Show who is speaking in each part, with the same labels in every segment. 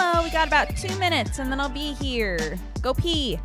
Speaker 1: Hello, we got about 2 minutes and then I'll be here. Go pee.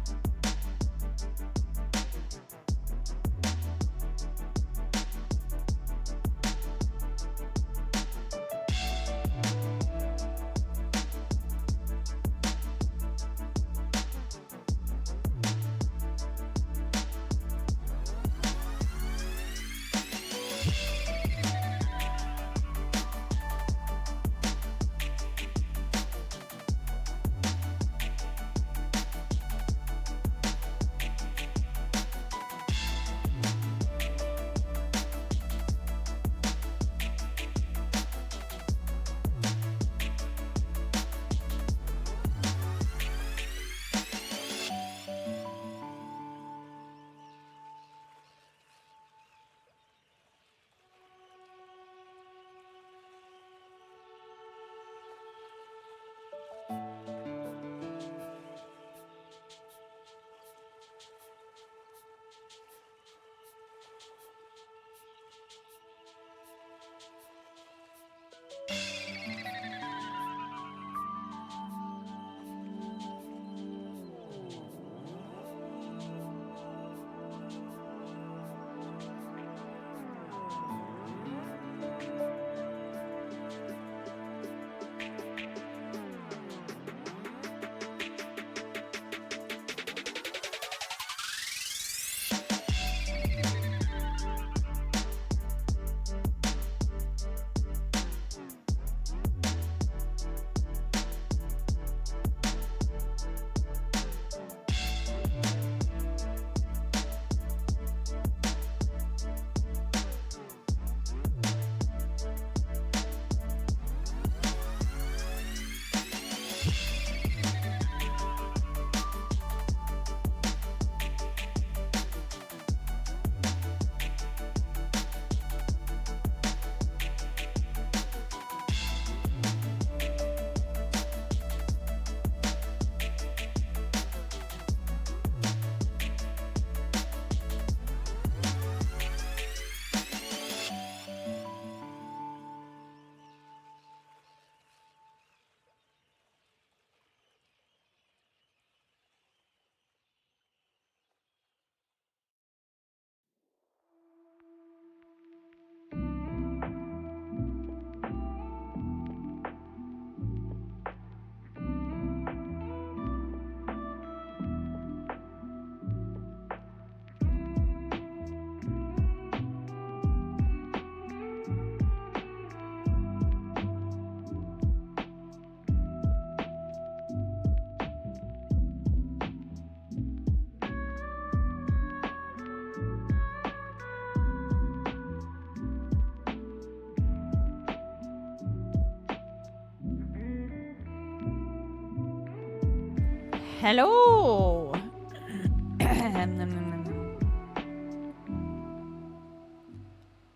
Speaker 1: Hello.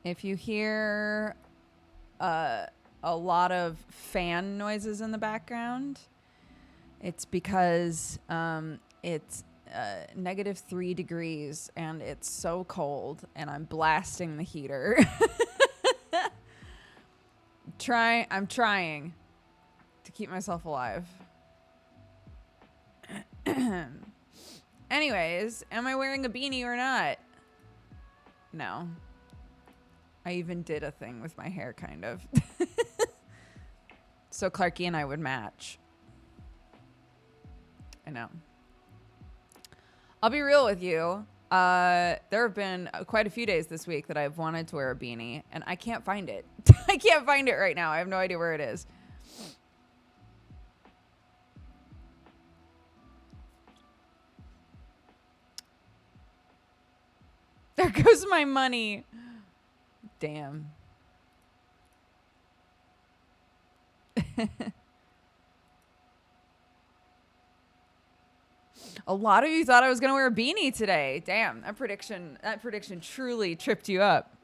Speaker 1: If you hear a lot of fan noises in the background, it's because it's -3 degrees and it's so cold and I'm blasting the heater. I'm trying to keep myself alive. Anyways, am I wearing a beanie or not? No. I even did a thing with my hair, kind of. So Clarky and I would match. I know. I'll be real with you. There have been quite a few days this week that I've wanted to wear a beanie, and I can't find it. I can't find it right now. I have no idea where it is. There goes my money. Damn. A lot of you thought I was going to wear a beanie today. Damn, that prediction truly tripped you up.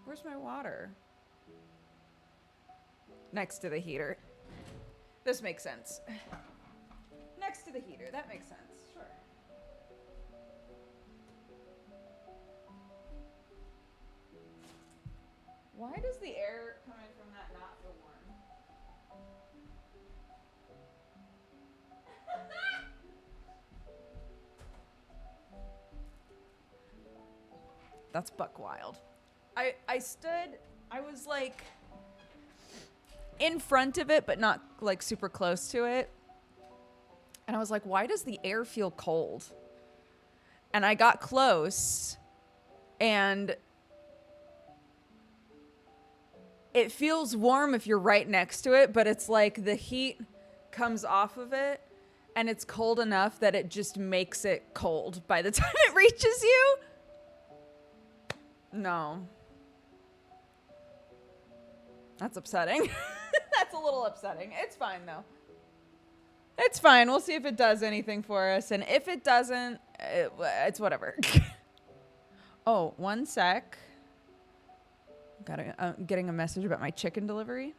Speaker 1: Where's my water? Next to the heater. This makes sense. Next to the heater, that makes sense. Sure. Why does the air coming from that not feel warm? That's buck wild. I was like in front of it, but not like super close to it. And I was like, why does the air feel cold? And I got close, and it feels warm if you're right next to it, but it's like the heat comes off of it, and it's cold enough that it just makes it cold by the time it reaches you. No. That's upsetting. That's a little upsetting. It's fine, though. It's fine. We'll see if it does anything for us. And if it doesn't, it's whatever. Oh, one sec. Getting a message about my chicken delivery.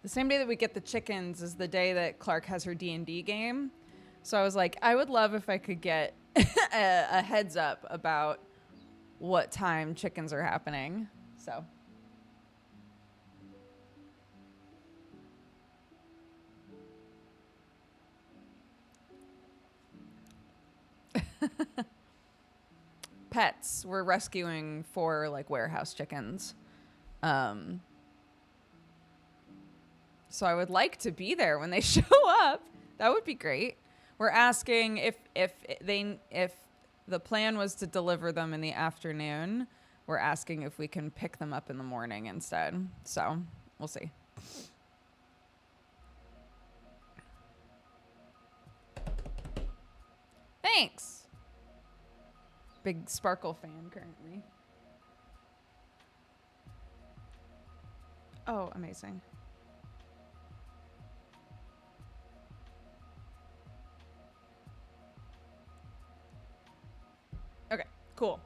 Speaker 1: The same day that we get the chickens is the day that Clark has her D&D game. So I was like, I would love if I could get a heads up about what time chickens are happening. So. Pets. We're rescuing 4 like warehouse chickens. So I would like to be there when they show up. That would be great. We're asking if the plan was to deliver them in the afternoon, we're asking if we can pick them up in the morning instead. So we'll see. Thanks. Big Sparkle fan currently. Oh, amazing. Okay, cool.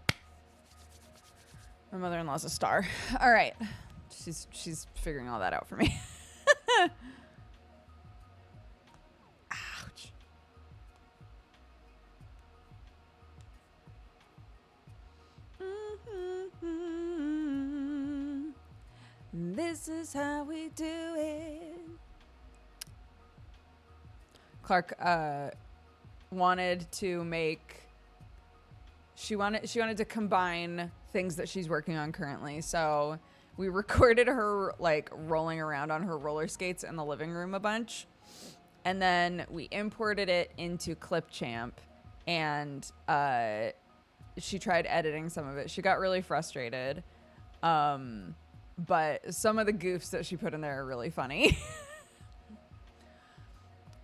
Speaker 1: My mother-in-law's a star. All right. She's figuring all that out for me. Ouch. This is how we do it. Clark wanted to make. She wanted to combine things that she's working on currently. So we recorded her like rolling around on her roller skates in the living room a bunch. And then we imported it into Clipchamp, and she tried editing some of it. She got really frustrated. But some of the goofs that she put in there are really funny.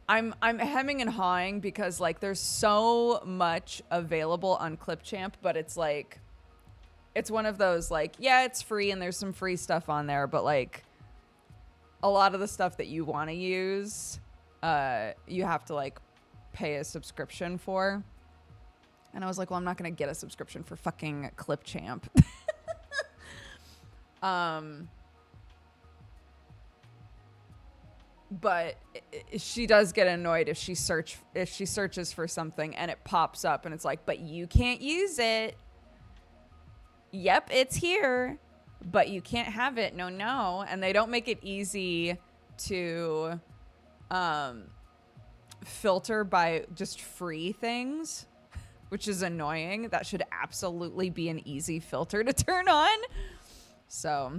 Speaker 1: I'm hemming and hawing because like there's so much available on Clipchamp, but it's like it's one of those like, yeah, it's free and there's some free stuff on there, but like a lot of the stuff that you want to use, you have to like pay a subscription for. And I was like, well, I'm not going to get a subscription for fucking Clipchamp. But she does get annoyed if she searches for something and it pops up and it's like, but you can't use it. Yep, it's here, but you can't have it. No. And they don't make it easy to filter by just free things, which is annoying. That should absolutely be an easy filter to turn on. So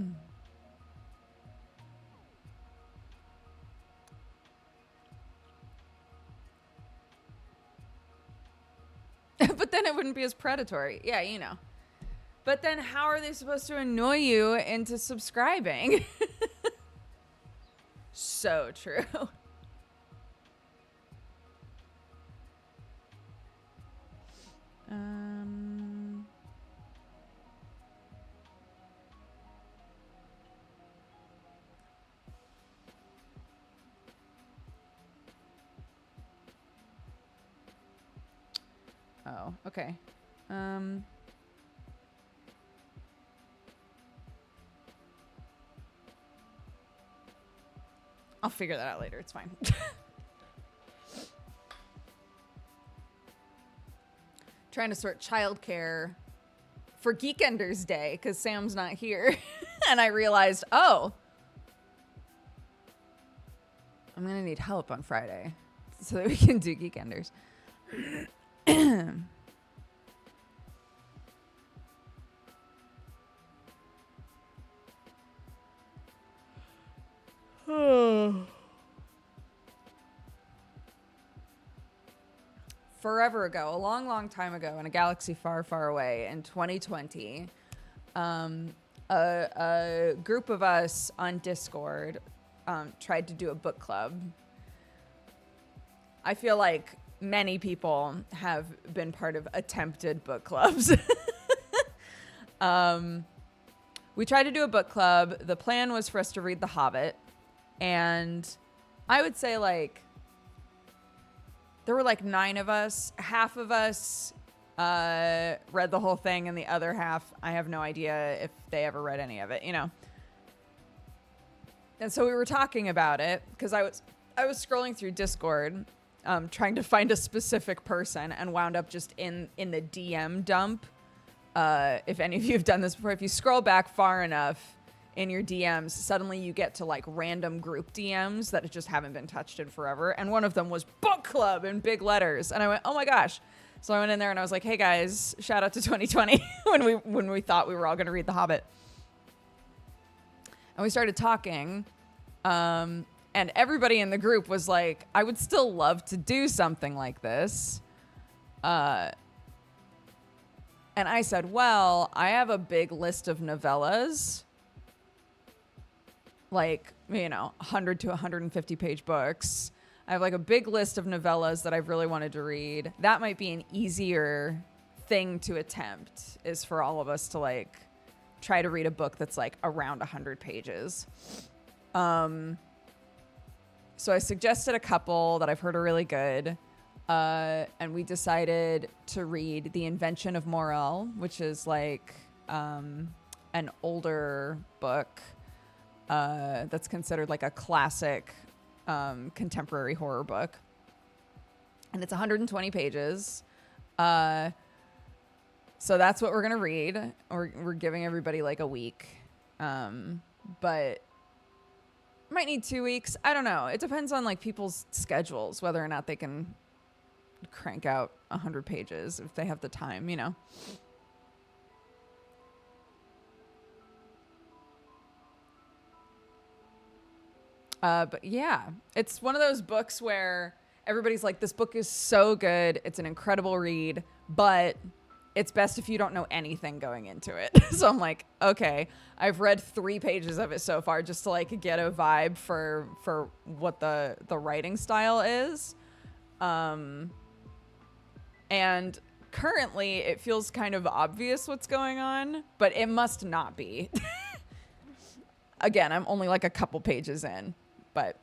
Speaker 1: but then it wouldn't be as predatory. Yeah, you know. But then how are they supposed to annoy you into subscribing? So true. Um, oh, okay. I'll figure that out later. It's fine. Trying to sort childcare for Geekenders Day because Sam's not here. And I realized, oh, I'm going to need help on Friday so that we can do Geekenders. Forever ago, a long, long time ago, in a galaxy far, far away, in 2020, a group of us on Discord tried to do a book club. I feel like many people have been part of attempted book clubs. We tried to do a book club. The plan was for us to read The Hobbit. And I would say, like, there were like 9 of us. Half of us read the whole thing, and the other half, I have no idea if they ever read any of it, you know. And so we were talking about it because I was scrolling through Discord, trying to find a specific person, and wound up just in the DM dump. If any of you have done this before, if you scroll back far enough in your DMs, suddenly you get to like random group DMs that just haven't been touched in forever. And one of them was book club in big letters. And I went, oh my gosh. So I went in there and I was like, hey guys, shout out to 2020 when we thought we were all going to read The Hobbit. And we started talking. And everybody in the group was like, I would still love to do something like this. And I said, well, I have a big list of novellas. Like, you know, 100 to 150 page books. I have like a big list of novellas that I've really wanted to read. That might be an easier thing to attempt, is for all of us to like try to read a book that's like around 100 pages. So I suggested a couple that I've heard are really good. And we decided to read The Invention of Morel, which is like an older book. That's considered like a classic contemporary horror book. And it's 120 pages. So that's what we're going to read. We're giving everybody like a week. But might need 2 weeks. I don't know. It depends on like people's schedules, whether or not they can crank out 100 pages if they have the time, you know. But yeah, it's one of those books where everybody's like, this book is so good. It's an incredible read, but it's best if you don't know anything going into it. So I'm like, okay, I've read 3 pages of it so far just to like get a vibe for what the writing style is. And currently it feels kind of obvious what's going on, but it must not be. Again, I'm only like a couple pages in. But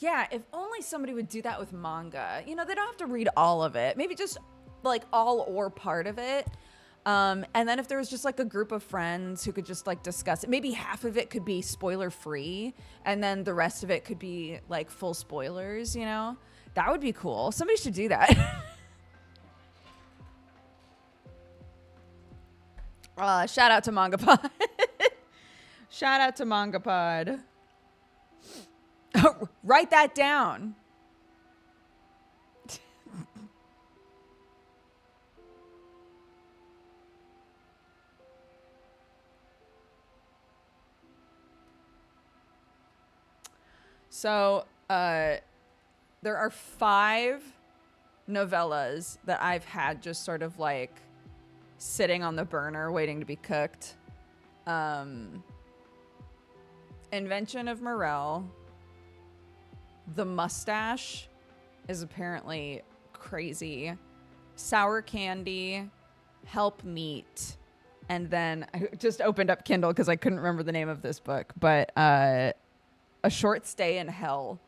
Speaker 1: yeah, if only somebody would do that with manga. You know, they don't have to read all of it. Maybe just like all or part of it. And then if there was just like a group of friends who could just like discuss it, maybe half of it could be spoiler free and then the rest of it could be like full spoilers, you know, that would be cool. Somebody should do that. Shout out to MangaPod. Shout out to MangaPod. Write that down. So there are 5 novellas that I've had just sort of like sitting on the burner waiting to be cooked. Invention of Morel. The Mustache is apparently crazy. Sour Candy. Help Meet. And then I just opened up Kindle because I couldn't remember the name of this book. But A Short Stay in Hell.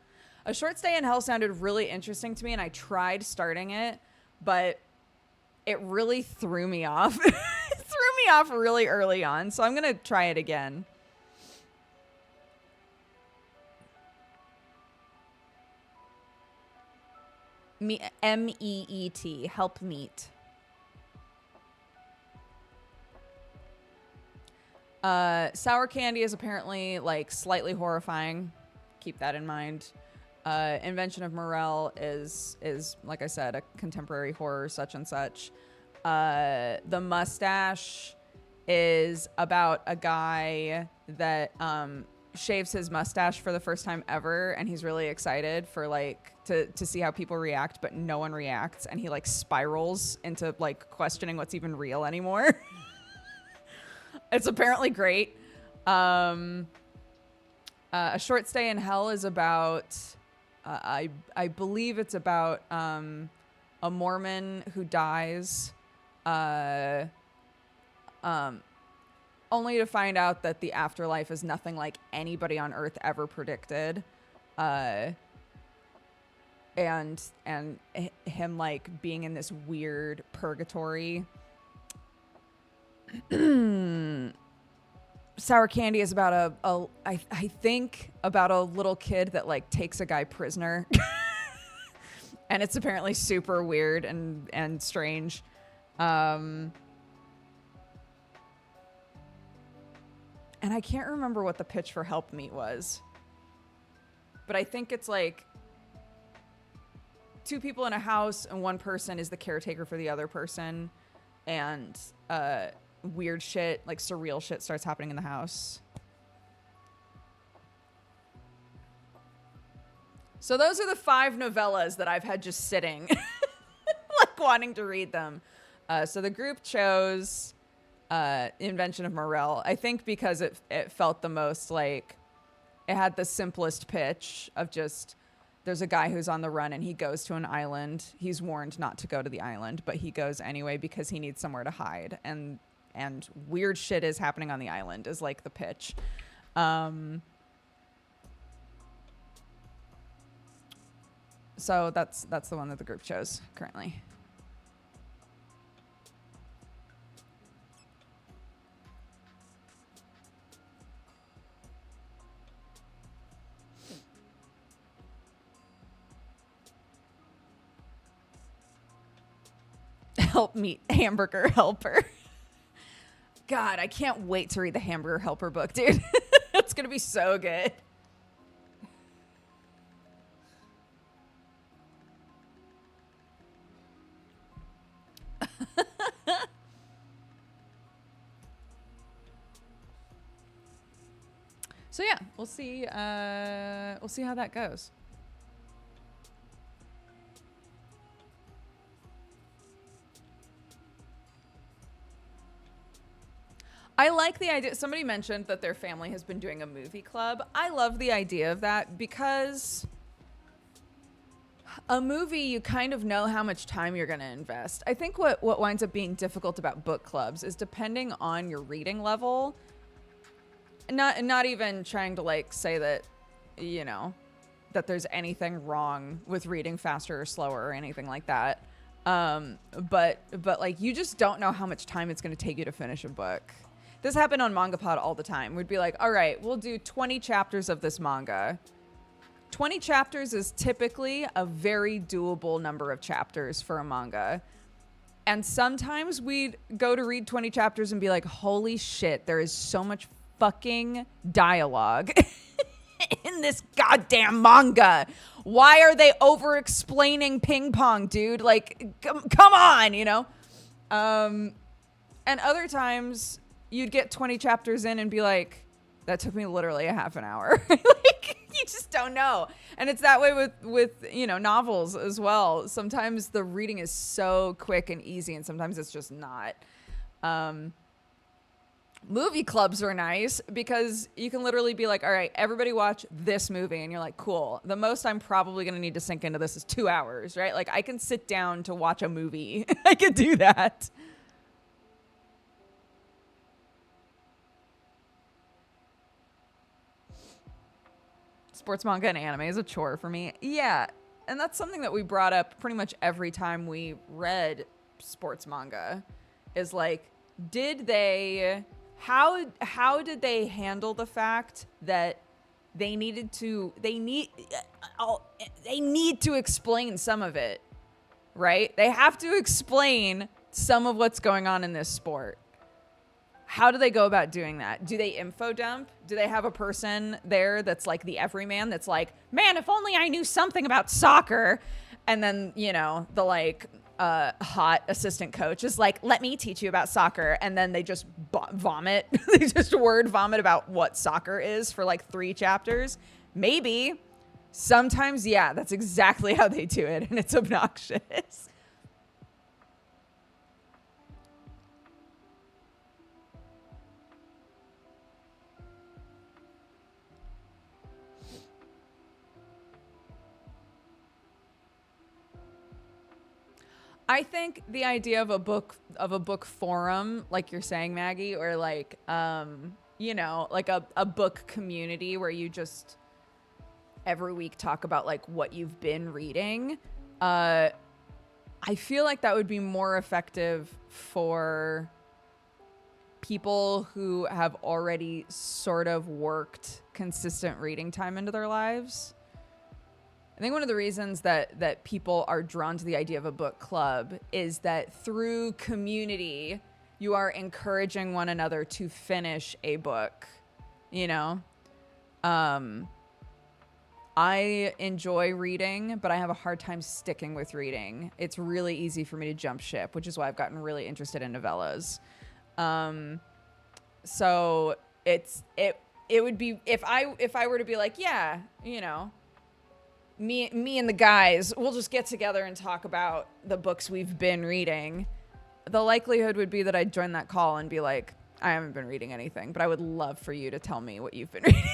Speaker 1: A Short Stay in Hell sounded really interesting to me, and I tried starting it, but it really threw me off. It threw me off really early on, so I'm going to try it again. MEET. Help Meet. Sour Candy is apparently like slightly horrifying. Keep that in mind. Invention of Morel is like I said, a contemporary horror such and such. The Mustache is about a guy that shaves his mustache for the first time ever, and he's really excited for like to see how people react, but no one reacts, and he like spirals into like questioning what's even real anymore. It's apparently great. A Short Stay in Hell is about I believe it's about a Mormon who dies only to find out that the afterlife is nothing like anybody on earth ever predicted. And him like being in this weird purgatory. Sour Candy is about I think about a little kid that like takes a guy prisoner. And it's apparently super weird and strange. And I can't remember what the pitch for Help Meet was. But I think it's like two people in a house and one person is the caretaker for the other person. And weird shit, like surreal shit starts happening in the house. So those are the 5 novellas that I've had just sitting, like wanting to read them. So the group chose Invention of Morel, I think because it felt the most like it had the simplest pitch of just there's a guy who's on the run and he goes to an island. He's warned not to go to the island, but he goes anyway because he needs somewhere to hide. And weird shit is happening on the island is like the pitch. So that's the one that the group chose currently. Help Meet Hamburger Helper. God, I can't wait to read the Hamburger Helper book, dude. It's going to be so good. So yeah, we'll see how that goes. I like the idea. Somebody mentioned that their family has been doing a movie club. I love the idea of that because a movie, you kind of know how much time you're going to invest. I think what winds up being difficult about book clubs is depending on your reading level, not even trying to like say that, you know, that there's anything wrong with reading faster or slower or anything like that. But like you just don't know how much time it's going to take you to finish a book. This happened on MangaPod all the time. We'd be like, all right, we'll do 20 chapters of this manga. 20 chapters is typically a very doable number of chapters for a manga. And sometimes we'd go to read 20 chapters and be like, holy shit, there is so much fucking dialogue in this goddamn manga. Why are they over explaining ping pong, dude? Like, come on, you know? And other times you'd get 20 chapters in and be like, that took me literally a half an hour. Like, You just don't know. And it's that way with novels as well. Sometimes the reading is so quick and easy, and sometimes it's just not. Movie clubs are nice because you can literally be like, all right, everybody watch this movie, and you're like, cool. The most I'm probably going to need to sink into this is 2 hours, right? Like, I can sit down to watch a movie. I could do that. Sports manga and anime is a chore for me. Yeah, and that's something that we brought up pretty much every time we read sports manga is like, did they how did they handle the fact that they need to explain some of it, right? They have to explain some of what's going on in this sport. How do they go about doing that? Do they info dump? Do they have a person there that's like the everyman that's like, man, if only I knew something about soccer? And then, the like hot assistant coach is like, let me teach you about soccer. And then they just vomit. They just word vomit about what soccer is for like 3 chapters. Maybe. Sometimes, yeah, that's exactly how they do it. And it's obnoxious. I think the idea of a book forum, like you're saying, Maggie, or like like a book community where you just every week talk about like what you've been reading. I feel like that would be more effective for people who have already sort of worked consistent reading time into their lives. I think one of the reasons that people are drawn to the idea of a book club is that through community, you are encouraging one another to finish a book, I enjoy reading, but I have a hard time sticking with reading. It's really easy for me to jump ship, which is why I've gotten really interested in novellas. So it would be if I were to be like, yeah, me and the guys, we'll just get together and talk about the books we've been reading. The likelihood would be that I'd join that call and be like, I haven't been reading anything, but I would love for you to tell me what you've been reading,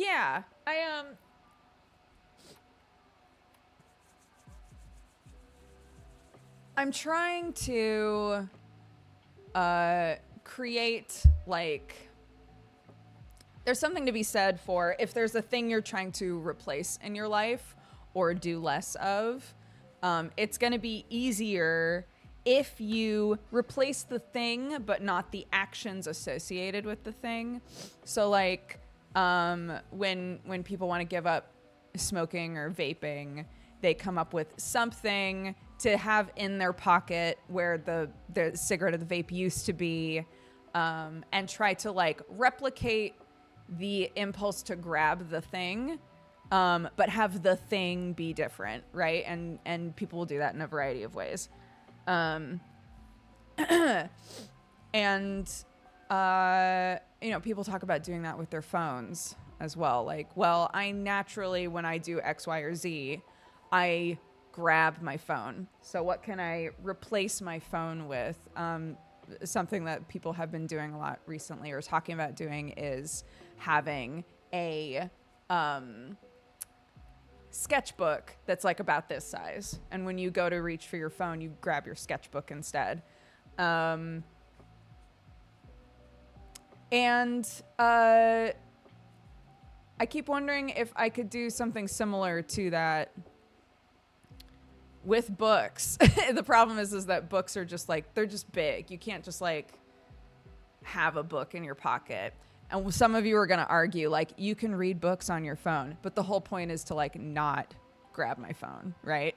Speaker 1: Yeah, I'm trying to create like there's something to be said for if there's a thing you're trying to replace in your life or do less of, it's going to be easier if you replace the thing but not the actions associated with the thing. So like when people want to give up smoking or vaping, they come up with something to have in their pocket where the cigarette or the vape used to be, and try to like replicate the impulse to grab the thing, but have the thing be different, right? And people will do that in a variety of ways. And people talk about doing that with their phones as well. Like, well, I naturally, when I do X, Y, or Z, I grab my phone. So what can I replace my phone with? Something that people have been doing a lot recently or talking about doing is having a sketchbook that's like about this size. And when you go to reach for your phone, you grab your sketchbook instead. And I keep wondering if I could do something similar to that with books. The problem is that books are just like, they're just big. You can't just like have a book in your pocket. And some of you are going to argue, like, you can read books on your phone, but the whole point is to, like, not grab my phone, right?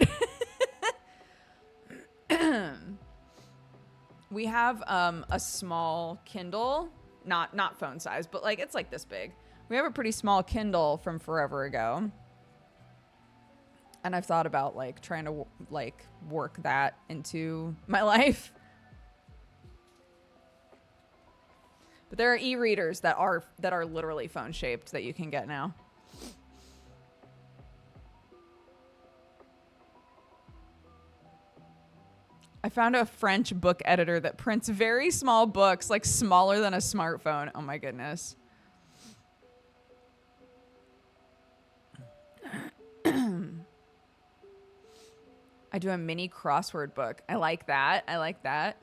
Speaker 1: We have a small Kindle, not phone size, but, like, it's like this big. We have a pretty small Kindle from forever ago. And I've thought about, like, trying to, like, work that into my life. But there are e-readers that are literally phone shaped that you can get now. I found a French book editor that prints very small books, like smaller than a smartphone. Oh my goodness. I do a mini crossword book. I like that. I like that.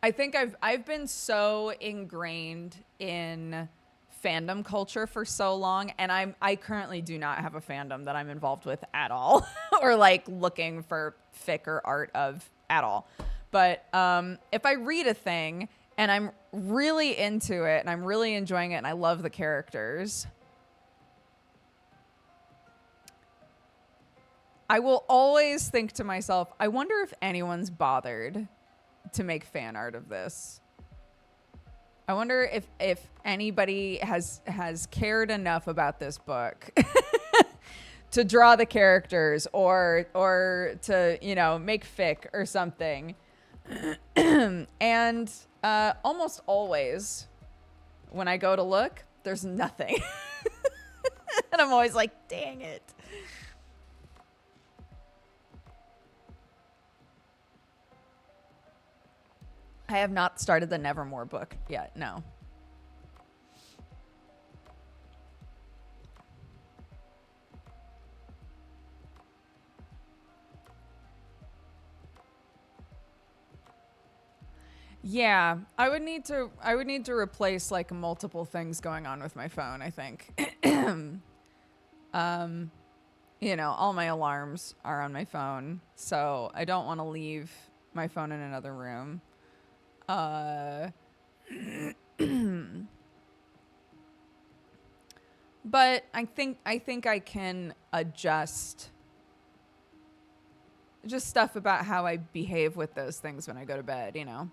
Speaker 1: I think I've been so ingrained in fandom culture for so long, and I currently do not have a fandom that I'm involved with at all, or like looking for fic or art of at all. But if I read a thing and I'm really into it and I'm really enjoying it and I love the characters, I will always think to myself, I wonder if anyone's bothered to make fan art of this. I wonder if anybody has cared enough about this book to draw the characters or to, you know, make fic or something. And almost always when I go to look, there's nothing. And I'm always like, dang it. I have not started the Nevermore book yet. No. Yeah, I would need to replace like multiple things going on with my phone, I think. You know, all my alarms are on my phone, so I don't want to leave my phone in another room. But I think I can adjust just stuff about how I behave with those things when I go to bed, you know.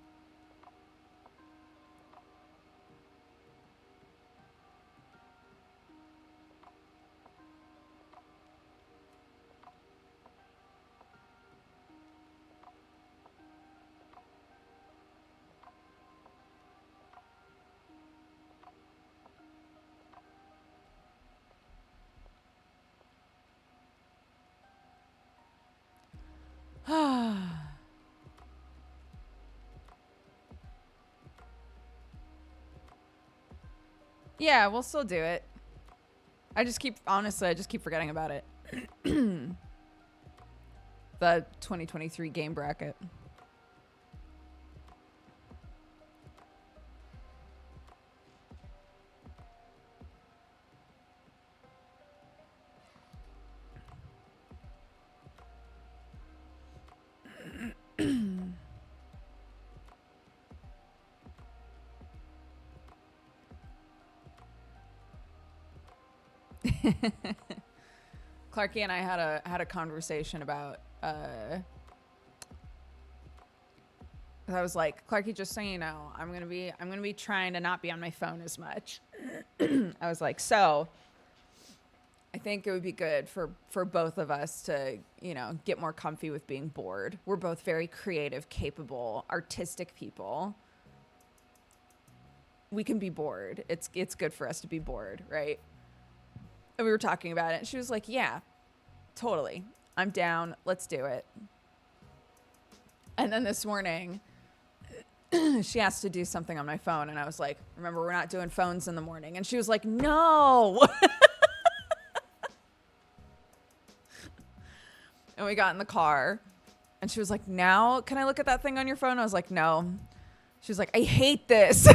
Speaker 1: Yeah, we'll still do it. I just keep forgetting about it. The 2023 game bracket. Clarky and I had a conversation about I was like, Clarky, just so you know, I'm gonna be trying to not be on my phone as much. I was like, so I think it would be good for both of us to, you know, get more comfy with being bored. We're both very creative, capable, artistic people. We can be bored. It's good for us to be bored, right? And we were talking about it. And she was like, yeah, totally. I'm down. Let's do it. And then this morning, she asked to do something on my phone. And I was like, remember, we're not doing phones in the morning. And she was like, no. And we got in the car. And she was like, now can I look at that thing on your phone? I was like, no. She was like, I hate this.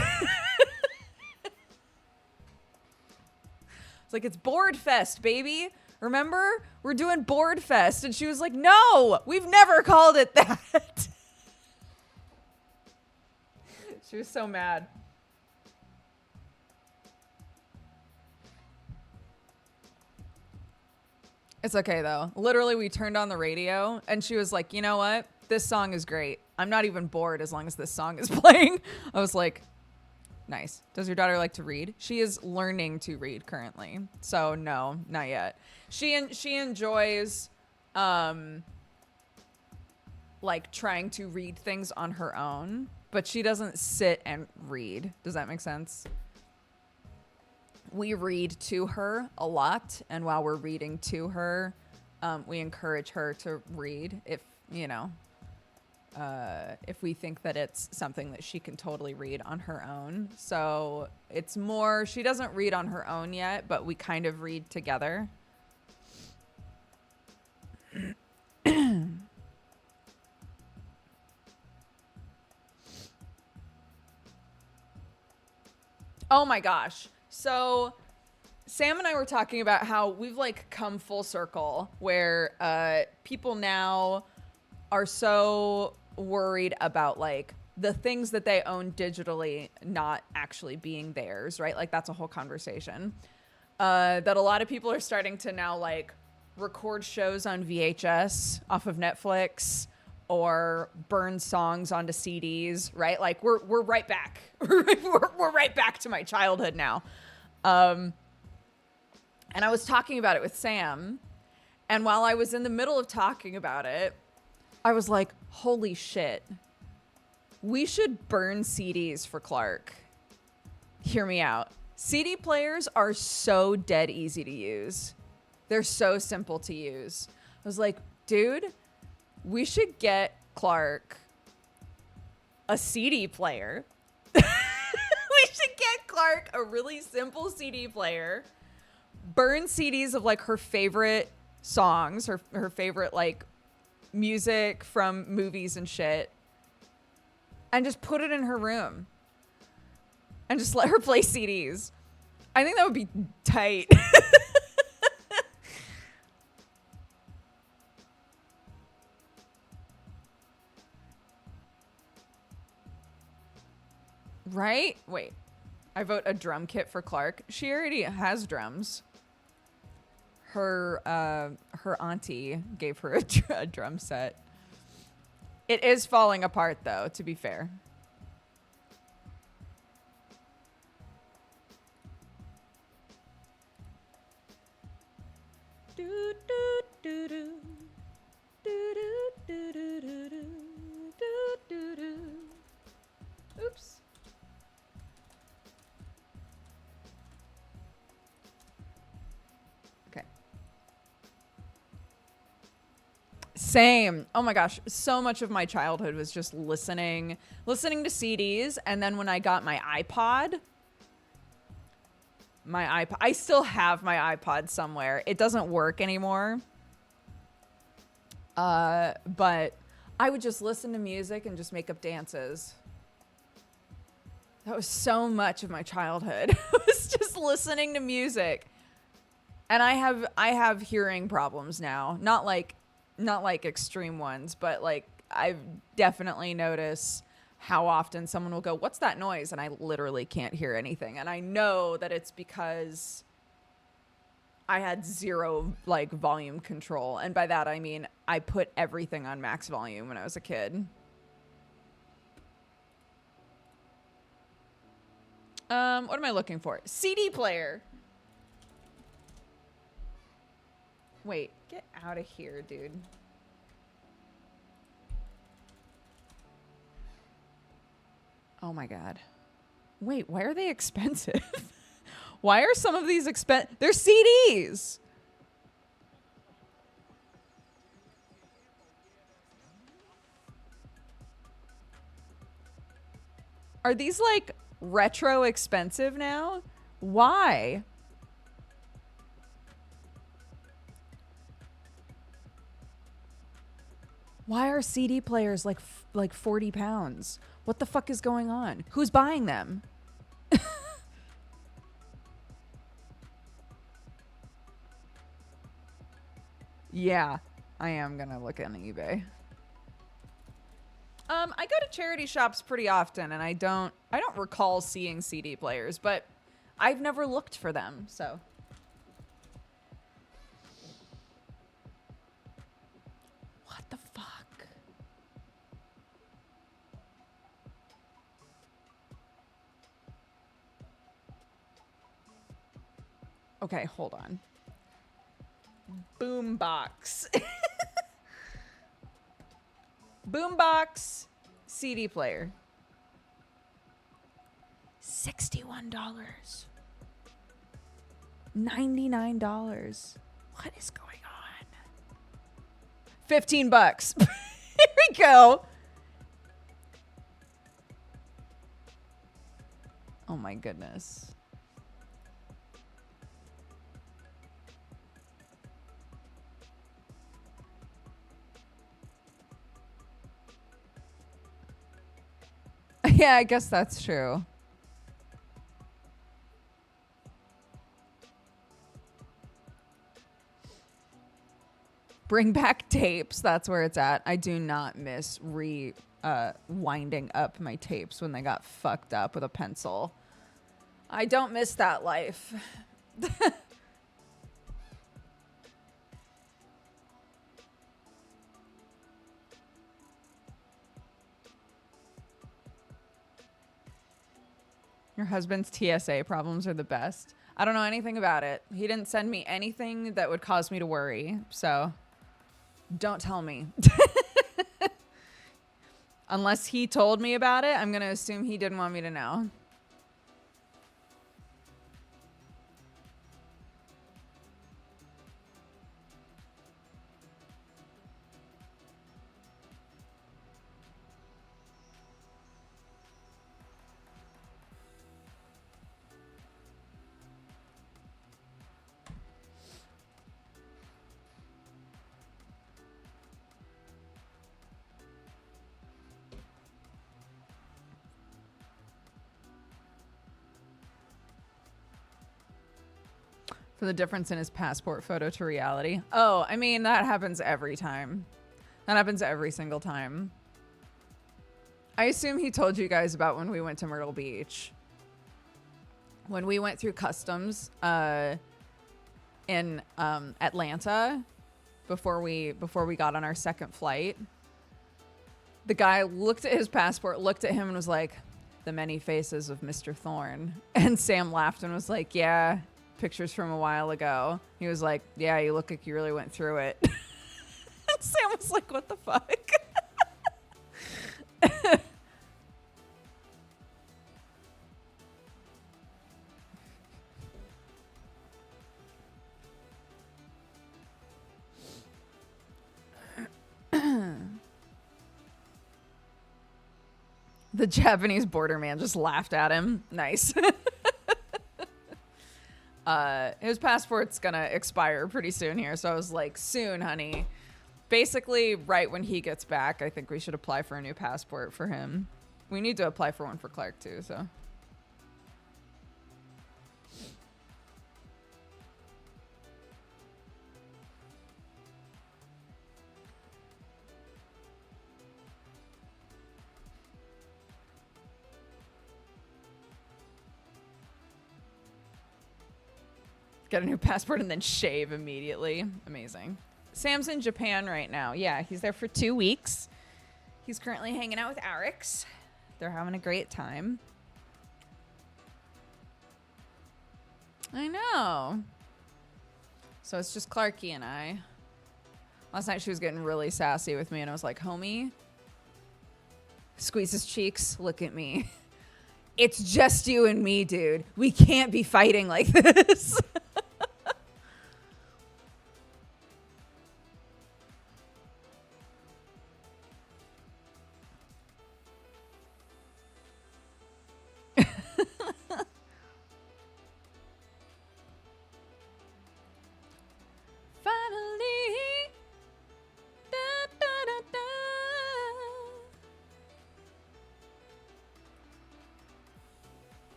Speaker 1: It's like, it's Board Fest, baby. Remember? We're doing Board Fest. And she was like, no, we've never called it that. She was so mad. It's okay, though. Literally, we turned on the radio, and she was like, you know what? This song is great. I'm not even bored as long as this song is playing. I was like, nice. Does your daughter like to read? She is learning to read currently. So, no, not yet. She enjoys, like, trying to read things on her own, but she doesn't sit and read. Does that make sense? We read to her a lot, and while we're reading to her, we encourage her to read if, you know, if we think that it's something that she can totally read on her own. So it's more, she doesn't read on her own yet, but we kind of read together. Oh my gosh. So Sam and I were talking about how we've like come full circle where people now are so worried about like the things that they own digitally not actually being theirs, right? Like that's a whole conversation. That a lot of people are starting to now like record shows on VHS off of Netflix or burn songs onto CDs, right? Like we're right back. we're right back to my childhood now. And I was talking about it with Sam, and while I was in the middle of talking about it, I was like, holy shit. We should burn CDs for Clark. Hear me out. CD players are so dead easy to use. They're so simple to use. I was like, dude, we should get Clark a CD player. We should get Clark a really simple CD player. Burn CDs of like her favorite songs, her favorite like music from movies and shit, and just put it in her room and just let her play CDs. I think that would be tight. Right? Wait. I vote a drum kit for Clark. She already has drums. Her auntie gave her a drum set. It is falling apart, though, to be fair. Oops. Okay. Same. Oh my gosh. So much of my childhood was just listening to CDs. And then when I got my iPod, I still have my iPod somewhere. It doesn't work anymore. But I would just listen to music and just make up dances. That was so much of my childhood. It was just listening to music. And I have hearing problems now. Not like extreme ones, but like I've definitely noticed how often someone will go, "What's that noise?" And I literally can't hear anything. And I know that it's because I had zero like volume control. And by that I mean I put everything on max volume when I was a kid. What am I looking for? CD player. Wait, get out of here, dude. Oh my God. Wait, why are they expensive? Why are some of these expensive? They're CDs. Are these like retro expensive now? Why? Why are CD players like 40 pounds? What the fuck is going on? Who's buying them? Yeah, I am gonna look on eBay. I go to charity shops pretty often, and I don't recall seeing CD players, but I've never looked for them, so. What the fuck? Okay, hold on. Boombox. Boombox CD player. $61. $99. What is going on? $15. Here we go. Oh my goodness. Yeah, I guess that's true. Bring back tapes. That's where it's at. I do not miss winding up my tapes when they got fucked up with a pencil. I don't miss that life. Your husband's TSA problems are the best. I don't know anything about it. He didn't send me anything that would cause me to worry, so don't tell me. Unless he told me about it, I'm going to assume he didn't want me to know. For the difference in his passport photo to reality. Oh, I mean, that happens every time. That happens every single time. I assume he told you guys about when we went to Myrtle Beach. When we went through customs in Atlanta before we got on our second flight. The guy looked at his passport, looked at him and was like, "The many faces of Mr. Thorne." And Sam laughed and was like, "Yeah, pictures from a while ago." He was like, "Yeah, you look like you really went through it." And Sam was like, "What the fuck?" The Japanese border man just laughed at him. Nice. His passport's gonna expire pretty soon here, so I was like, soon, honey. Basically, right when he gets back, I think we should apply for a new passport for him. We need to apply for one for Clark too, so. Get a new passport and then shave immediately. Amazing. Sam's in Japan right now. Yeah, he's there for 2 weeks. He's currently hanging out with Arix. They're having a great time. I know. So it's just Clarky and I. Last night she was getting really sassy with me and I was like, "Homie," squeeze his cheeks, "look at me. It's just you and me, dude. We can't be fighting like this."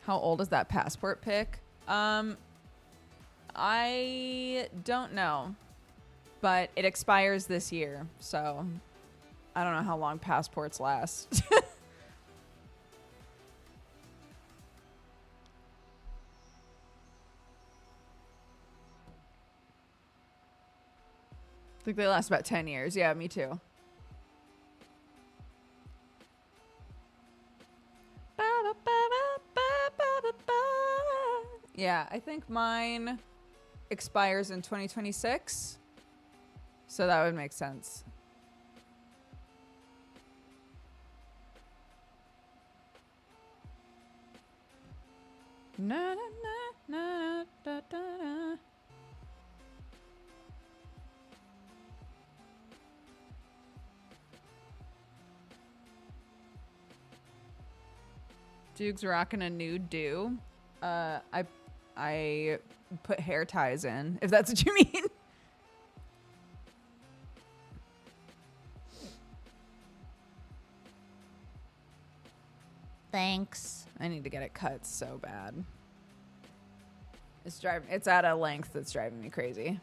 Speaker 1: How old is that passport pic? I don't know, but it expires this year, so I don't know how long passports last. I think they last about 10 years. Yeah, me too. Yeah, I think mine expires in 2026. So that would make sense. Na, na, na, na, da, da, da. Duke's rocking a new do. I put hair ties in, if that's what you mean. Thanks. I need to get it cut so bad. It's at a length that's driving me crazy.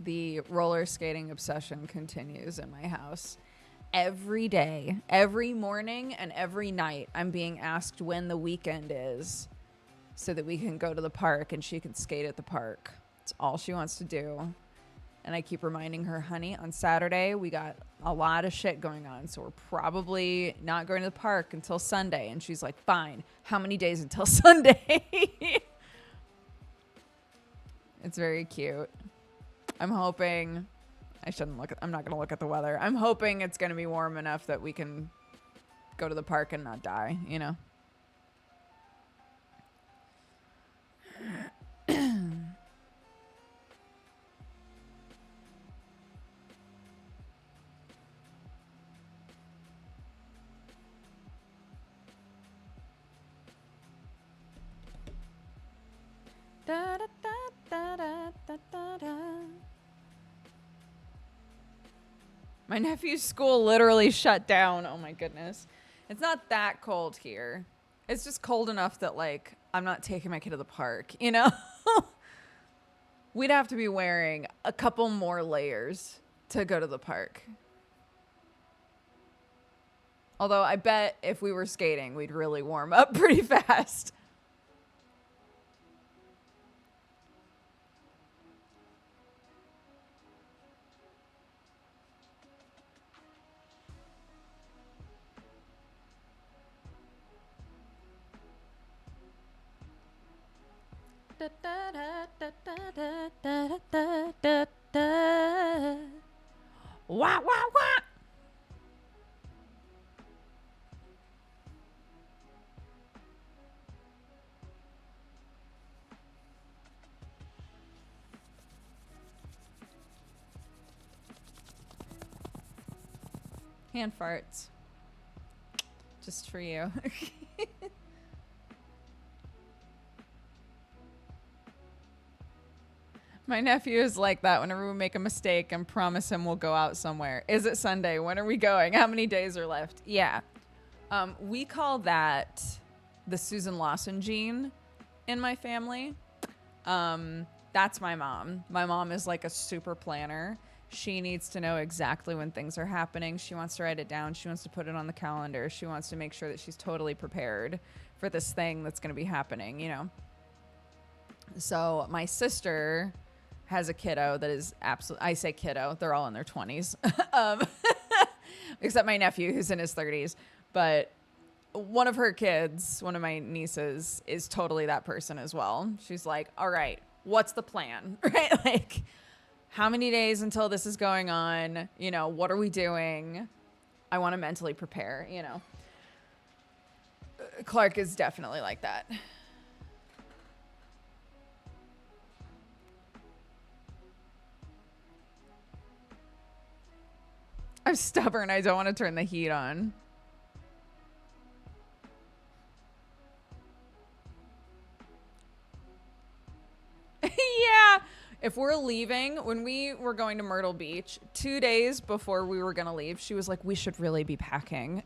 Speaker 1: The roller skating obsession continues in my house. Every day, every morning, and every night, I'm being asked when the weekend is so that we can go to the park and she can skate at the park. It's all she wants to do. And I keep reminding her, honey, on Saturday, we got a lot of shit going on, so we're probably not going to the park until Sunday. And she's like, fine. How many days until Sunday? It's very cute. I'm hoping... I'm not going to look at the weather. I'm hoping it's going to be warm enough that we can go to the park and not die, you know? Da, da, da, da, da, da, da. My nephew's school literally shut down. Oh my goodness. It's not that cold here. It's just cold enough that, like, I'm not taking my kid to the park, you know? We'd have to be wearing a couple more layers to go to the park. Although I bet if we were skating, we'd really warm up pretty fast. Da, da, da, da, da, da, da, da, da. Wah, wah, wah. Hand farts. Just for you. My nephew is like that whenever we make a mistake and promise him we'll go out somewhere. Is it Sunday? When are we going? How many days are left? Yeah. We call that the Susan Lawson gene in my family. That's my mom. My mom is like a super planner. She needs to know exactly when things are happening. She wants to write it down. She wants to put it on the calendar. She wants to make sure that she's totally prepared for this thing that's going to be happening, you know? So my sister has a kiddo that is absolutely, I say kiddo, they're all in their 20s, except my nephew who's in his 30s. But one of her kids, one of my nieces, is totally that person as well. She's like, all right, what's the plan? Right? Like, how many days until this is going on? You know, what are we doing? I want to mentally prepare, you know. Clark is definitely like that. I'm stubborn. I don't want to turn the heat on. Yeah. If we're leaving, when we were going to Myrtle Beach, 2 days before we were going to leave, she was like, we should really be packing.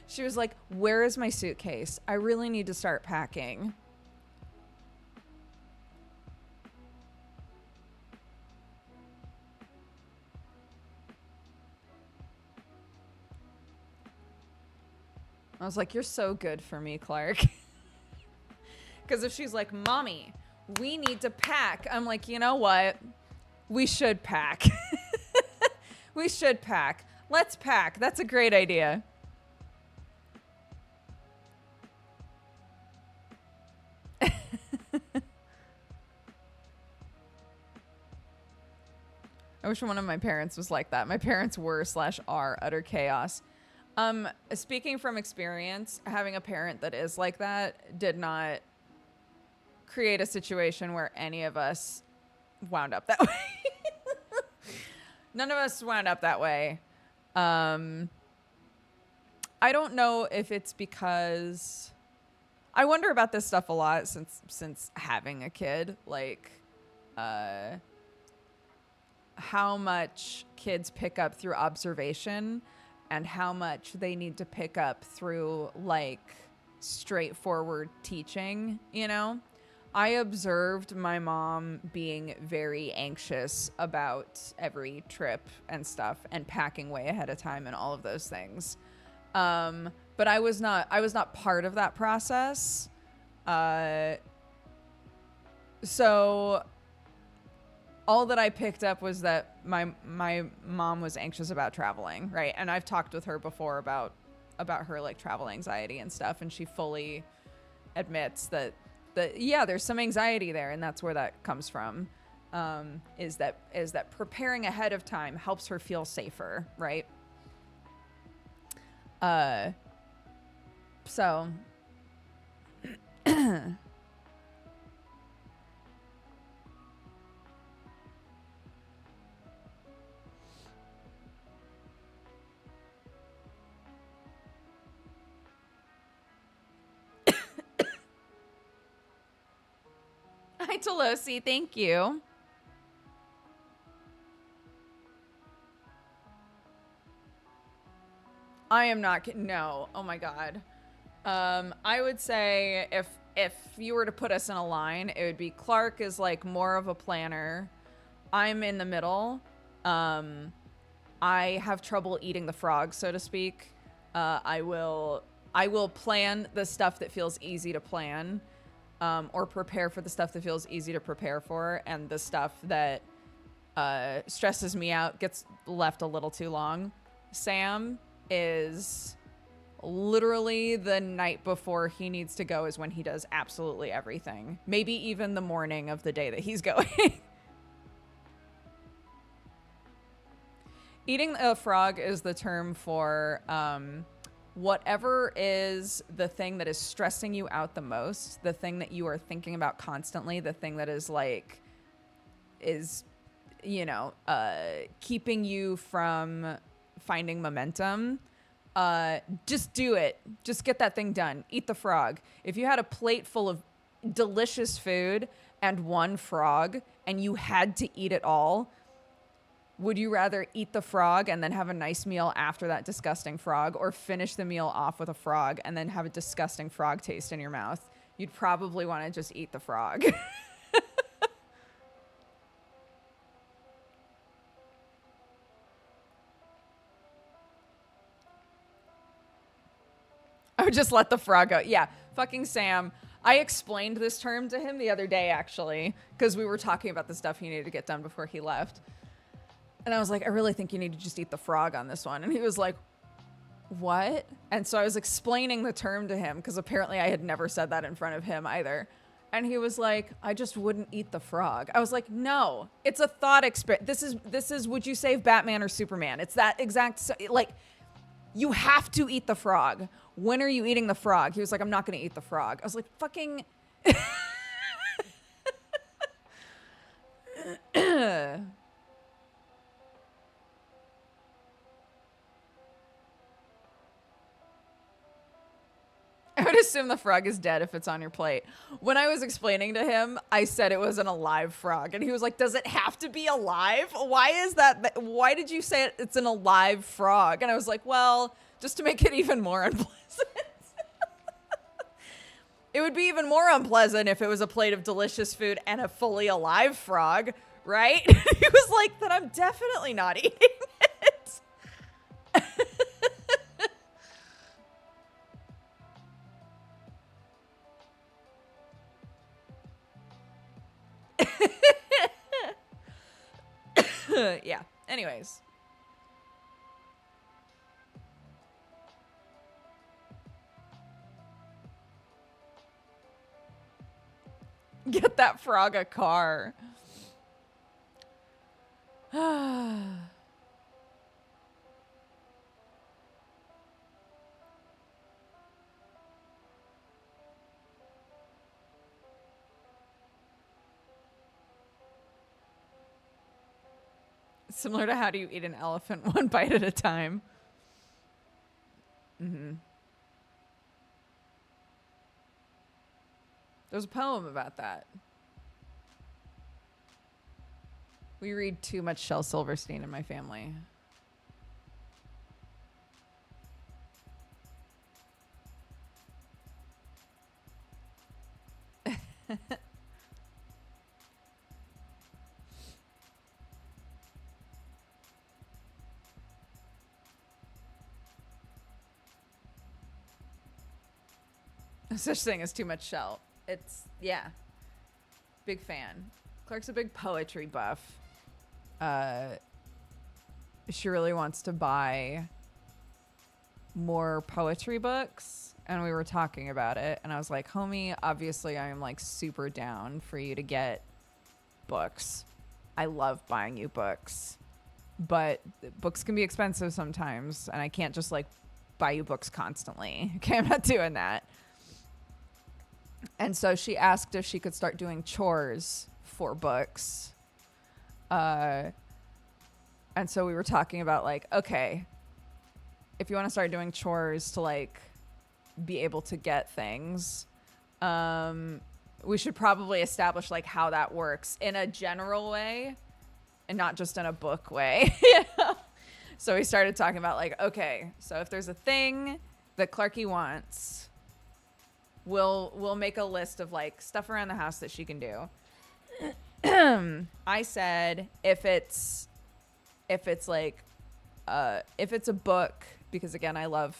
Speaker 1: She was like, where is my suitcase? I really need to start packing. I was like, you're so good for me, Clark. Because if she's like, Mommy, we need to pack, I'm like, you know what? We should pack. We should pack. Let's pack. That's a great idea. I wish one of my parents was like that. My parents were / are utter chaos. Speaking from experience, having a parent that is like that did not create a situation where any of us wound up that way. None of us wound up that way. I don't know if it's because I wonder about this stuff a lot since having a kid, like how much kids pick up through observation and how much they need to pick up through like straightforward teaching, you know? I observed my mom being very anxious about every trip and stuff and packing way ahead of time and all of those things. But I was not part of that process. So all that I picked up was that my mom was anxious about traveling, right? And I've talked with her before about her like travel anxiety and stuff, and she fully admits that yeah, there's some anxiety there, and that's where that comes from. Is that preparing ahead of time helps her feel safer, right? So hi, Tolosi. Thank you. I am not. No. Oh my God. I would say if you were to put us in a line, it would be Clark is like more of a planner. I'm in the middle. I have trouble eating the frog, so to speak. I will plan the stuff that feels easy to plan. Or prepare for the stuff that feels easy to prepare for, and the stuff that stresses me out gets left a little too long. Sam is literally the night before he needs to go is when he does absolutely everything. Maybe even the morning of the day that he's going. Eating a frog is the term for whatever is the thing that is stressing you out the most, the thing that you are thinking about constantly, the thing that is like, keeping you from finding momentum. Just do it. Just get that thing done. Eat the frog. If you had a plate full of delicious food and one frog and you had to eat it all, would you rather eat the frog and then have a nice meal after that disgusting frog, or finish the meal off with a frog and then have a disgusting frog taste in your mouth? You'd probably want to just eat the frog. I would just let the frog go. Yeah, fucking Sam. I explained this term to him the other day, actually, because we were talking about the stuff he needed to get done before he left. And I was like, I really think you need to just eat the frog on this one. And he was like, what? And so I was explaining the term to him, because apparently I had never said that in front of him either. And he was like, I just wouldn't eat the frog. I was like, no, it's a thought experiment. This is would you save Batman or Superman? It's that exact, like, you have to eat the frog. When are you eating the frog? He was like, I'm not going to eat the frog. I was like, fucking. would assume the frog is dead if it's on your plate. When I was explaining to him, I said it was an alive frog. And he was like, does it have to be alive? Why is that? Why did you say it's an alive frog? And I was like, well, just to make it even more unpleasant. It would be even more unpleasant if it was a plate of delicious food and a fully alive frog, right? He was like, then I'm definitely not eating it. Yeah. Anyways. Get that frog a car. Similar to how do you eat an elephant one bite at a time. Mm-hmm. There's a poem about that. We read too much Shel Silverstein in my family. No such thing as too much Shel. It's, yeah. Big fan. Clark's a big poetry buff. She really wants to buy more poetry books, and we were talking about it, and I was like, homie, obviously I'm like super down for you to get books. I love buying you books, but books can be expensive sometimes, and I can't just like buy you books constantly. Okay, I'm not doing that. And so she asked if she could start doing chores for books. And so we were talking about like, okay, if you want to start doing chores to like be able to get things, we should probably establish like how that works in a general way and not just in a book way. You know? So we started talking about like, okay, so if there's a thing that Clarky wants, we'll make a list of like stuff around the house that she can do. I said if it's like if it's a book, because again I love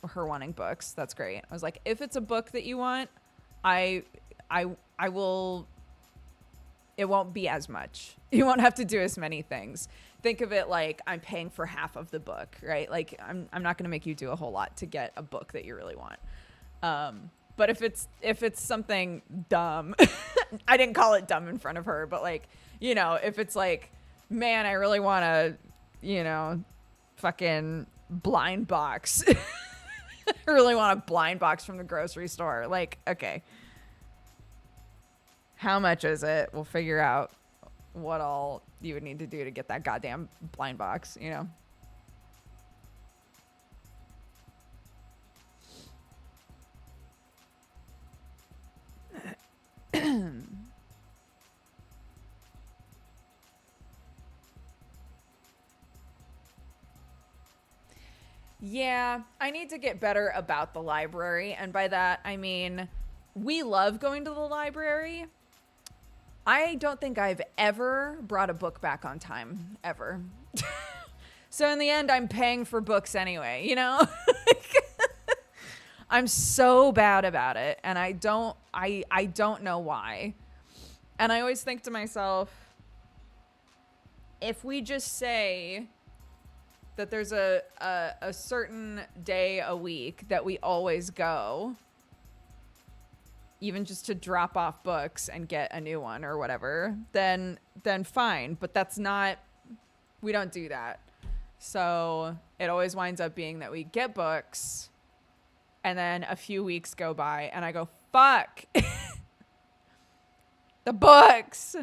Speaker 1: her wanting books, that's great. I was like, if it's a book that you want, I will, it won't be as much. You won't have to do as many things. Think of it like I'm paying for half of the book, right? Like I'm not going to make you do a whole lot to get a book that you really want. But if it's something dumb, I didn't call it dumb in front of her, but like, you know, if it's like, man, I really want to, you know, fucking blind box. I really want a blind box from the grocery store. Like, okay, how much is it? We'll figure out what all you would need to do to get that goddamn blind box, you know? Yeah, I need to get better about the library. And by that, I mean, we love going to the library. I don't think I've ever brought a book back on time, ever. So in the end, I'm paying for books anyway, you know? I'm so bad about it, and I don't know why. And I always think to myself, if we just say that there's a certain day a week that we always go, even just to drop off books and get a new one or whatever, then fine. But that's not, we don't do that. So it always winds up being that we get books and then a few weeks go by and I go, fuck, the books.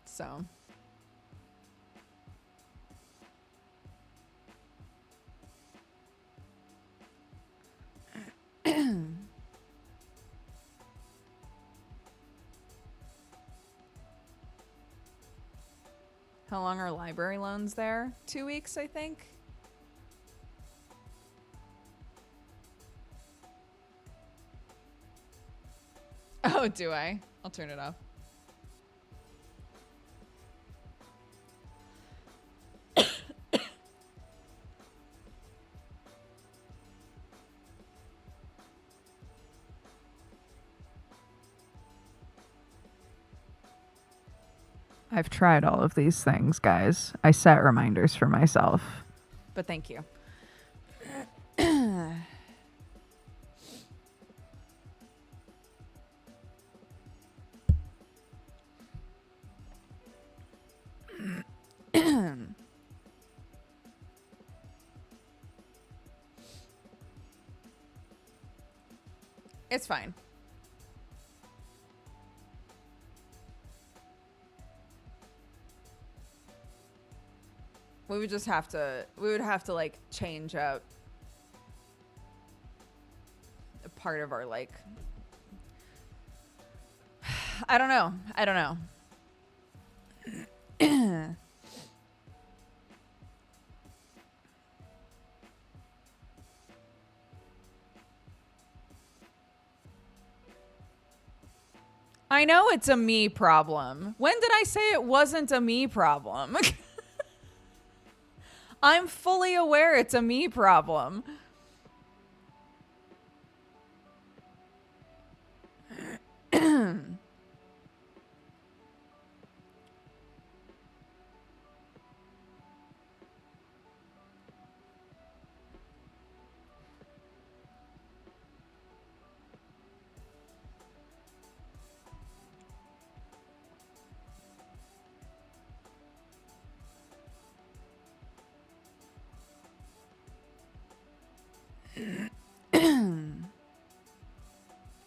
Speaker 1: So. How long are library loans there? 2 weeks, I think. Oh, do I? I'll turn it off. I've tried all of these things, guys. I set reminders for myself. But thank you. It's fine. We would have to like change up a part of our like I don't know. I know it's a me problem. When did I say it wasn't a me problem? I'm fully aware it's a me problem.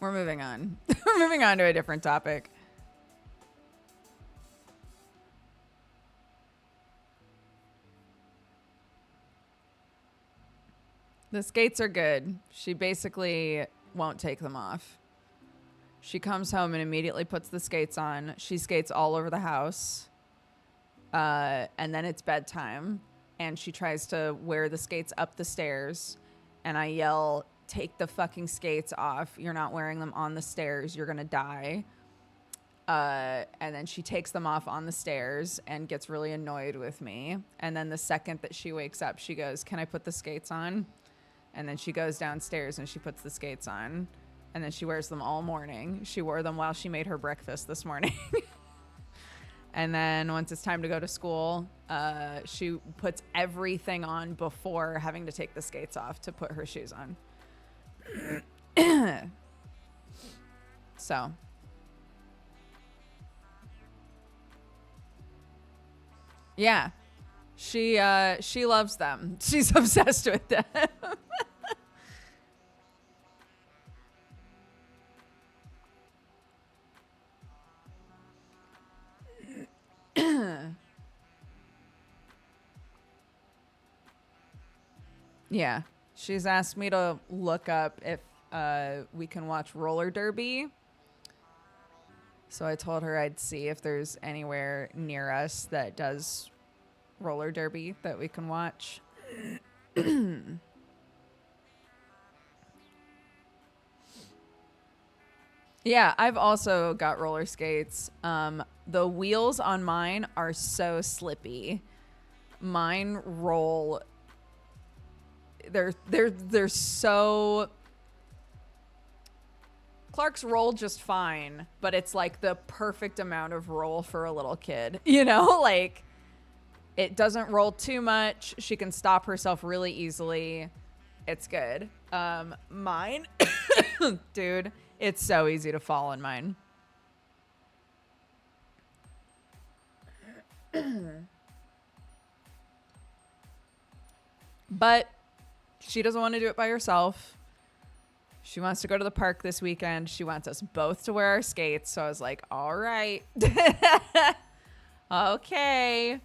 Speaker 1: We're moving on. We're moving on to a different topic. The skates are good. She basically won't take them off. She comes home and immediately puts the skates on. She skates all over the house. And then it's bedtime. And she tries to wear the skates up the stairs. And I yell, take the fucking skates off. You're not wearing them on the stairs. You're going to die. And then she takes them off on the stairs and gets really annoyed with me. And then the second that she wakes up, she goes, can I put the skates on? And then she goes downstairs and she puts the skates on. And then she wears them all morning. She wore them while she made her breakfast this morning. And then once it's time to go to school, she puts everything on before having to take the skates off to put her shoes on. So. Yeah. She loves them. She's obsessed with them. Yeah. She's asked me to look up if we can watch roller derby. So I told her I'd see if there's anywhere near us that does roller derby that we can watch. Yeah, I've also got roller skates. The wheels on mine are so slippy. Mine roll. They're so. Clark's roll just fine, but it's like the perfect amount of roll for a little kid. You know, like it doesn't roll too much. She can stop herself really easily. It's good. Mine, dude, it's so easy to fall in mine. But she doesn't want to do it by herself. She wants to go to the park this weekend. She wants us both to wear our skates. So I was like, all right. Okay.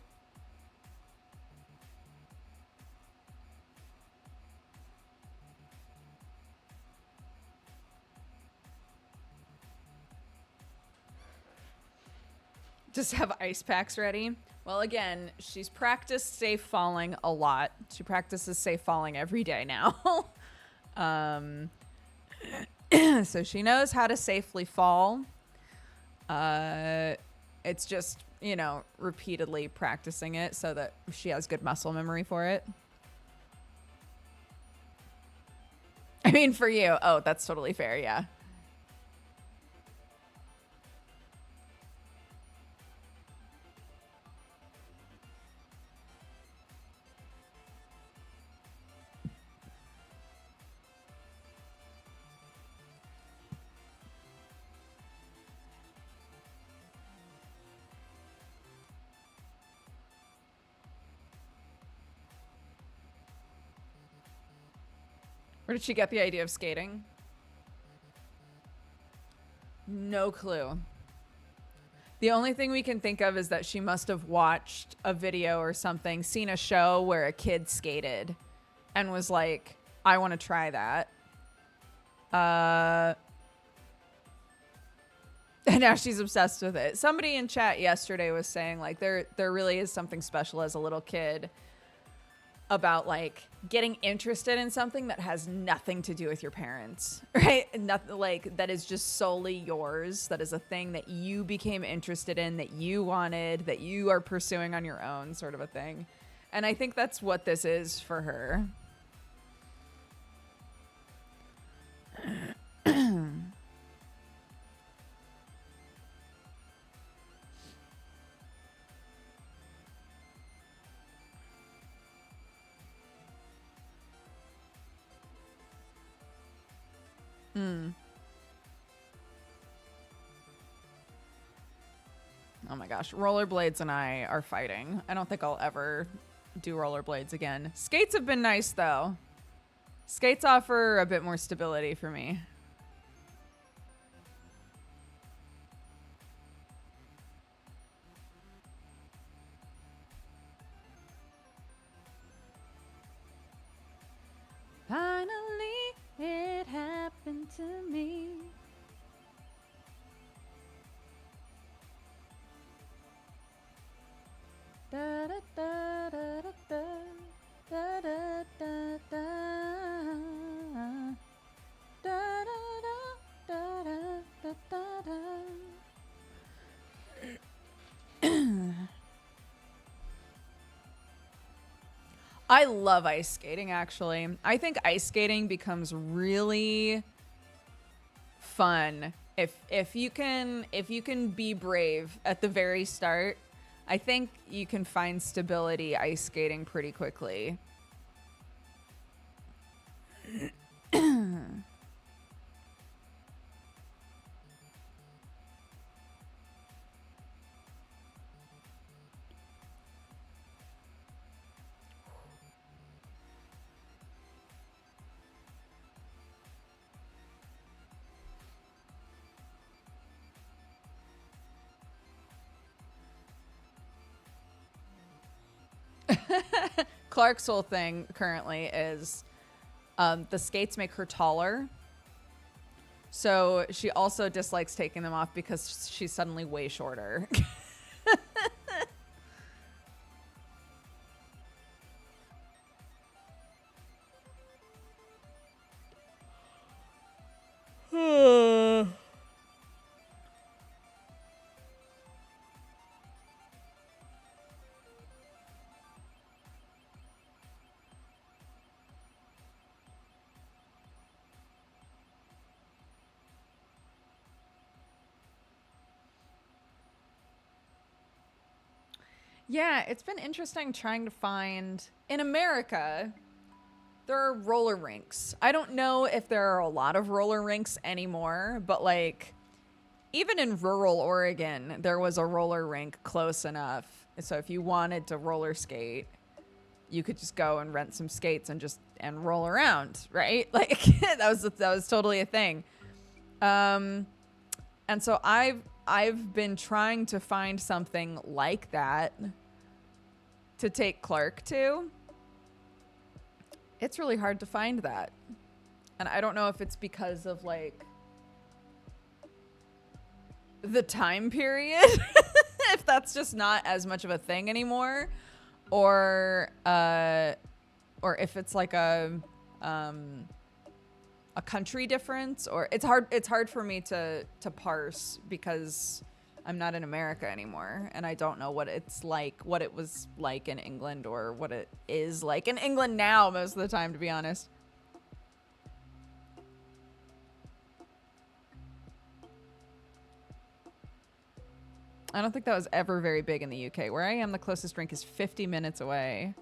Speaker 1: Just have ice packs ready. Well, again, she's practiced safe falling a lot. She practices safe falling every day now. So she knows how to safely fall. It's just, repeatedly practicing it so that she has good muscle memory for it. I mean, for you. Oh, that's totally fair. Yeah. Where did she get the idea of skating? No clue. The only thing we can think of is that she must have watched a video or something, seen a show where a kid skated and was like, I want to try that. And now she's obsessed with it. Somebody in chat yesterday was saying like there really is something special as a little kid about like getting interested in something that has nothing to do with your parents, right? Nothing like that is just solely yours. That is a thing that you became interested in, that you wanted, that you are pursuing on your own, sort of a thing. And I think that's what this is for her. Oh my gosh. Rollerblades and I are fighting. I don't think I'll ever do rollerblades again. Skates have been nice, though. Skates offer a bit more stability for me. Finally, it happened to me. Da, da, da, da, da, da, da, da, da, da, da, da, da, da. I love ice skating, actually. I think ice skating becomes really fun if you can be brave at the very start. I think you can find stability ice skating pretty quickly. Clark's whole thing currently is the skates make her taller. So she also dislikes taking them off because she's suddenly way shorter. Yeah, it's been interesting trying to find in America. There are roller rinks. I don't know if there are a lot of roller rinks anymore, but like even in rural Oregon, there was a roller rink close enough. So if you wanted to roller skate, you could just go and rent some skates and roll around, right? Like that was totally a thing. And so I've been trying to find something like that to take Clark to. It's really hard to find that. And I don't know if it's because of like the time period if that's just not as much of a thing anymore, or if it's like a country difference, or it's hard for me to parse because I'm not in America anymore and I don't know what it's like, what it was like in England, or what it is like in England now most of the time, to be honest. I don't think that was ever very big in the UK. Where I am, the closest drink is 50 minutes away.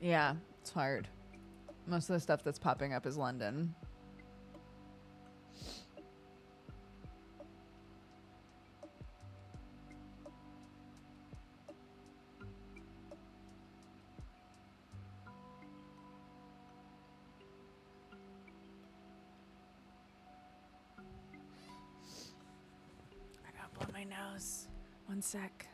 Speaker 1: Yeah, it's hard. Most of the stuff that's popping up is London. I gotta blow my nose. One sec.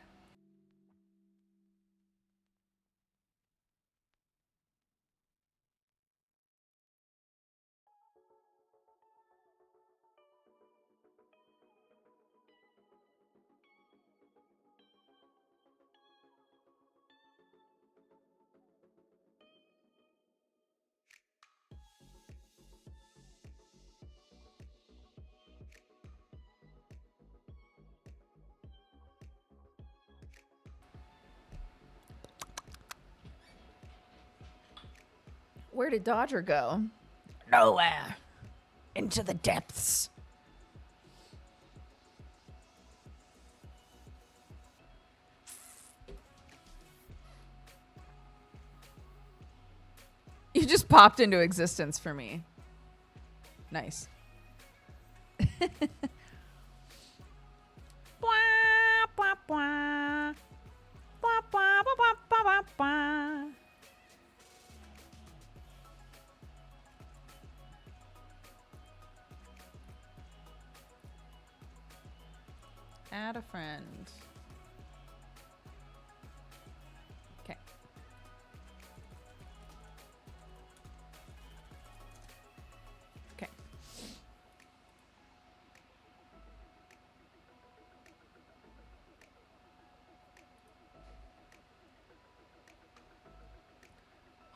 Speaker 1: Where did Dodger go? Nowhere. Into the depths. You just popped into existence for me. Nice. Add a friend. Okay. Okay.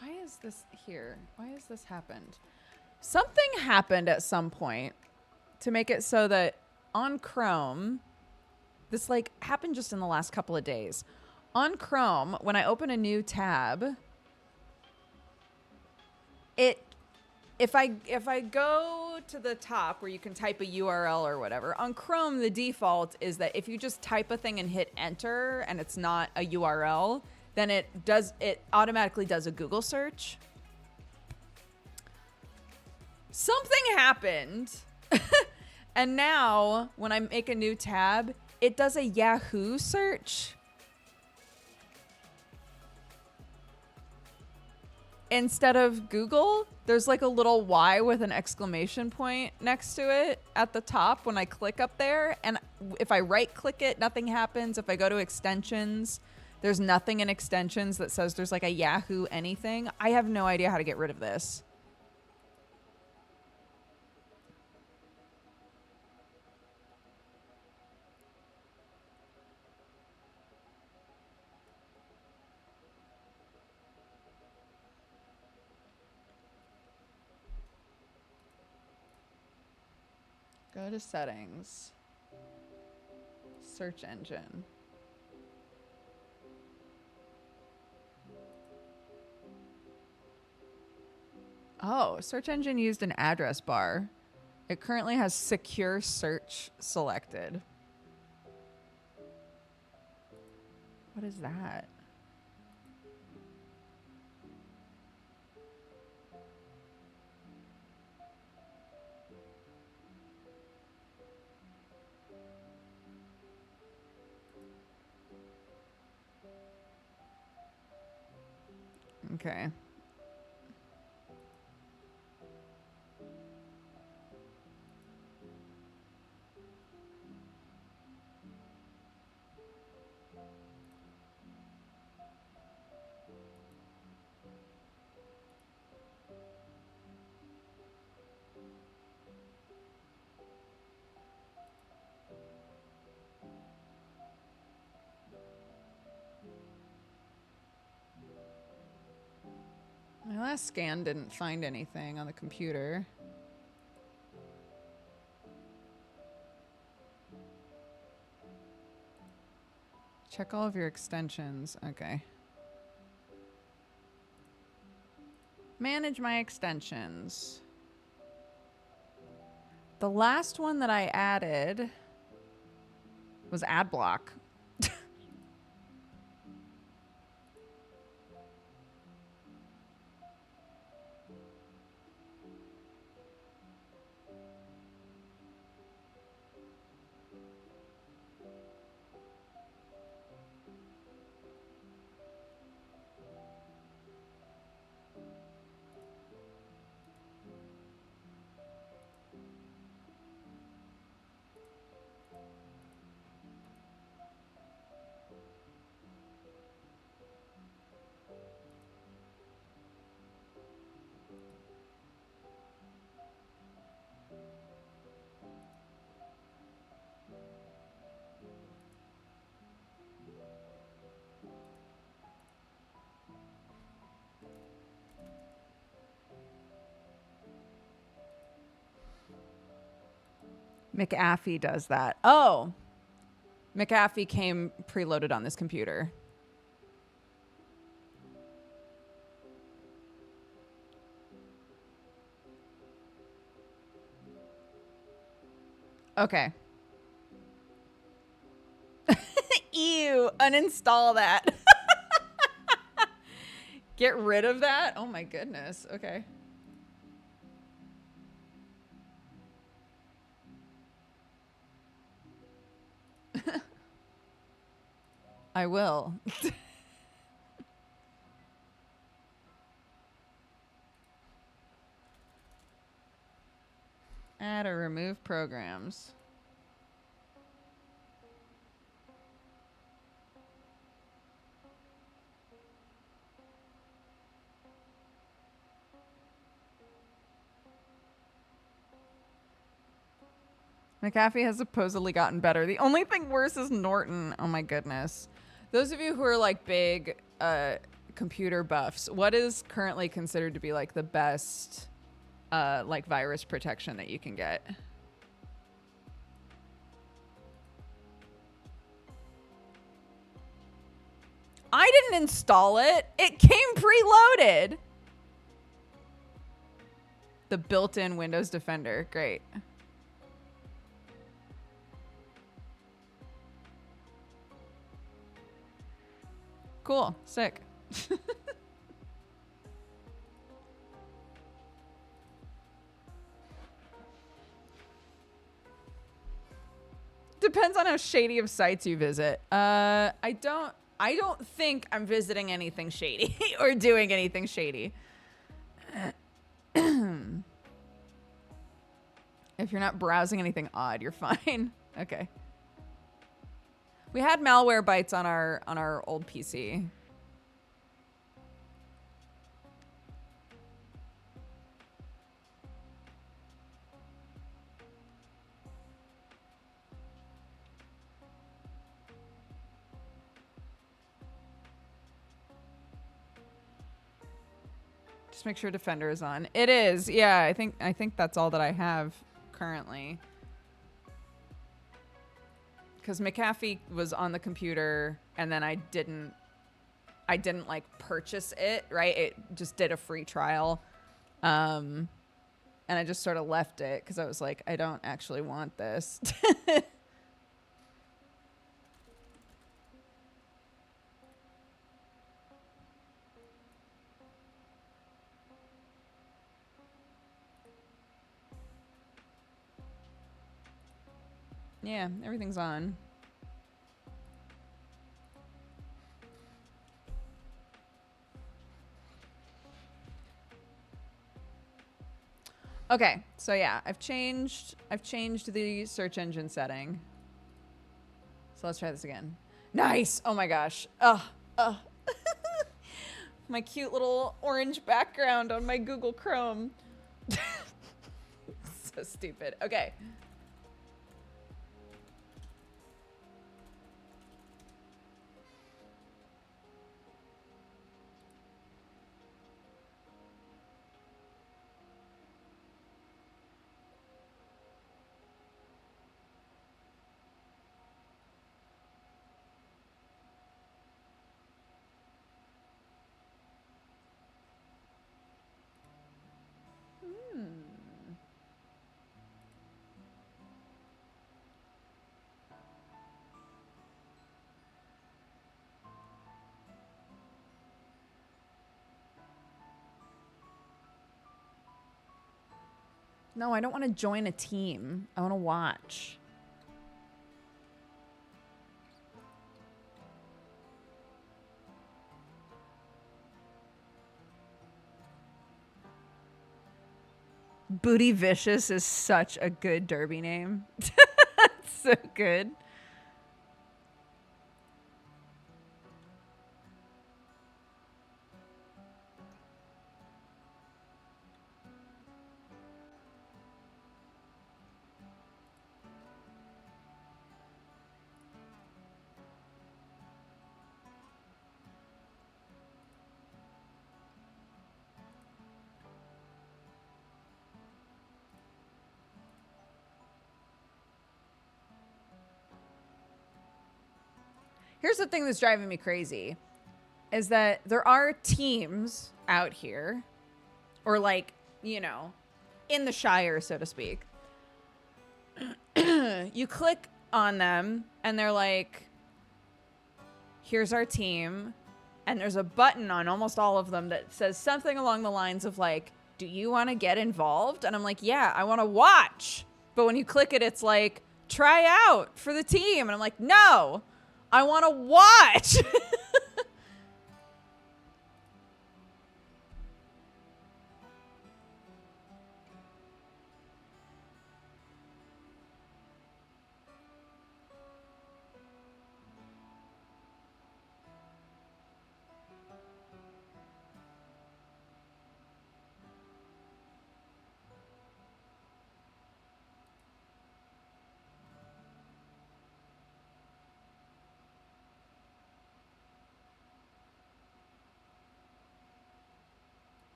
Speaker 1: Why is this here? Why has this happened? Something happened at some point to make it so that on Chrome, this like happened just in the last couple of days. On Chrome, when I open a new tab, if I go to the top where you can type a URL or whatever, on Chrome the default is that if you just type a thing and hit enter and it's not a URL, then it automatically does a Google search. Something happened. And now when I make a new tab, it does a Yahoo search instead of Google. There's like a little Y with an exclamation point next to it at the top when I click up there. And if I right click it, nothing happens. If I go to extensions, there's nothing in extensions that says there's like a Yahoo anything. I have no idea how to get rid of this. Go to settings. Search engine. Oh, search engine used an address bar. It currently has secure search selected. What is that? Okay. My last scan didn't find anything on the computer. Check all of your extensions. Okay. Manage my extensions. The last one that I added was AdBlock. McAfee does that. Oh, McAfee came preloaded on this computer. Okay. Ew, uninstall that. Get rid of that? Oh my goodness. Okay. I will. Add or remove programs. McAfee has supposedly gotten better. The only thing worse is Norton. Oh my goodness. Those of you who are like big computer buffs, what is currently considered to be like the best like virus protection that you can get? I didn't install it. It came preloaded. The built-in Windows Defender. Great. Cool. Sick. Depends on how shady of sites you visit. I don't think I'm visiting anything shady or doing anything shady. If you're not browsing anything odd, you're fine. Okay. We had malware bites on our old PC. Just make sure Defender is on. It is. Yeah, I think that's all that I have currently. Because McAfee was on the computer and then I didn't like purchase it, right? It just did a free trial. And I just sort of left it because I was like, I don't actually want this. Yeah, everything's on. Okay, so yeah, I've changed the search engine setting. So let's try this again. Nice. Oh my gosh. My cute little orange background on my Google Chrome. So stupid. Okay. No, I don't want to join a team. I want to watch. Booty Vicious is such a good derby name. So good. Here's the thing that's driving me crazy is that there are teams out here, or like, you know, in the Shire, so to speak. You click on them and they're like, here's our team. And there's a button on almost all of them that says something along the lines of like, do you want to get involved? And I'm like, yeah, I want to watch. But when you click it, it's like, try out for the team. And I'm like, no, I want to watch.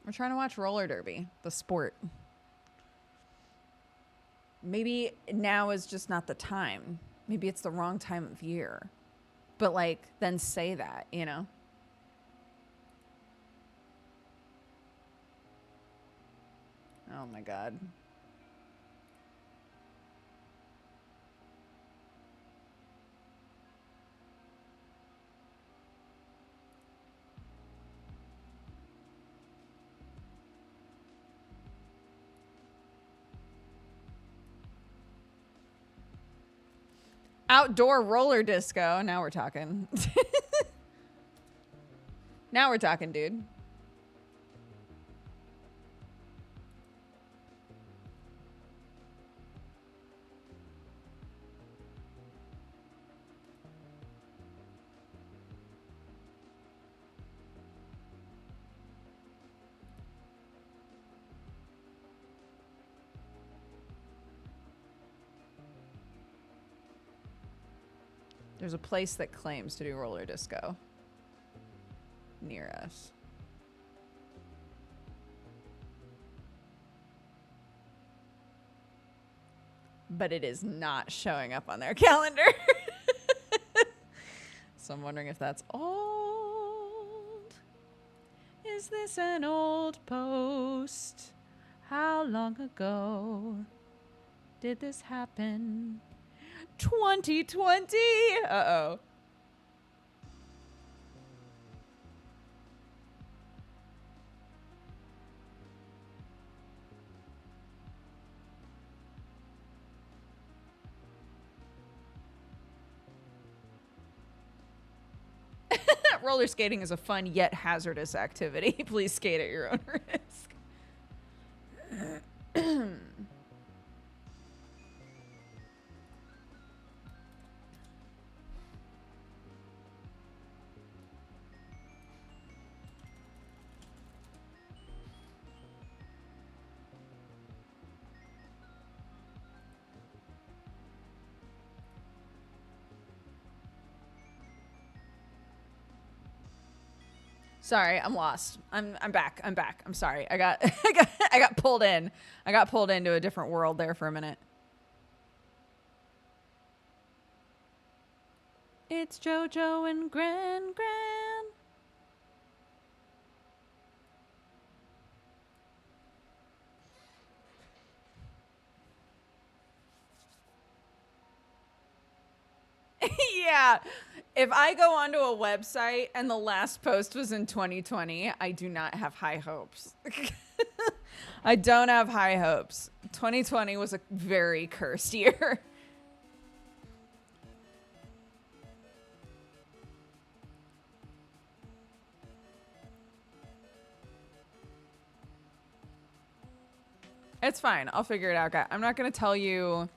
Speaker 1: We're trying to watch roller derby, the sport. Maybe now is just not the time. Maybe it's the wrong time of year. But like, then say that, you know? Oh my God. Outdoor roller disco. Now we're talking. Now we're talking, dude. There's a place that claims to do roller disco near us. But it is not showing up on their calendar. So I'm wondering if that's old. Is this an old post? How long ago did this happen? 2020. Uh-oh. Roller skating is a fun yet hazardous activity. Please skate at your own risk. Sorry, I'm lost. I'm back. I'm back. I'm sorry. I got I got pulled in. I got pulled into a different world there for a minute. It's JoJo and Gran. Yeah. If I go onto a website and the last post was in 2020, I do not have high hopes. I don't have high hopes. 2020 was a very cursed year. It's fine. I'll figure it out, guys. I'm not going to tell you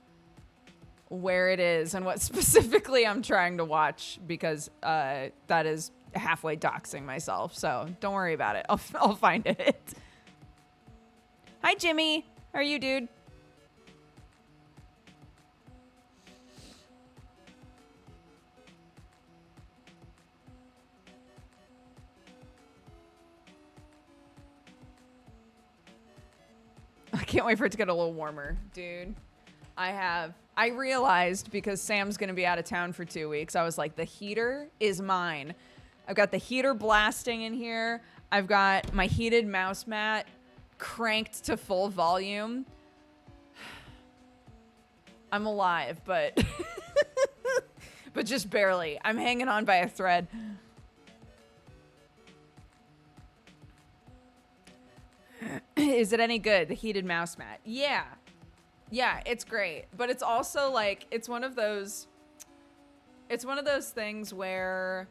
Speaker 1: where it is and what specifically I'm trying to watch because that is halfway doxing myself. So don't worry about it. I'll find it. Hi, Jimmy. How are you, dude? I can't wait for it to get a little warmer, dude. I realized because Sam's going to be out of town for 2 weeks, I was like, the heater is mine. I've got the heater blasting in here. I've got my heated mouse mat cranked to full volume. I'm alive, but but just barely. I'm hanging on by a thread. Is it any good? The heated mouse mat. Yeah. Yeah, it's great. But it's also like it's one of those things where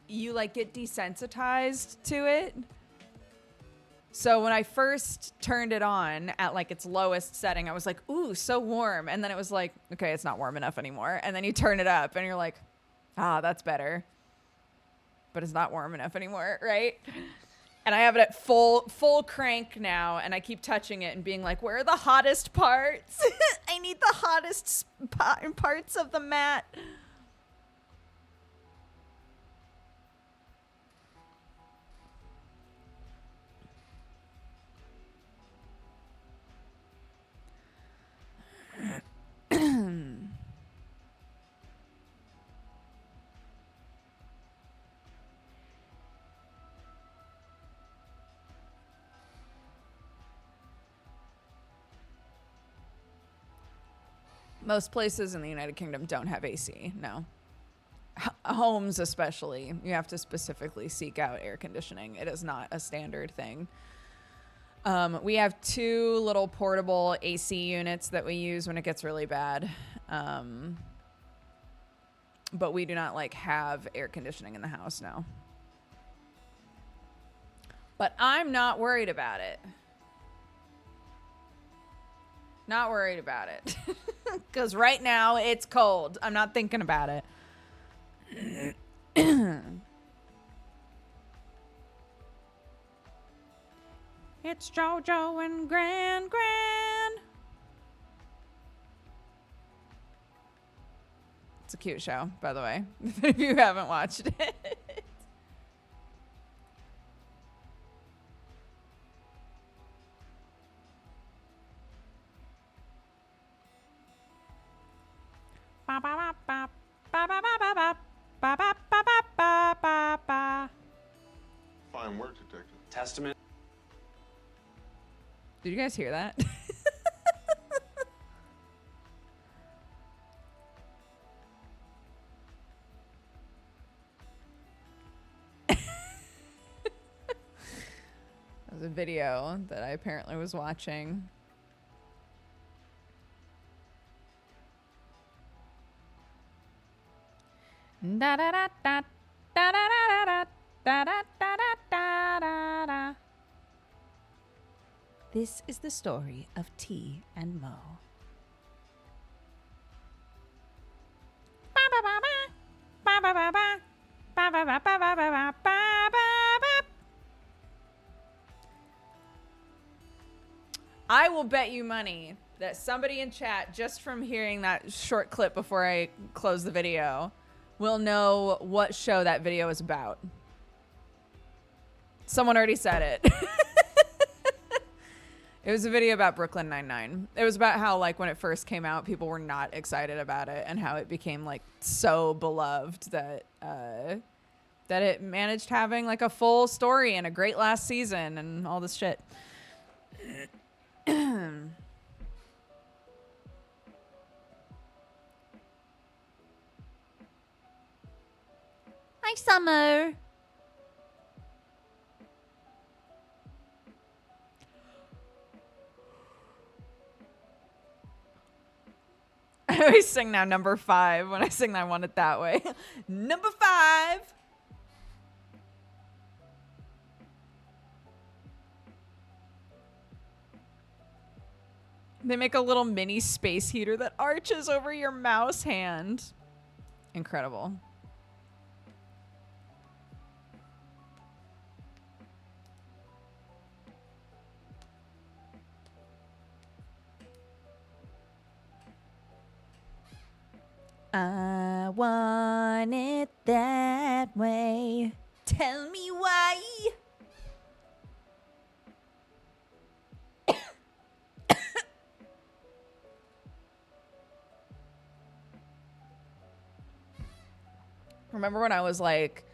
Speaker 1: you like get desensitized to it. So when I first turned it on at like its lowest setting, I was like, ooh, so warm. And then it was like, okay, it's not warm enough anymore. And then you turn it up and you're like, ah, that's better. But it's not warm enough anymore, right? And I have it at full crank now, and I keep touching it and being like, where are the hottest parts? I need the hottest parts of the mat. Most places in the United Kingdom don't have AC, no. Homes especially, you have to specifically seek out air conditioning. It is not a standard thing. We have 2 little portable AC units that we use when it gets really bad. But we do not like have air conditioning in the house now. But I'm not worried about it. Not worried about it. Because right now it's cold. I'm not thinking about it. It's JoJo and Gran. It's a cute show, by the way, if you haven't watched it.
Speaker 2: Fine work, detective.
Speaker 3: Testament.
Speaker 1: Did you guys hear that? That was a video that I apparently was watching. Da da da da da da da da da da da da da da. This is the story of T and Mo. I will bet you money that somebody in chat, just from hearing that short clip before I close the video, will know what show that video is about. Someone already said it. It was a video about Brooklyn Nine-Nine. It was about how, like, when it first came out, people were not excited about it, and how it became, like, so beloved that that it managed having, like, a full story and a great last season and all this shit. Hi, Summer. I always sing now number 5 when I sing I Want It That Way. Number 5. They make a little mini space heater that arches over your mouse hand. Incredible. I want it that way. Tell me why. Remember when I was like,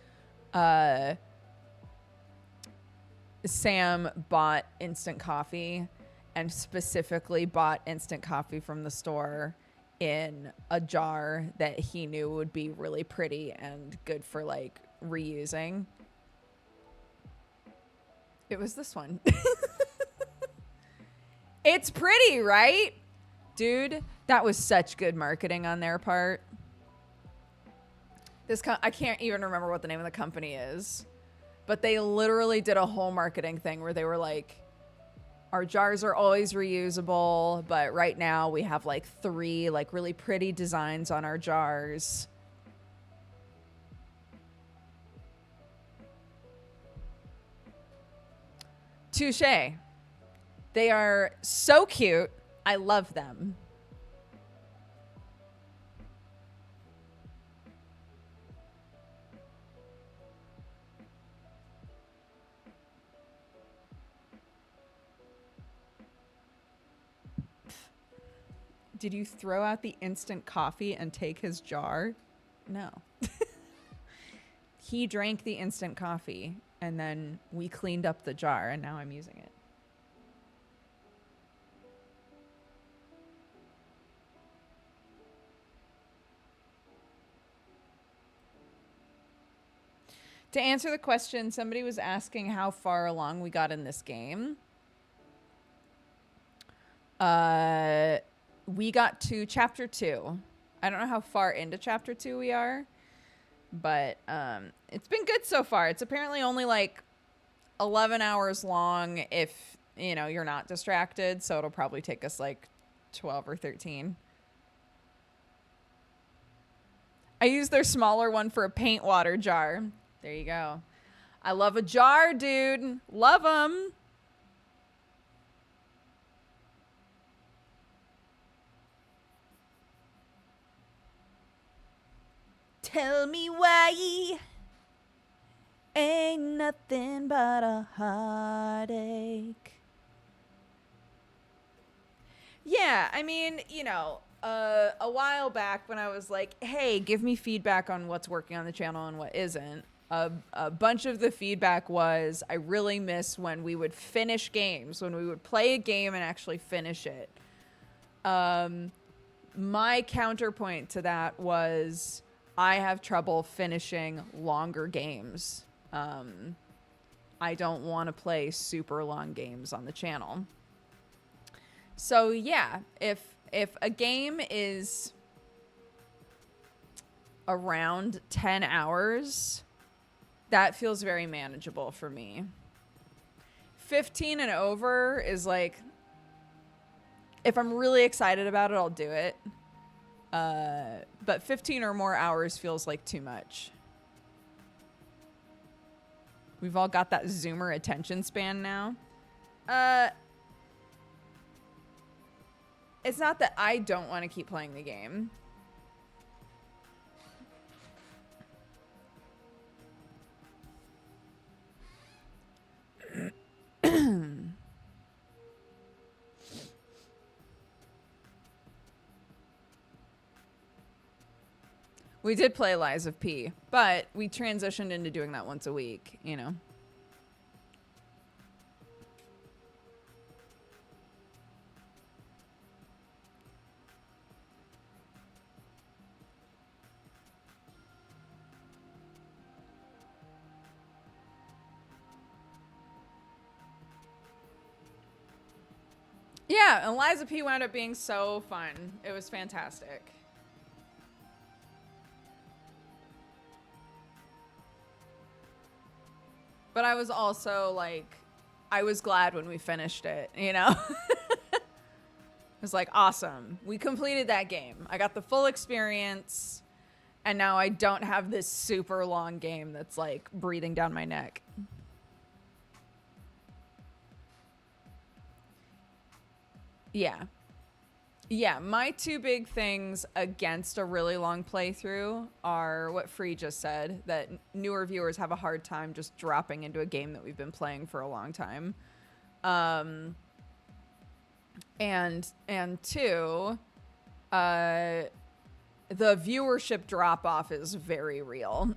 Speaker 1: Sam bought instant coffee and specifically bought instant coffee from the store in a jar that he knew would be really pretty and good for like reusing. It was this one. It's pretty, right? Dude, that was such good marketing on their part. I can't even remember what the name of the company is, but they literally did a whole marketing thing where they were like, our jars are always reusable, but right now we have like 3 like really pretty designs on our jars. Touche. They are so cute. I love them. Did you throw out the instant coffee and take his jar? No. He drank the instant coffee and then we cleaned up the jar and now I'm using it. To answer the question, somebody was asking how far along we got in this game. We got to chapter 2. I don't know how far into chapter 2 we are, but it's been good so far. It's apparently only like 11 hours long if, you know, you're not distracted, so it'll probably take us like 12 or 13. I used their smaller one for a paint water jar. There you go. I love a jar, dude. Love them. Tell me why. Ain't nothing but a heartache. Yeah, I mean, you know, a while back when I was like, hey, give me feedback on what's working on the channel and what isn't, a bunch of the feedback was, I really miss when we would finish games, when we would play a game and actually finish it. My counterpoint to that was, I have trouble finishing longer games. I don't want to play super long games on the channel. So yeah, if a game is around 10 hours, that feels very manageable for me. 15 and over is like, if I'm really excited about it, I'll do it. But 15 or more hours feels like too much. We've all got that Zoomer attention span now. It's not that I don't want to keep playing the game. We did play Lies of P, but we transitioned into doing that once a week, you know. Yeah, and Lies of P wound up being so fun. It was fantastic. But I was also like, I was glad when we finished it, you know? It was like, awesome. We completed that game. I got the full experience, and now I don't have this super long game that's like breathing down my neck. Yeah. Yeah, my two big things against a really long playthrough are what Free just said, that newer viewers have a hard time just dropping into a game that we've been playing for a long time. And two, the viewership drop off is very real.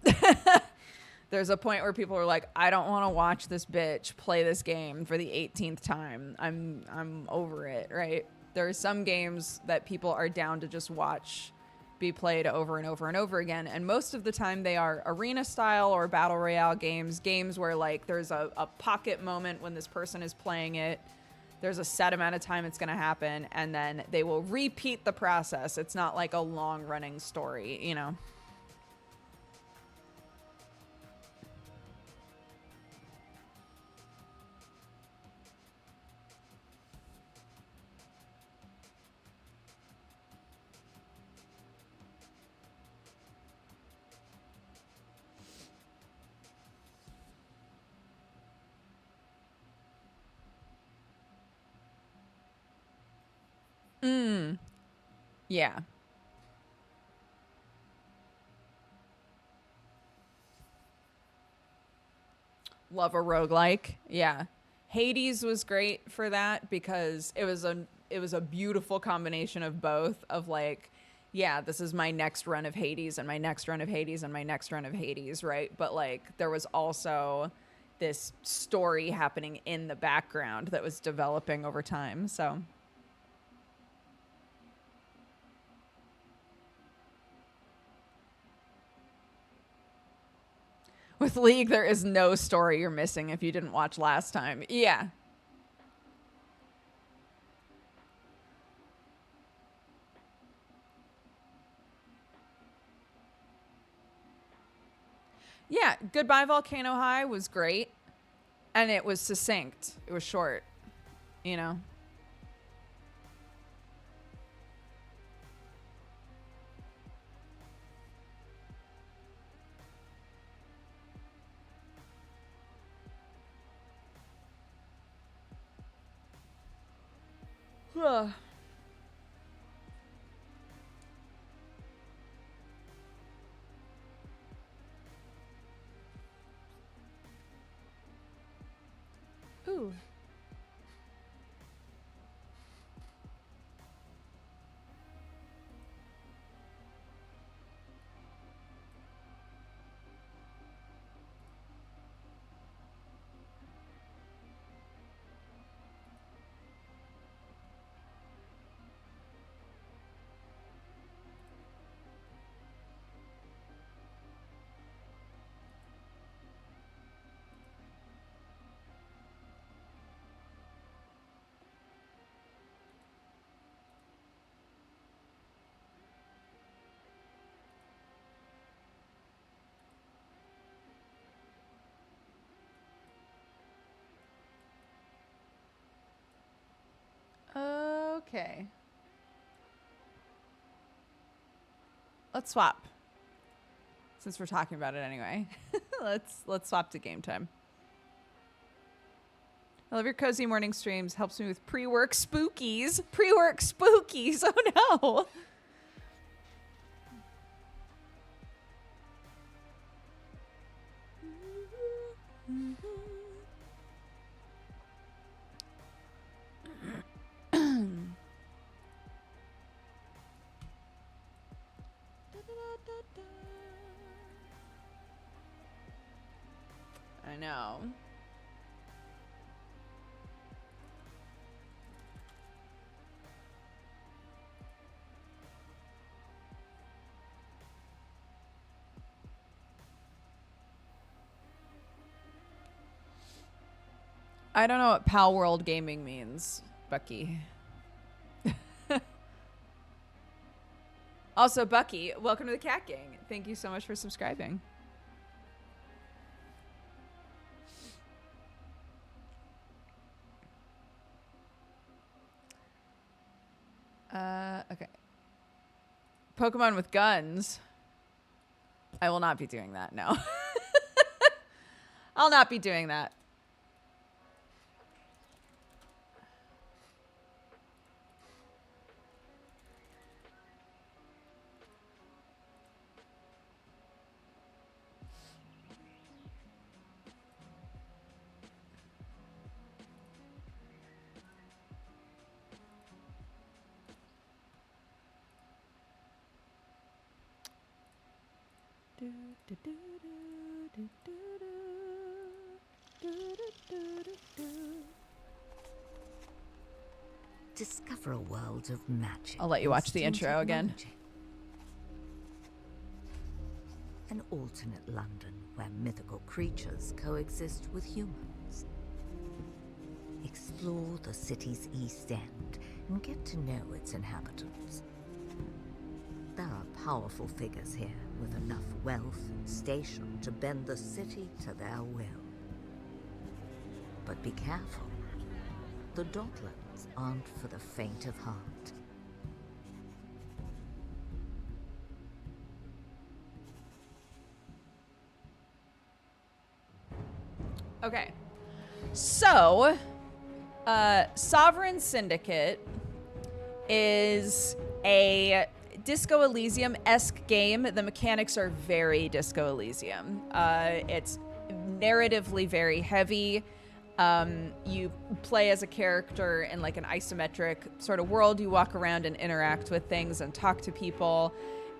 Speaker 1: There's a point where people are like, I don't want to watch this bitch play this game for the 18th time. I'm over it, right? There are some games that people are down to just watch be played over and over and over again. And most of the time they are arena style or battle royale games where like there's a pocket moment when this person is playing it. There's a set amount of time it's going to happen, and then they will repeat the process. It's not like a long running story, you know? Yeah. Love a roguelike. Yeah. Hades was great for that because it was a beautiful combination of both, of like, yeah, this is my next run of Hades and my next run of Hades and my next run of Hades, right? But like there was also this story happening in the background that was developing over time. So with League, there is no story you're missing if you didn't watch last time. Yeah. Yeah, Goodbye Volcano High was great, and it was succinct. It was short, you know. Ooh. Okay. Let's swap. Since we're talking about it anyway. let's swap to game time. I love your cozy morning streams. Helps me with pre-work spookies. Pre-work spookies. Oh no. I know. I don't know what Pal World Gaming means, Bucky. Also, Bucky, welcome to the Cat Gang. Thank you so much for subscribing. Okay. Pokemon with guns. I will not be doing that, no. I'll not be doing that.
Speaker 3: Discover a world of magic.
Speaker 1: I'll let you watch the intro again.
Speaker 3: An alternate London where mythical creatures coexist with humans. Explore the city's East End and get to know its inhabitants. There are powerful figures here with enough wealth and station to bend the city to their will. But be careful. The Docklands aren't for the faint of heart.
Speaker 1: Okay. So, Sovereign Syndicate is a Disco Elysium-esque game. The mechanics are very Disco Elysium. It's narratively very heavy. You play as a character in like an isometric sort of world. You walk around and interact with things and talk to people.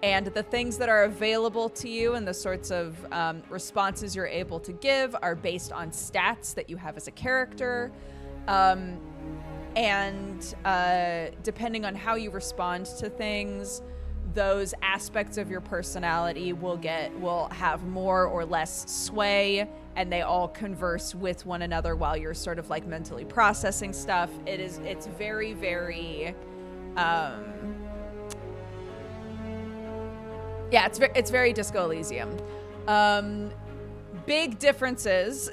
Speaker 1: And the things that are available to you and the sorts of responses you're able to give are based on stats that you have as a character. And depending on how you respond to things, those aspects of your personality will have more or less sway, and they all converse with one another while you're sort of like mentally processing stuff. It's very, very it's very Disco Elysium. Big differences,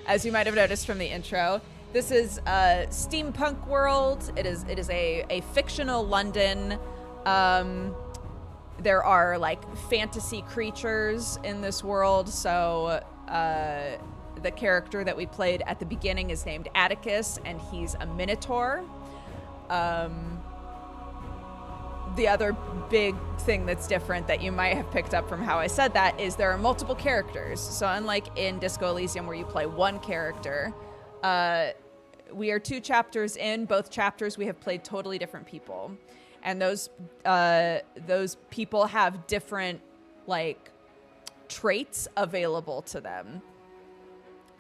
Speaker 1: as you might have noticed from the intro. This is a steampunk world. It is a fictional London. There are like fantasy creatures in this world. So the character that we played at the beginning is named Atticus, and he's a minotaur. The other big thing that's different that you might have picked up from how I said that is there are multiple characters. So unlike in Disco Elysium where you play one character, we are 2 chapters in. Both chapters we have played totally different people. And those people have different like traits available to them.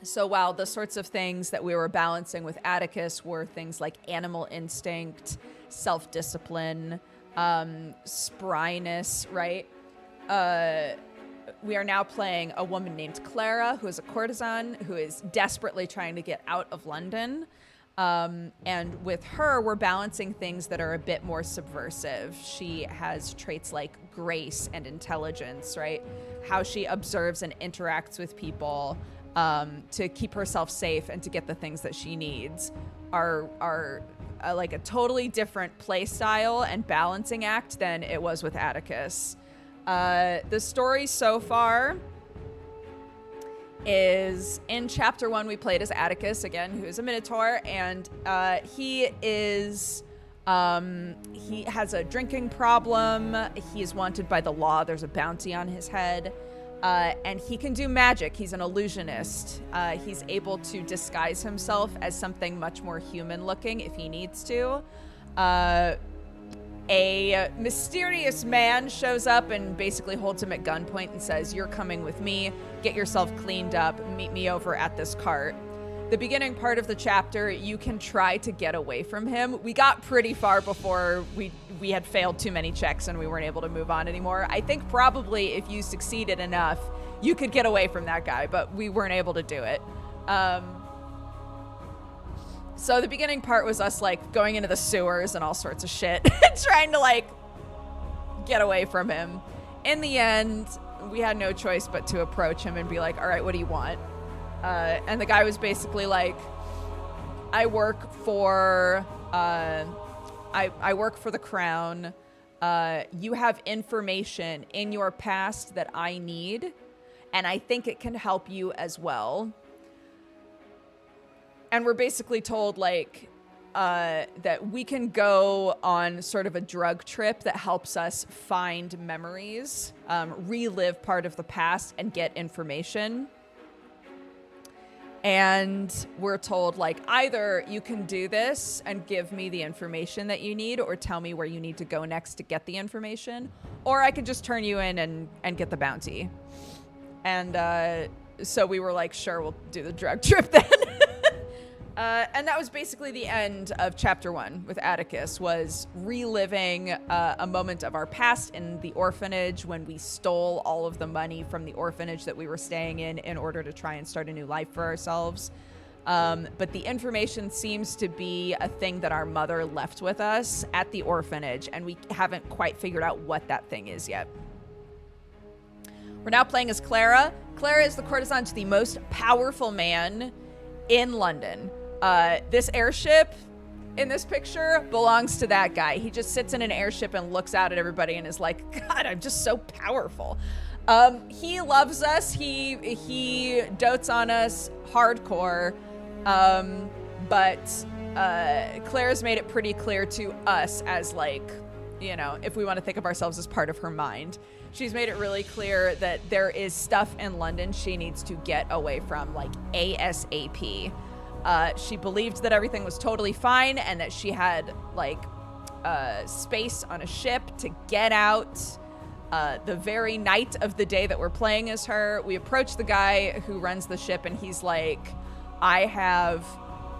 Speaker 1: So while the sorts of things that we were balancing with Atticus were things like animal instinct, self-discipline, spryness, right? We are now playing a woman named Clara, who is a courtesan who is desperately trying to get out of London. And with her, we're balancing things that are a bit more subversive. She has traits like grace and intelligence, right? How she observes and interacts with people to keep herself safe and to get the things that she needs are like a totally different play style and balancing act than it was with Atticus. The story so far is in chapter 1 we played as Atticus again, who is a minotaur, and he has a drinking problem. He is wanted by the law. There's a bounty on his head. And he can do magic. He's an illusionist. He's able to disguise himself as something much more human looking if he needs to. a mysterious man shows up and basically holds him at gunpoint and says, "You're coming with me. Get yourself cleaned up. Meet me over at this cart." The beginning part of the chapter, you can try to get away from him. We got pretty far before we had failed too many checks and we weren't able to move on anymore. I think probably if you succeeded enough, you could get away from that guy, but we weren't able to do it. So the beginning part was us like going into the sewers and all sorts of shit, trying to like get away from him. In the end, we had no choice but to approach him and be like, "All right, what do you want?" And the guy was basically like, "I work for I work for the crown. You have information in your past that I need, and I think it can help you as well." And we're basically told like that we can go on sort of a drug trip that helps us find memories, relive part of the past, and get information. And we're told like, either you can do this and give me the information that you need, or tell me where you need to go next to get the information, or I can just turn you in and get the bounty. And so we were like, sure, we'll do the drug trip then. And that was basically the end of chapter 1 with Atticus, was reliving a moment of our past in the orphanage when we stole all of the money from the orphanage that we were staying in order to try and start a new life for ourselves. But the information seems to be a thing that our mother left with us at the orphanage, and we haven't quite figured out what that thing is yet. We're now playing as Clara. Clara is the courtesan to the most powerful man in London. This airship in this picture belongs to that guy. He just sits in an airship and looks out at everybody and is like, "God, I'm just so powerful." He loves us. He dotes on us hardcore. But Claire's made it pretty clear to us as like, you know, if we want to think of ourselves as part of her mind, she's made it really clear that there is stuff in London she needs to get away from, like ASAP. She believed that everything was totally fine and that she had like space on a ship to get out the very night of the day that we're playing as her. We approach the guy who runs the ship and he's like, "I have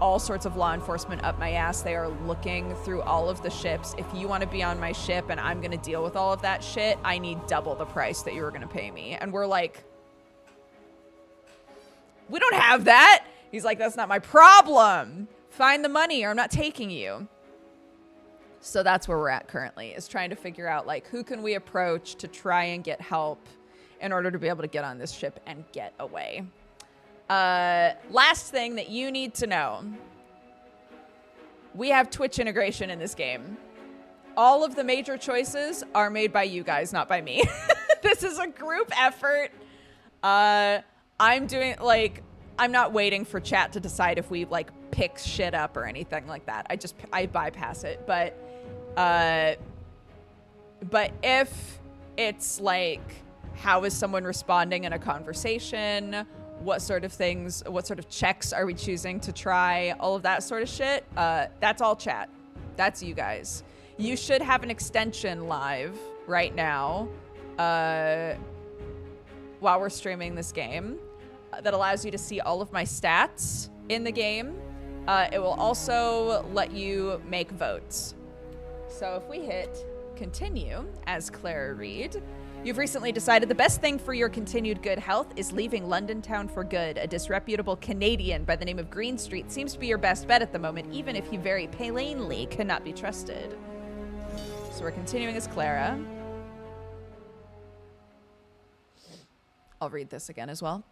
Speaker 1: all sorts of law enforcement up my ass. They are looking through all of the ships. If you want to be on my ship and I'm going to deal with all of that shit, I need double the price that you were going to pay me." And we're like, "We don't have that." He's like, "That's not my problem. Find the money or I'm not taking you." So that's where we're at currently, is trying to figure out like, who can we approach to try and get help in order to be able to get on this ship and get away. Last thing that you need to know. We have Twitch integration in this game. All of the major choices are made by you guys, not by me. This is a group effort. I'm doing like, I'm not waiting for chat to decide if we like pick shit up or anything like that. I bypass it. But if it's like, how is someone responding in a conversation? What sort of checks are we choosing to try? All of that sort of shit. That's all chat. That's you guys. You should have an extension live right now while we're streaming this game that allows you to see all of my stats in the game. It will also let you make votes. So if we hit continue as Clara Reed, you've recently decided the best thing for your continued good health is leaving London town for good. A disreputable Canadian by the name of Greenstreet seems to be your best bet at the moment, even if he very plainly cannot be trusted. So we're continuing as Clara. I'll read this again as well.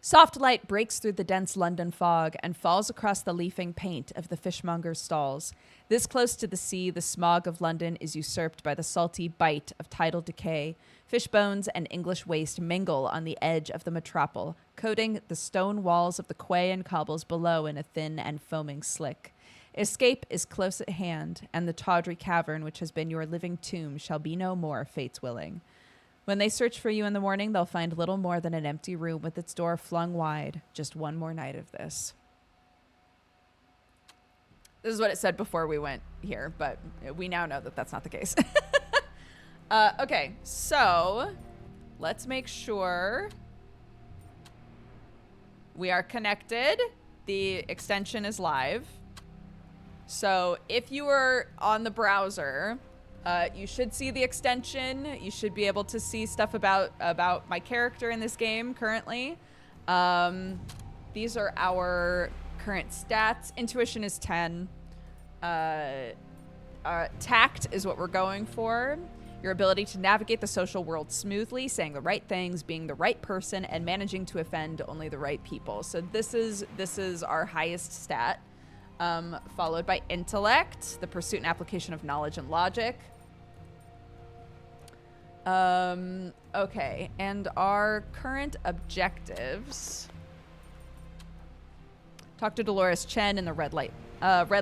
Speaker 1: Soft light breaks through the dense London fog and falls across the leafing paint of the fishmonger's stalls. This close to the sea, the smog of London is usurped by the salty bite of tidal decay. Fish bones and English waste mingle on the edge of the metropole, coating the stone walls of the quay and cobbles below in a thin and foaming slick. Escape is close at hand, and the tawdry cavern which has been your living tomb shall be no more, fate's willing. When they search for you in the morning, they'll find little more than an empty room with its door flung wide. Just one more night of this. This is what it said before we went here, but we now know that that's not the case. Okay, so let's make sure we are connected. The extension is live. So if you are on the browser, you should see the extension. You should be able to see stuff about my character in this game currently. These are our current stats. Intuition is 10. Tact is what we're going for. Your ability to navigate the social world smoothly, saying the right things, being the right person, and managing to offend only the right people. So this is our highest stat, followed by intellect, the pursuit and application of knowledge and logic. Okay, and our current objectives. Talk to Dolores Chen in the Red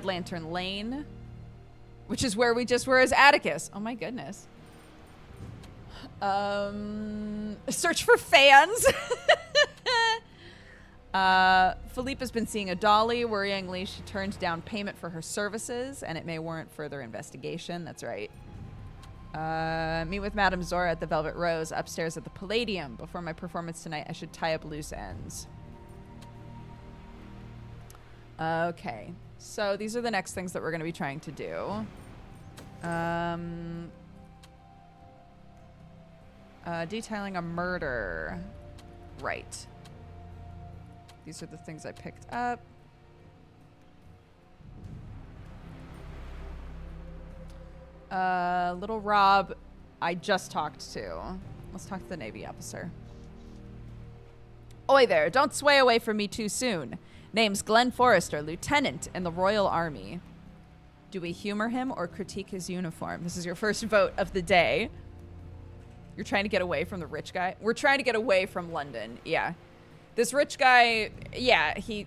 Speaker 1: Lantern Lane, which is where we just were as Atticus. Oh my goodness. Search for fans. Philippa's been seeing a dolly. Worryingly, she turned down payment for her services, and it may warrant further investigation. That's right. Meet with Madame Zora at the Velvet Rose upstairs at the Palladium. Before my performance tonight, I should tie up loose ends. Okay. So these are the next things that we're going to be trying to do. Detailing a murder. Right. These are the things I picked up. Little Rob, I just talked to. Let's talk to the Navy officer. Oi there, don't sway away from me too soon. Name's Glenn Forrester, lieutenant in the Royal Army. Do we humor him or critique his uniform? This is your first vote of the day. You're trying to get away from the rich guy? We're trying to get away from London, yeah. This rich guy, yeah, he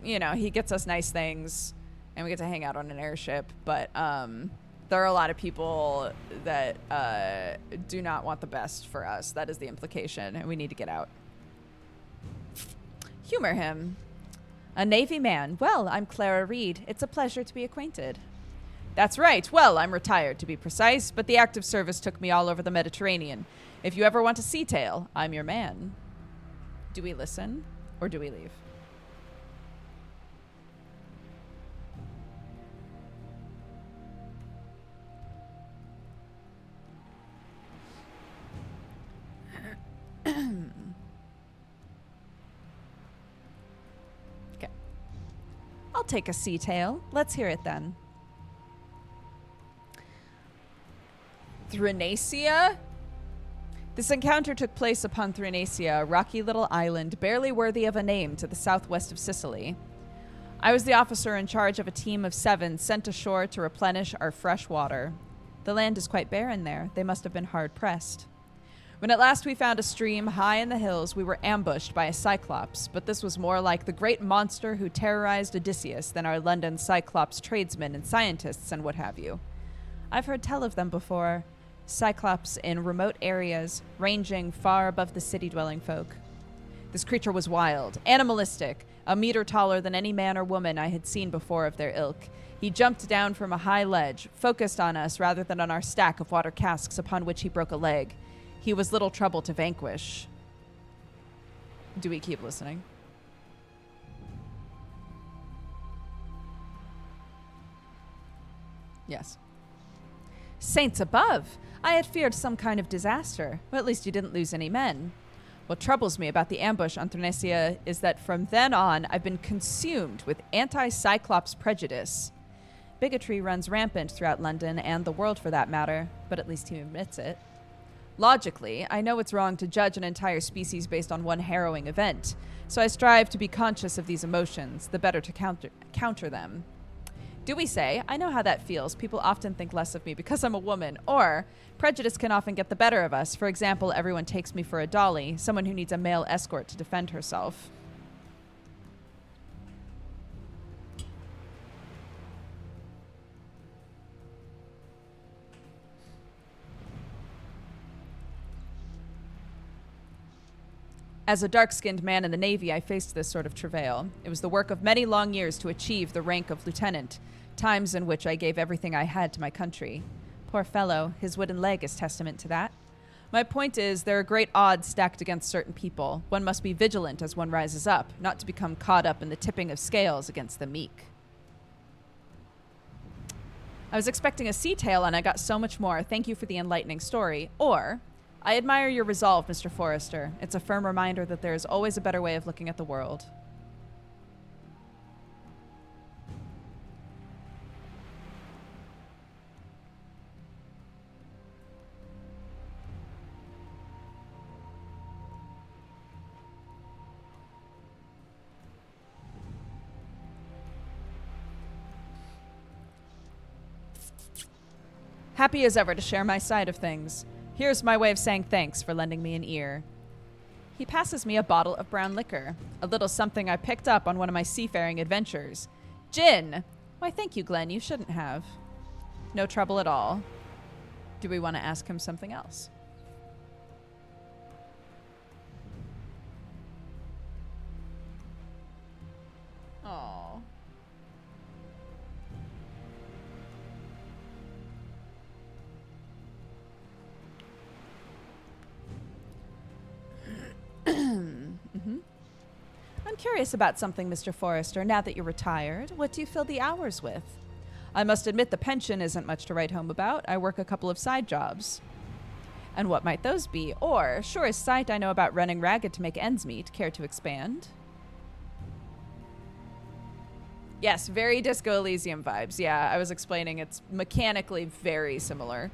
Speaker 1: gets us nice things, and we get to hang out on an airship, but there are a lot of people that do not want the best for us. That is the implication, and we need to get out. Humor him. A Navy man. Well, I'm Clara Reed. It's a pleasure to be acquainted. That's right. Well, I'm retired, to be precise, but the active service took me all over the Mediterranean. If you ever want a sea tale, I'm your man. Do we listen, or do we leave? Okay. I'll take a sea tale. Let's hear it then. Thrinacia? This encounter took place upon Thrinacia, a rocky little island barely worthy of a name to the southwest of Sicily. I was the officer in charge of a team of 7 sent ashore to replenish our fresh water. The land is quite barren there. They must have been hard-pressed. When at last we found a stream high in the hills, we were ambushed by a cyclops, but this was more like the great monster who terrorized Odysseus than our London cyclops tradesmen and scientists and what have you. I've heard tell of them before. Cyclops in remote areas, ranging far above the city-dwelling folk. This creature was wild, animalistic, a meter taller than any man or woman I had seen before of their ilk. He jumped down from a high ledge, focused on us rather than on our stack of water casks upon which he broke a leg. He was little trouble to vanquish. Do we keep listening? Yes. Saints above! I had feared some kind of disaster. Well, at least you didn't lose any men. What troubles me about the ambush on Thrinacia is that from then on, I've been consumed with anti-Cyclops prejudice. Bigotry runs rampant throughout London and the world for that matter, but at least he admits it. Logically, I know it's wrong to judge an entire species based on one harrowing event, so I strive to be conscious of these emotions, the better to counter them. Do we say, I know how that feels, people often think less of me because I'm a woman, or prejudice can often get the better of us. For example, everyone takes me for a dolly, someone who needs a male escort to defend herself. As a dark-skinned man in the Navy, I faced this sort of travail. It was the work of many long years to achieve the rank of lieutenant, times in which I gave everything I had to my country. Poor fellow, his wooden leg is testament to that. My point is, there are great odds stacked against certain people. One must be vigilant as one rises up, not to become caught up in the tipping of scales against the meek. I was expecting a sea tale and I got so much more. Thank you for the enlightening story. Or, I admire your resolve, Mr. Forrester. It's a firm reminder that there is always a better way of looking at the world. Happy as ever to share my side of things. Here's my way of saying thanks for lending me an ear. He passes me a bottle of brown liquor, a little something I picked up on one of my seafaring adventures. Gin! Why, thank you, Glenn. You shouldn't have. No trouble at all. Do we want to ask him something else? Aww. I'm curious about something, Mr. Forrester, now that you're retired. What do you fill the hours with? I must admit the pension isn't much to write home about. I work a couple of side jobs. And what might those be? Or, sure as sight, I know about running ragged to make ends meet. Care to expand? Yes, very Disco Elysium vibes. Yeah, I was explaining it's mechanically very similar.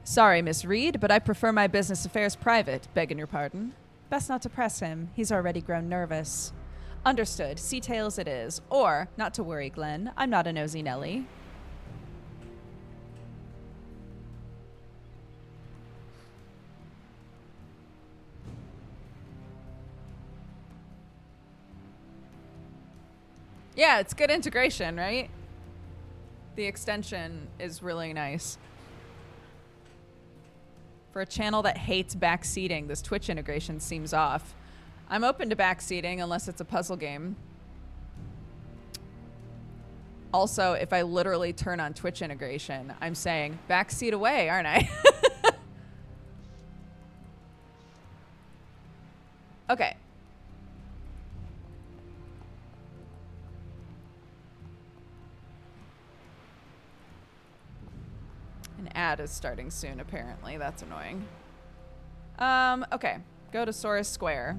Speaker 1: Sorry, Miss Reed, but I prefer my business affairs private, begging your pardon. Best not to press him. He's already grown nervous. Understood. Sea tales it is. Or, not to worry, Glenn. I'm not a nosy Nelly. Yeah, it's good integration, right? The extension is really nice. For a channel that hates backseating, this Twitch integration seems off. I'm open to backseating unless it's a puzzle game. Also, if I literally turn on Twitch integration, I'm saying backseat away, aren't I? Okay. An ad is starting soon, apparently. That's annoying. Okay. Go to Soros Square.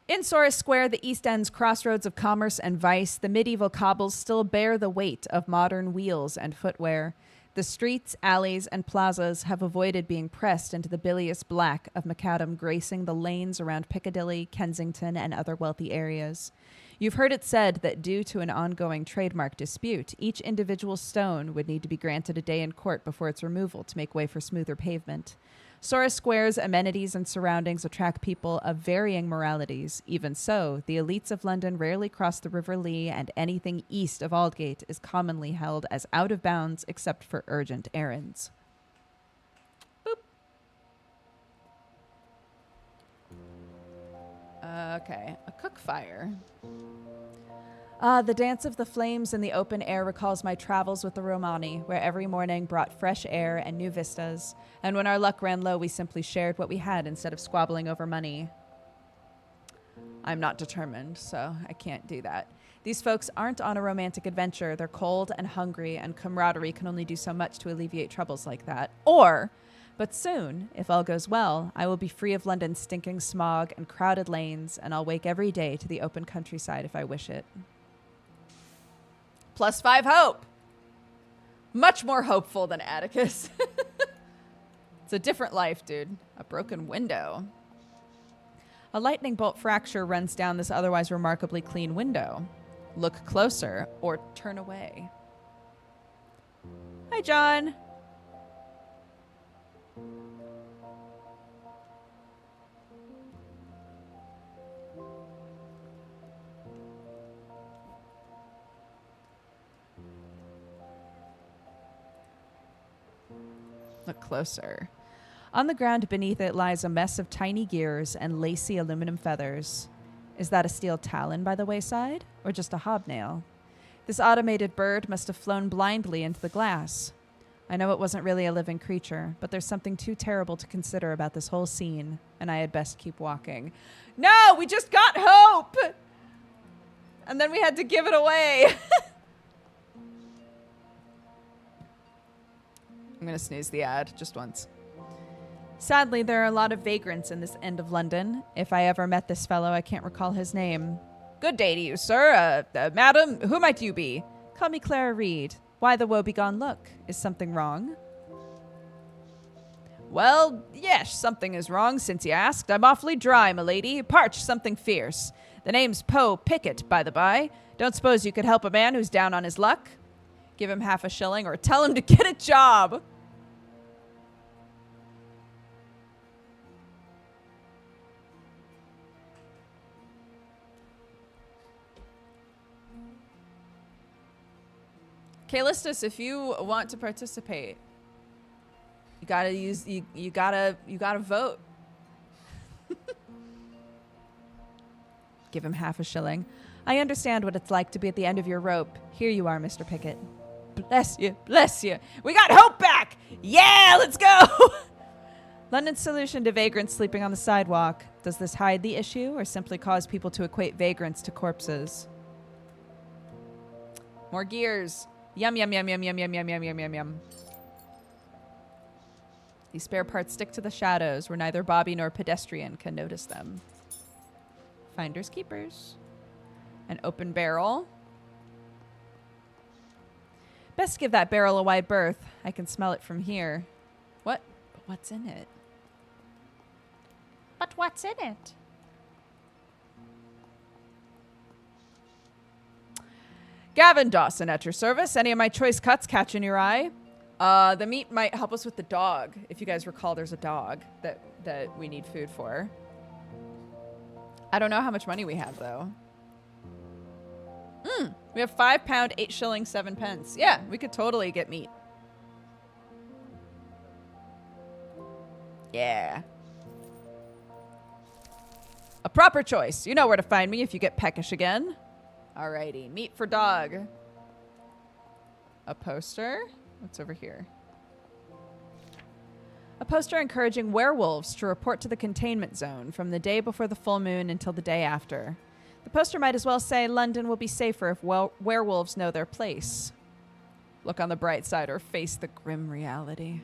Speaker 1: In Soros Square, the East End's crossroads of commerce and vice, the medieval cobbles still bear the weight of modern wheels and footwear. The streets, alleys, and plazas have avoided being pressed into the bilious black of macadam gracing the lanes around Piccadilly, Kensington, and other wealthy areas. You've heard it said that due to an ongoing trademark dispute, each individual stone would need to be granted a day in court before its removal to make way for smoother pavement. Soros Square's amenities and surroundings attract people of varying moralities. Even so, the elites of London rarely cross the River Lee, and anything east of Aldgate is commonly held as out of bounds except for urgent errands. Boop. Okay, a cook fire. The dance of the flames in the open air recalls my travels with the Romani, where every morning brought fresh air and new vistas, and when our luck ran low, we simply shared what we had instead of squabbling over money. I'm not determined, so I can't do that. These folks aren't on a romantic adventure. They're cold and hungry, and camaraderie can only do so much to alleviate troubles like that. But soon, if all goes well, I will be free of London's stinking smog and crowded lanes, and I'll wake every day to the open countryside if I wish it. +5 hope. Much more hopeful than Atticus. It's a different life, dude. A broken window. A lightning bolt fracture runs down this otherwise remarkably clean window. Look closer or turn away. Hi, John. Look closer. On the ground beneath it lies a mess of tiny gears and lacy aluminum feathers. Is that a steel talon by the wayside, or just a hobnail? This automated bird must have flown blindly into the glass. I know it wasn't really a living creature, but there's something too terrible to consider about this whole scene, and I had best keep walking. No, we just got hope! And then we had to give it away. I'm going to snooze the ad just once. Sadly, there are a lot of vagrants in this end of London. If I ever met this fellow, I can't recall his name. Good day to you, sir. Madam, who might you be? Call me Clara Reed. Why the woebegone look? Is something wrong? Well, yes, something is wrong since you asked. I'm awfully dry, m'lady. Parched something fierce. The name's Poe Pickett, by the by. Don't suppose you could help a man who's down on his luck? Give him half a shilling or tell him to get a job. Kalistus, if you want to participate, you gotta use you gotta vote. Give him half a shilling. I understand what it's like to be at the end of your rope. Here you are, Mr. Pickett. Bless you, bless you. We got hope back. Yeah, let's go. London's solution to vagrants sleeping on the sidewalk. Does this hide the issue or simply cause people to equate vagrants to corpses? More gears. Yum, yum, yum, yum, yum, yum, yum, yum, yum, yum, yum. These spare parts stick to the shadows where neither Bobby nor pedestrian can notice them. Finders keepers. An open barrel. Best give that barrel a wide berth. I can smell it from here. What? But what's in it? But what's in it? Gavin Dawson at your service. Any of my choice cuts catching your eye? The meat might help us with the dog. If you guys recall, there's a dog that we need food for. I don't know how much money we have, though. We have £5, 8 shillings, 7 pence. Yeah, we could totally get meat. Yeah. A proper choice. You know where to find me if you get peckish again. Alrighty, meat for dog. A poster? What's over here? A poster encouraging werewolves to report to the containment zone from the day before the full moon until the day after. The poster might as well say London will be safer if werewolves know their place. Look on the bright side or face the grim reality.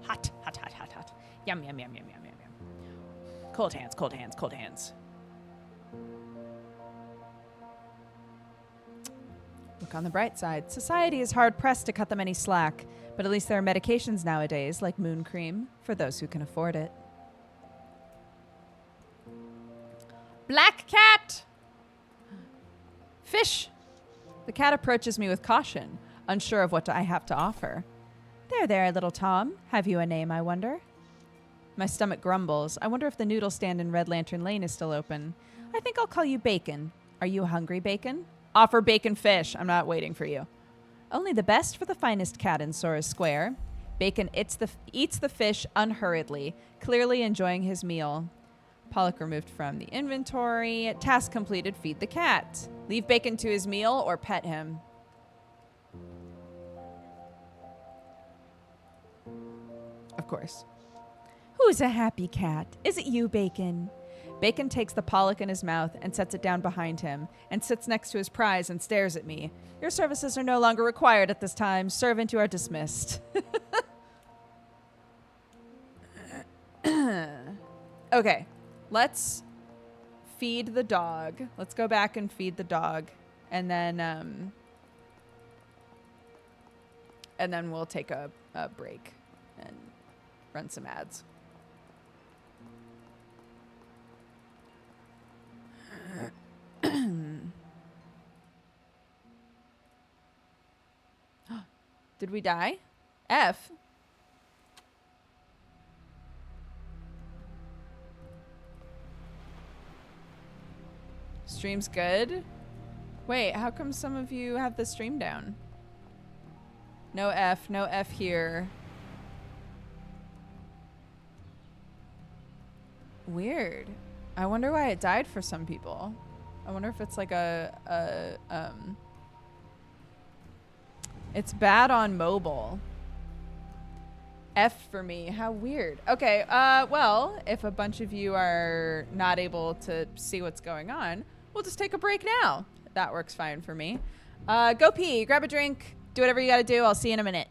Speaker 1: Hot, hot, hot, hot, hot. Yum, yum, yum, yum, yum, yum, yum. Cold hands, cold hands, cold hands. Look on the bright side. Society is hard-pressed to cut them any slack, but at least there are medications nowadays, like moon cream, for those who can afford it. Black cat! Fish! The cat approaches me with caution, unsure of what I have to offer. There, little Tom. Have you a name, I wonder? My stomach grumbles. I wonder if the noodle stand in Red Lantern Lane is still open. I think I'll call you Bacon. Are you hungry, Bacon? Offer bacon fish. I'm not waiting for you. Only the best for the finest cat in Sora's Square. Bacon eats the fish unhurriedly, clearly enjoying his meal. Pollock removed from the inventory. Task completed, feed the cat. Leave Bacon to his meal or pet him. Of course. Who's a happy cat? Is it you, Bacon? Bacon takes the pollock in his mouth and sets it down behind him and sits next to his prize and stares at me. Your services are no longer required at this time. Servant, you are dismissed. Okay, let's feed the dog. Let's go back and feed the dog. And then we'll take a break and run some ads. Did we die? F. Stream's good? Wait, how come some of you have the stream down? No F here. Weird. I wonder why it died for some people. I wonder if it's like it's bad on mobile. F for me. How weird. Okay, well, if a bunch of you are not able to see what's going on, we'll just take a break now. That works fine for me. Go pee, grab a drink, do whatever you gotta do. I'll see you in a minute.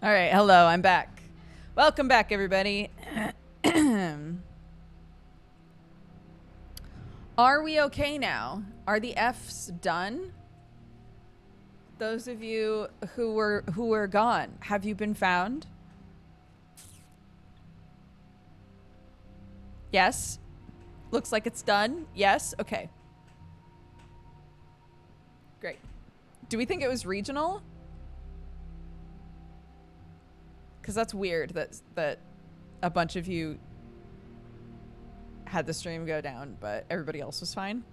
Speaker 1: All right, hello, I'm back. Welcome back, everybody. Are we okay now? Are the Fs done? Those of you who were gone, have you been found? Yes. Looks like it's done. Yes. Okay. Great. Do we think it was regional? Because that's weird that a bunch of you had the stream go down, but everybody else was fine.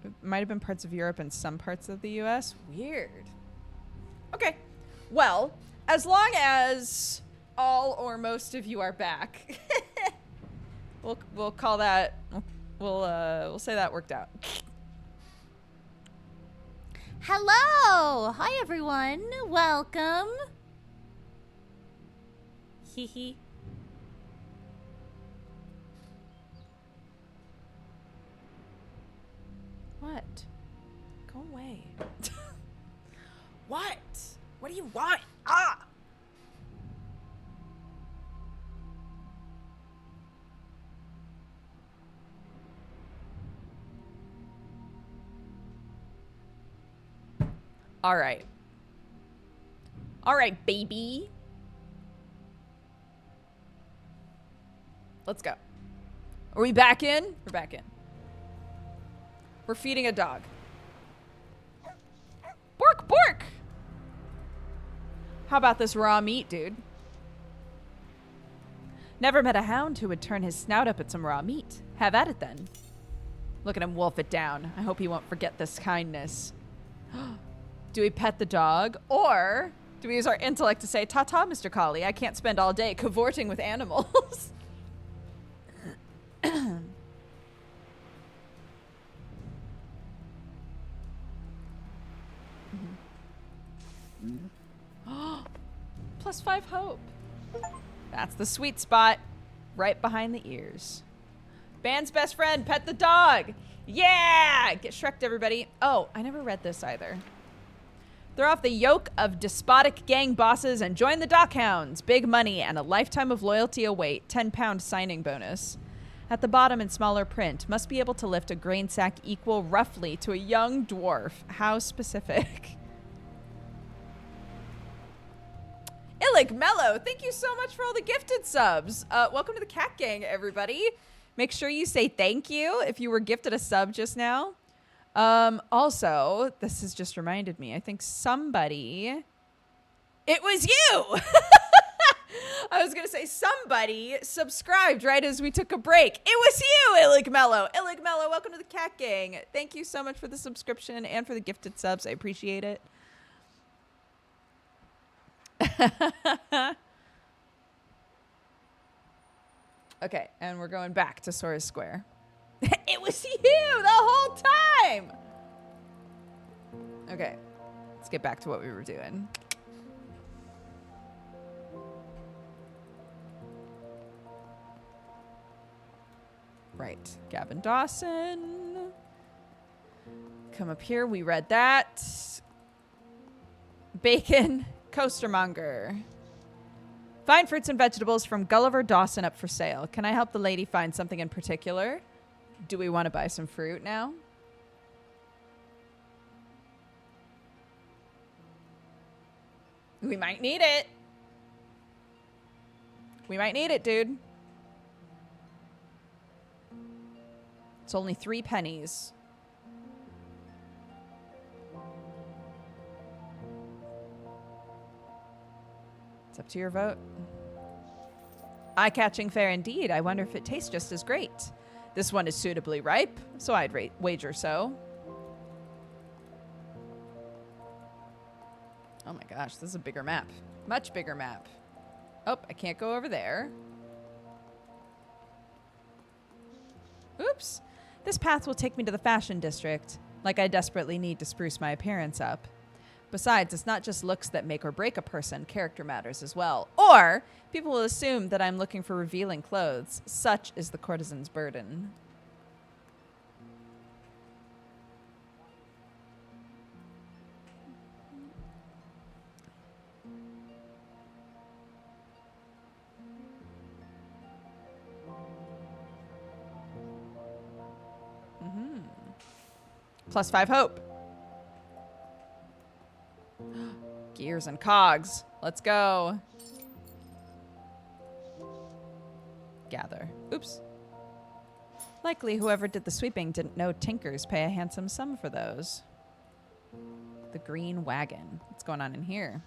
Speaker 1: It might have been parts of Europe and some parts of the US. Weird. Okay. Well, as long as all or most of you are back, we'll call that, we'll say that worked out.
Speaker 4: Hello! Hi, everyone. Welcome. Hee hee.
Speaker 1: What? Go away. What? What do you want? Ah! All right. All right, baby. Let's go. Are we back in? We're back in. We're feeding a dog. Bork, bork! How about this raw meat, dude? Never met a hound who would turn his snout up at some raw meat. Have at it then. Look at him wolf it down. I hope he won't forget this kindness. Do we pet the dog? Or do we use our intellect to say, ta-ta, Mr. Collie, I can't spend all day cavorting with animals. +5 hope. That's the sweet spot. Right behind the ears. Band's best friend, pet the dog. Yeah! Get Shrek'd, everybody. Oh, I never read this either. Throw off the yoke of despotic gang bosses and join the Dockhounds. Big money and a lifetime of loyalty await. £10 signing bonus. At the bottom in smaller print, must be able to lift a grain sack equal roughly to a young dwarf. How specific? Illig Mello, thank you so much for all the gifted subs. Welcome to the Cat Gang, everybody. Make sure you say thank you if you were gifted a sub just now. Also, this has just reminded me, I think somebody, it was you. I was going to say somebody subscribed right as we took a break. It was you, Illig Mello. Illig Mello, welcome to the Cat Gang. Thank you so much for the subscription and for the gifted subs. I appreciate it. Okay, and we're going back to Sora's Square. It was you the whole time! Okay, let's get back to what we were doing. Right, Gavin Dawson. Come up here, we read that. Bacon, costermonger. Fine fruits and vegetables from Gulliver Dawson up for sale. Can I help the lady find something in particular? Do we want to buy some fruit now? We might need it. We might need it, dude. It's only 3 pennies. It's up to your vote. Eye-catching fare indeed. I wonder if it tastes just as great. This one is suitably ripe, so I'd wager so. Oh my gosh, this is a bigger map. Much bigger map. Oh, I can't go over there. Oops. This path will take me to the fashion district, like I desperately need to spruce my appearance up. Besides, it's not just looks that make or break a person, character matters as well. Or, people will assume that I'm looking for revealing clothes. Such is the courtesan's burden. +5 hope. Gears and cogs. Let's go. Gather. Oops. Likely whoever did the sweeping didn't know tinkers pay a handsome sum for those. The green wagon. What's going on in here?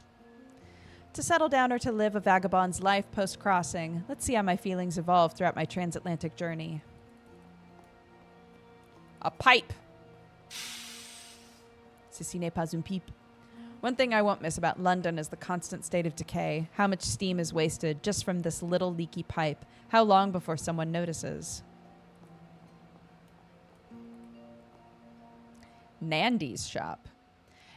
Speaker 1: To settle down or to live a vagabond's life post-crossing. Let's see how my feelings evolve throughout my transatlantic journey. A pipe. Ceci n'est pas une pipe. One thing I won't miss about London is the constant state of decay. How much steam is wasted just from this little leaky pipe. How long before someone notices? Nandy's shop.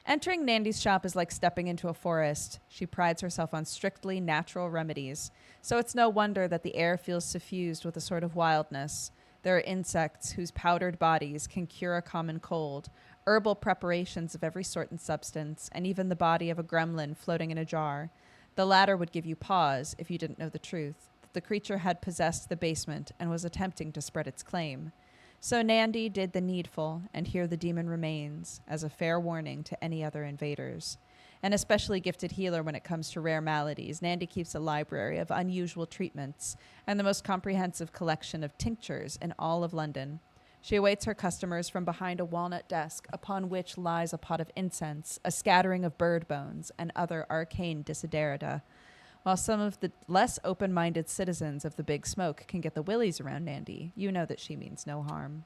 Speaker 1: Entering Nandy's shop is like stepping into a forest. She prides herself on strictly natural remedies, so it's no wonder that the air feels suffused with a sort of wildness. There are insects whose powdered bodies can cure a common cold, herbal preparations of every sort and substance, and even the body of a gremlin floating in a jar. The latter would give you pause if you didn't know the truth, that the creature had possessed the basement and was attempting to spread its claim. So Nandy did the needful, and here the demon remains, as a fair warning to any other invaders. An especially gifted healer when it comes to rare maladies, Nandy keeps a library of unusual treatments and the most comprehensive collection of tinctures in all of London. She awaits her customers from behind a walnut desk upon which lies a pot of incense, a scattering of bird bones, and other arcane desiderata. While some of the less open-minded citizens of the Big Smoke can get the willies around Nandy, you know that she means no harm.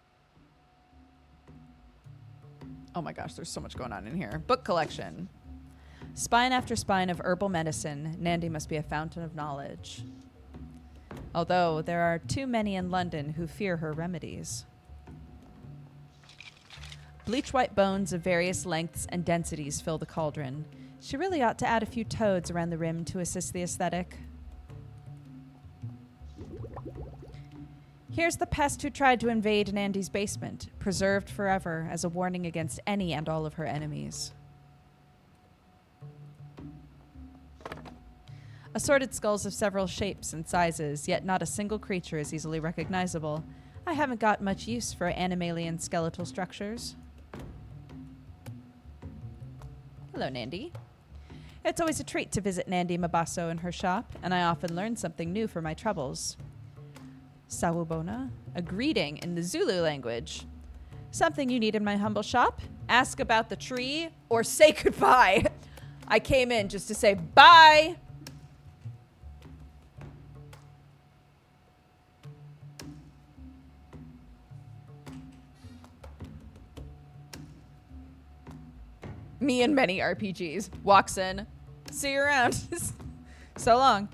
Speaker 1: Oh my gosh, there's so much going on in here. Book collection. Spine after spine of herbal medicine, Nandy must be a fountain of knowledge. Although there are too many in London who fear her remedies. Bleach white bones of various lengths and densities fill the cauldron. She really ought to add a few toads around the rim to assist the aesthetic. Here's the pest who tried to invade Nandy's basement, preserved forever as a warning against any and all of her enemies. Assorted skulls of several shapes and sizes, yet not a single creature is easily recognizable. I haven't got much use for animalian skeletal structures. Hello, Nandy. It's always a treat to visit Nandy Mabasso in her shop, and I often learn something new for my troubles. Sawubona, a greeting in the Zulu language. Something you need in my humble shop? Ask about the tree or say goodbye. I came in just to say bye. Me and many RPGs. Walks in. See you around. So long.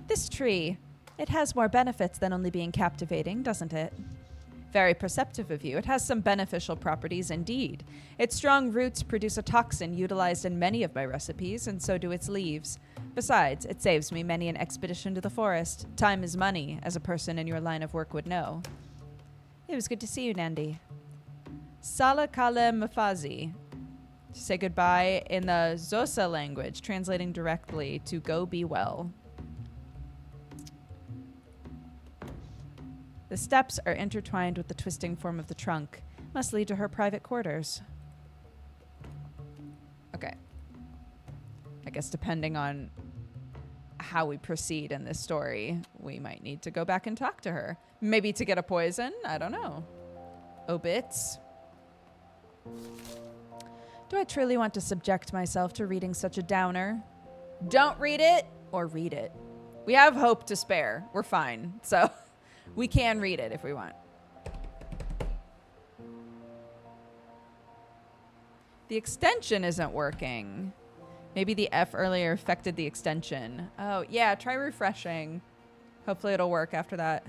Speaker 1: This tree, it has more benefits than only being captivating, doesn't it? Very perceptive of you. It has some beneficial properties indeed. Its strong roots produce a toxin utilized in many of my recipes, and so do its leaves. Besides, it saves me many an expedition to the forest. Time is money, as a person in your line of work would know. It was good to see you, Nandy. Sala Kale Mafazi. Say goodbye in the Xhosa language, translating directly to go be well. The steps are intertwined with the twisting form of the trunk. Must lead to her private quarters. Okay. I guess depending on how we proceed in this story, we might need to go back and talk to her. Maybe to get a poison? I don't know. Obits. Do I truly want to subject myself to reading such a downer? Don't read it or read it. We have hope to spare. We're fine. So we can read it if we want. The extension isn't working. Maybe the F earlier affected the extension. Oh, yeah, try refreshing. Hopefully it'll work after that.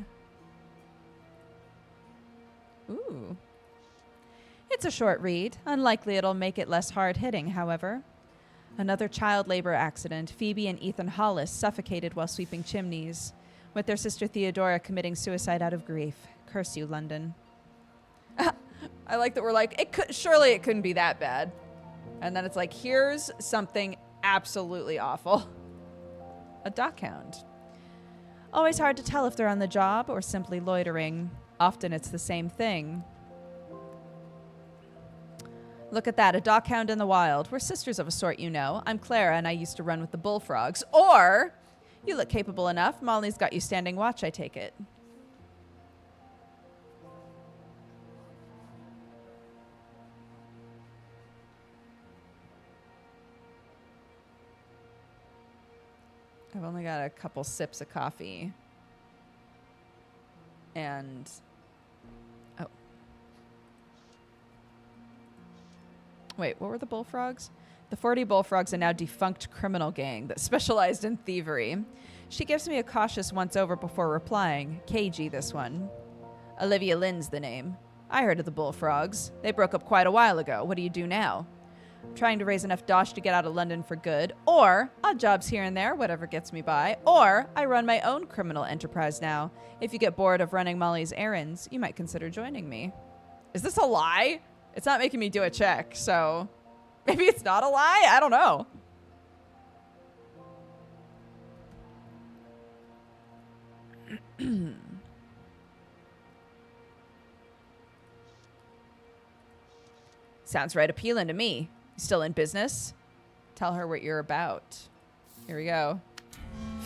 Speaker 1: Ooh. It's a short read. Unlikely it'll make it less hard-hitting, however. Another child labor accident. Phoebe and Ethan Hollis suffocated while sweeping chimneys, with their sister Theodora committing suicide out of grief. Curse you, London. I like that we're like, surely it couldn't be that bad. And then it's like, here's something absolutely awful. A dockhound. Always hard to tell if they're on the job or simply loitering. Often it's the same thing. Look at that, a dockhound in the wild. We're sisters of a sort, you know. I'm Clara, and I used to run with the bullfrogs. Or, you look capable enough. Molly's got you standing watch, I take it. I've only got a couple sips of coffee. And... oh. Wait, what were the bullfrogs? The 40 bullfrogs, a now defunct criminal gang that specialized in thievery. She gives me a cautious once-over before replying. Cagey, this one. Olivia Lynn's the name. I heard of the bullfrogs. They broke up quite a while ago. What do you do now? Trying to raise enough dosh to get out of London for good, or odd jobs here and there, whatever gets me by, or I run my own criminal enterprise now. If you get bored of running Molly's errands, you might consider joining me. Is this a lie? It's not making me do a check, so maybe it's not a lie? I don't know. Sounds right appealing to me. You still in business? Tell her what you're about. Here we go.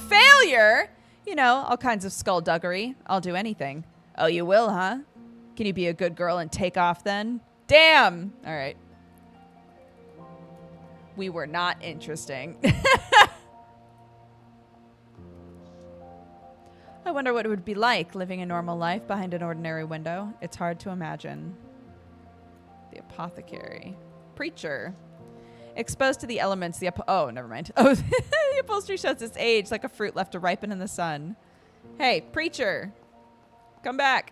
Speaker 1: Failure? You know, all kinds of skullduggery. I'll do anything. Oh, you will, huh? Can you be a good girl and take off then? Damn! All right. We were not interesting. I wonder what it would be like living a normal life behind an ordinary window. It's hard to imagine. The apothecary. Preacher. Exposed to the elements, oh, never mind. Oh, the upholstery shows its age like a fruit left to ripen in the sun. Hey, preacher. Come back.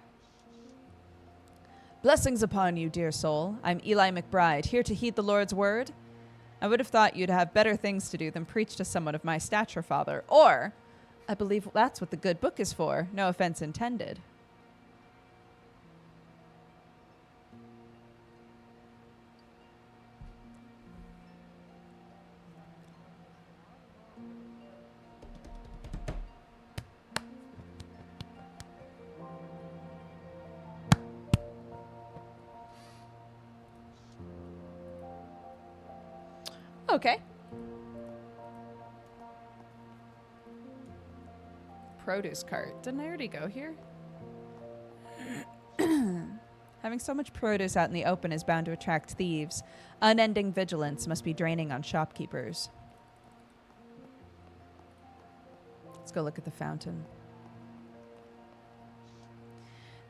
Speaker 1: Blessings upon you, dear soul. I'm Eli McBride, here to heed the Lord's word. I would have thought you'd have better things to do than preach to someone of my stature, Father. Or, I believe that's what the good book is for. No offense intended. Okay. Produce cart. Didn't I already go here? Having so much produce out in the open is bound to attract thieves. Unending vigilance must be draining on shopkeepers. Let's go look at the fountain.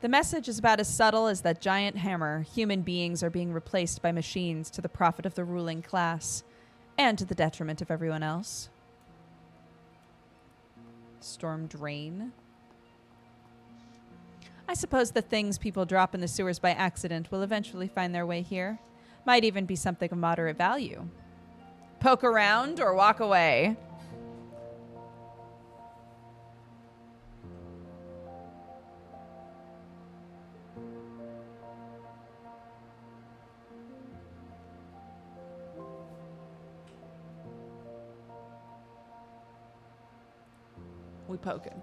Speaker 1: The message is about as subtle as that giant hammer. Human beings are being replaced by machines to the profit of the ruling class. And to the detriment of everyone else. Storm drain. I suppose the things people drop in the sewers by accident will eventually find their way here. Might even be something of moderate value. Poke around or walk away. We poking.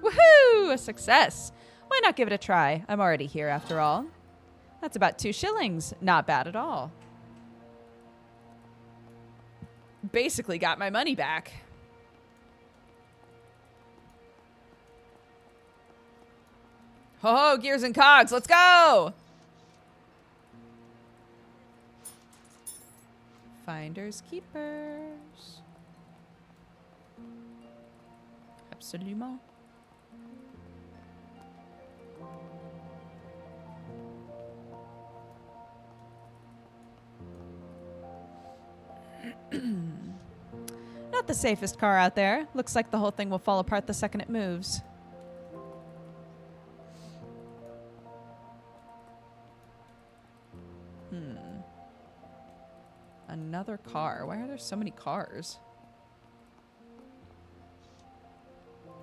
Speaker 1: Woohoo! A success. Why not give it a try? I'm already here after all. That's about 2 shillings. Not bad at all. Basically got my money back. Ho ho, gears and cogs, let's go! Finders keepers. Absolument. Not the safest car out there. Looks like the whole thing will fall apart the second it moves. Another car. Why are there so many cars?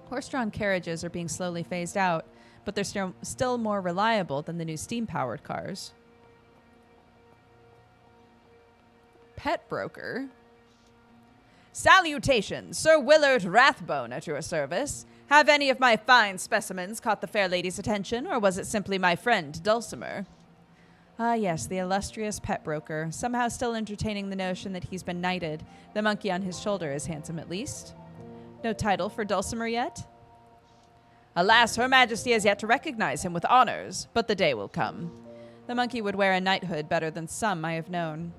Speaker 1: Horse-drawn carriages are being slowly phased out, but they're still more reliable than the new steam-powered cars. Pet broker. Salutations! Sir Willard Rathbone at your service. Have any of my fine specimens caught the fair lady's attention, or was it simply my friend, Dulcimer? Ah, yes, the illustrious pet broker, somehow still entertaining the notion that he's been knighted. The monkey on his shoulder is handsome, at least. No title for Dulcimer yet? Alas, Her Majesty has yet to recognize him with honors, but the day will come. The monkey would wear a knighthood better than some I have known.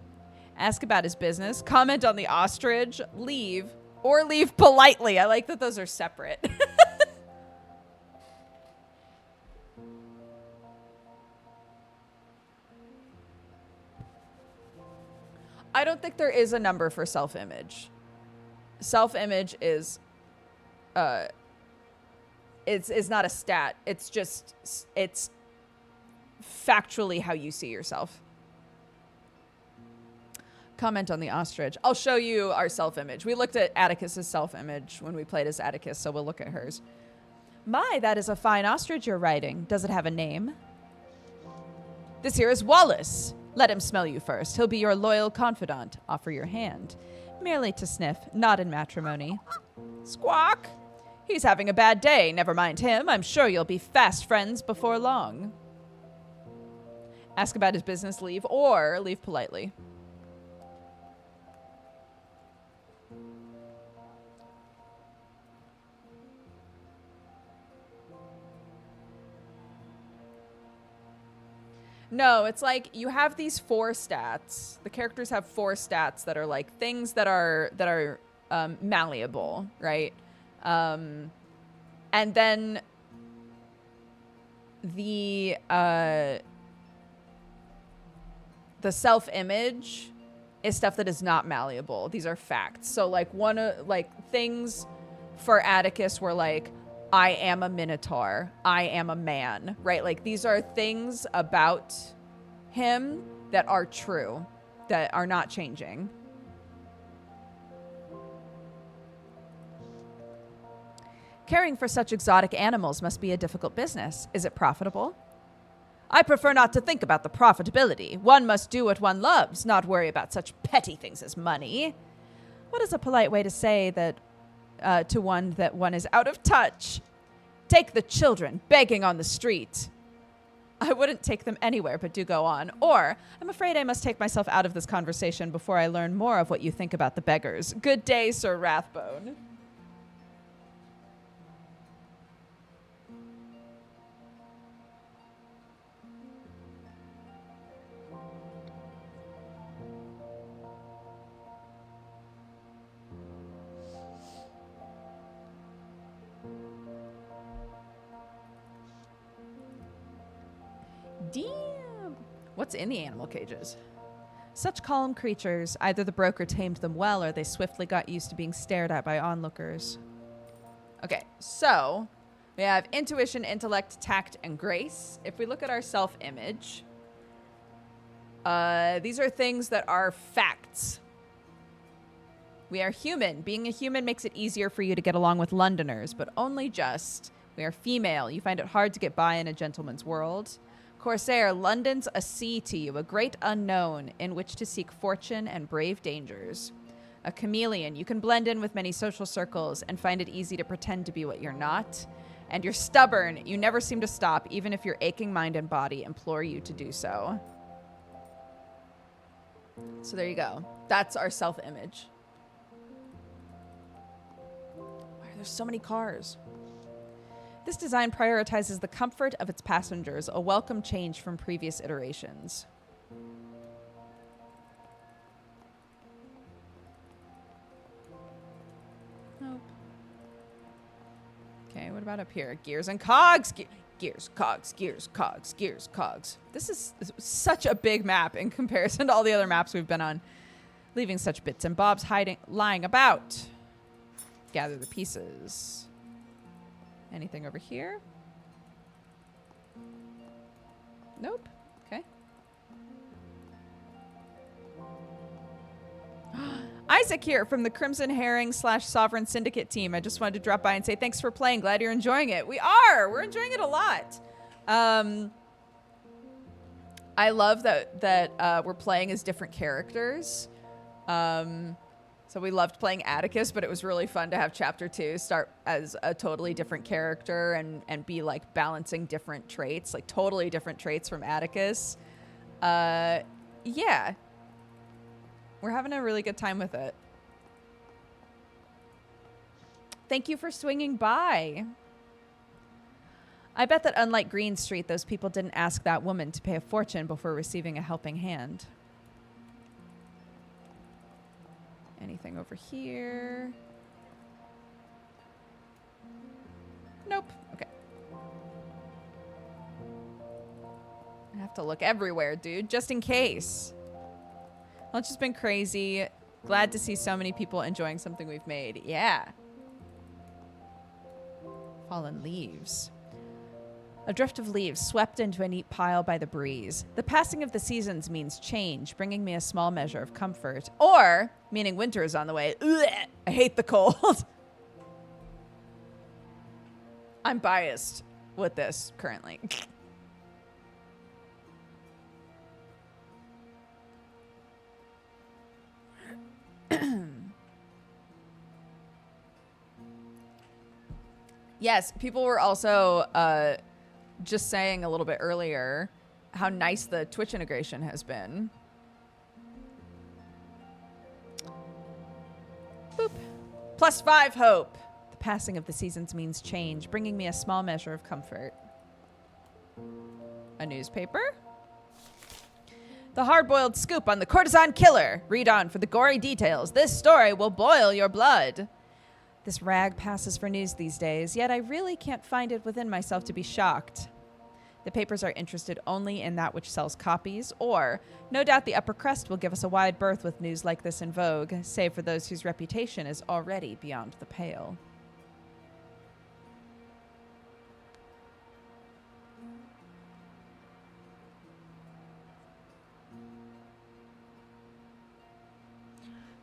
Speaker 1: Ask about his business, comment on the ostrich, leave, or leave politely. I like that those are separate. I don't think there is a number for self-image. Self-image is it's not a stat. It's just, it's factually how you see yourself. Comment on the ostrich. I'll show you our self-image. We looked at Atticus's self-image when we played as Atticus, so we'll look at hers. My, that is a fine ostrich you're riding. Does it have a name? This here is Wallace. Let him smell you first. He'll be your loyal confidant. Offer your hand. Merely to sniff, not in matrimony. Squawk! He's having a bad day. Never mind him. I'm sure you'll be fast friends before long. Ask about his business, leave, or leave politely. No, it's like you have these 4 stats. The characters have 4 stats that are like things that are malleable, right? And then the self-image is stuff that is not malleable. These are facts. So like things for Atticus were like, I am a minotaur. I am a man, right? Like these are things about him that are true, that are not changing. Caring for such exotic animals must be a difficult business. Is it profitable? I prefer not to think about the profitability. One must do what one loves, not worry about such petty things as money. What is a polite way to say that to one that one is out of touch? Take the children begging on the street. I wouldn't take them anywhere, but do go on. Or, I'm afraid I must take myself out of this conversation before I learn more of what you think about the beggars. Good day, Sir Rathbone. Damn. What's in the animal cages? Such calm creatures. Either the broker tamed them well or they swiftly got used to being stared at by onlookers. Okay, so we have intuition, intellect, tact, and grace. If we look at our self-image, these are things that are facts. We are human. Being a human makes it easier for you to get along with Londoners, but only just. We are female. You find it hard to get by in a gentleman's world. Corsair, London's a sea to you, a great unknown in which to seek fortune and brave dangers. A chameleon, you can blend in with many social circles and find it easy to pretend to be what you're not. And you're stubborn, you never seem to stop, even if your aching mind and body implore you to do so. So there you go. That's our self-image. Why are there so many cars? This design prioritizes the comfort of its passengers, a welcome change from previous iterations. Nope. Okay, what about up here? Gears and cogs. Gears, cogs, gears, cogs, gears, cogs. This is such a big map in comparison to all the other maps we've been on. Leaving such bits and bobs lying about. Gather the pieces. Anything over here? Nope. Okay. Isaac here from the Crimson Herring / Sovereign Syndicate team. I just wanted to drop by and say thanks for playing. Glad you're enjoying it. We are. We're enjoying it a lot. I love that we're playing as different characters. So we loved playing Atticus, but it was really fun to have chapter 2 start as a totally different character and be like balancing different traits, like totally different traits from Atticus. Yeah. We're having a really good time with it. Thank you for swinging by. I bet that unlike Green Street, those people didn't ask that woman to pay a fortune before receiving a helping hand. Anything over here? Nope. Okay. I have to look everywhere, dude, just in case. Well, it's just been crazy. Glad to see so many people enjoying something we've made. Yeah. Fallen leaves. A drift of leaves swept into a neat pile by the breeze. The passing of the seasons means change, bringing me a small measure of comfort. Or, meaning winter is on the way. Ugh, I hate the cold. I'm biased with this currently. Yes, people were also just saying a little bit earlier how nice the Twitch integration has been. Boop. +5 hope. The passing of the seasons means change, bringing me a small measure of comfort. A newspaper? The hard-boiled scoop on the courtesan killer. Read on for the gory details. This story will boil your blood. This rag passes for news these days, yet I really can't find it within myself to be shocked. The papers are interested only in that which sells copies, or no doubt the upper crust will give us a wide berth with news like this in vogue, save for those whose reputation is already beyond the pale.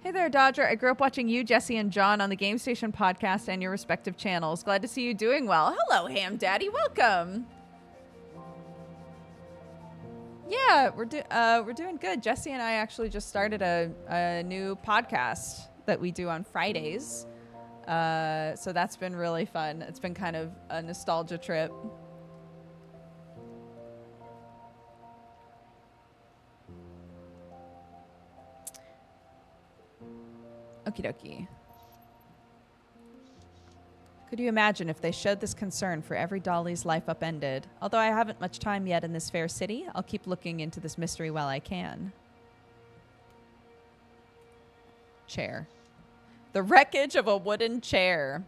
Speaker 1: Hey there, Dodger. I grew up watching you, Jesse, and John on the Game Station podcast and your respective channels. Glad to see you doing well. Hello, Ham Daddy. Welcome. Yeah, we're doing good. Jesse and I actually just started a new podcast that we do on Fridays. So that's been really fun. It's been kind of a nostalgia trip. Okie dokie. Could you imagine if they showed this concern for every Dolly's life upended? Although I haven't much time yet in this fair city, I'll keep looking into this mystery while I can. Chair. The wreckage of a wooden chair.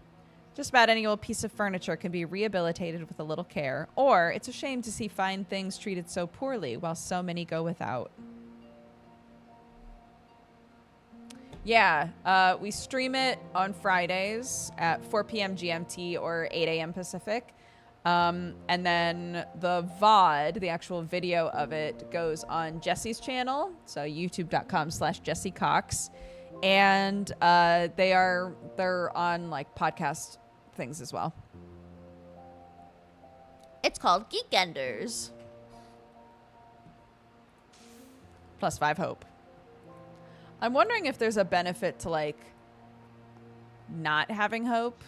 Speaker 1: Just about any old piece of furniture can be rehabilitated with a little care, or it's a shame to see fine things treated so poorly while so many go without. Yeah, we stream it on Fridays at 4 p.m. GMT or 8 a.m. Pacific. And then the VOD, the actual video of it, goes on Jesse's channel, so youtube.com/Jesse Cox. And they're on like podcast things as well.
Speaker 4: It's called Geekenders.
Speaker 1: +5 hope. I'm wondering if there's a benefit to, like, not having hope.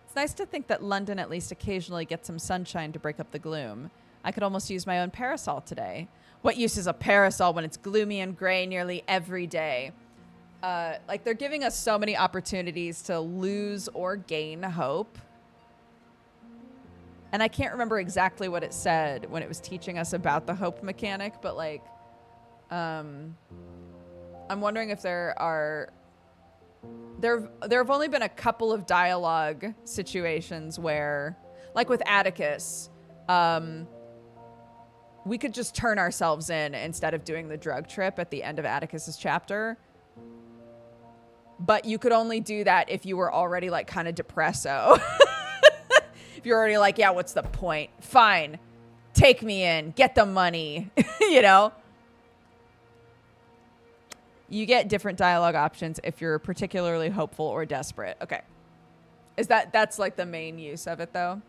Speaker 1: It's nice to think that London at least occasionally gets some sunshine to break up the gloom. I could almost use my own parasol today. What use is a parasol when it's gloomy and gray nearly every day? Like, they're giving us so many opportunities to lose or gain hope. And I can't remember exactly what it said when it was teaching us about the hope mechanic, but, like, I'm wondering if there have only been a couple of dialogue situations where, like with Atticus, we could just turn ourselves in instead of doing the drug trip at the end of Atticus's chapter. But you could only do that if you were already like kind of depresso. If you're already like, yeah, what's the point? Fine. Take me in. Get the money. You know? You get different dialogue options if you're particularly hopeful or desperate. Okay. That's like the main use of it though?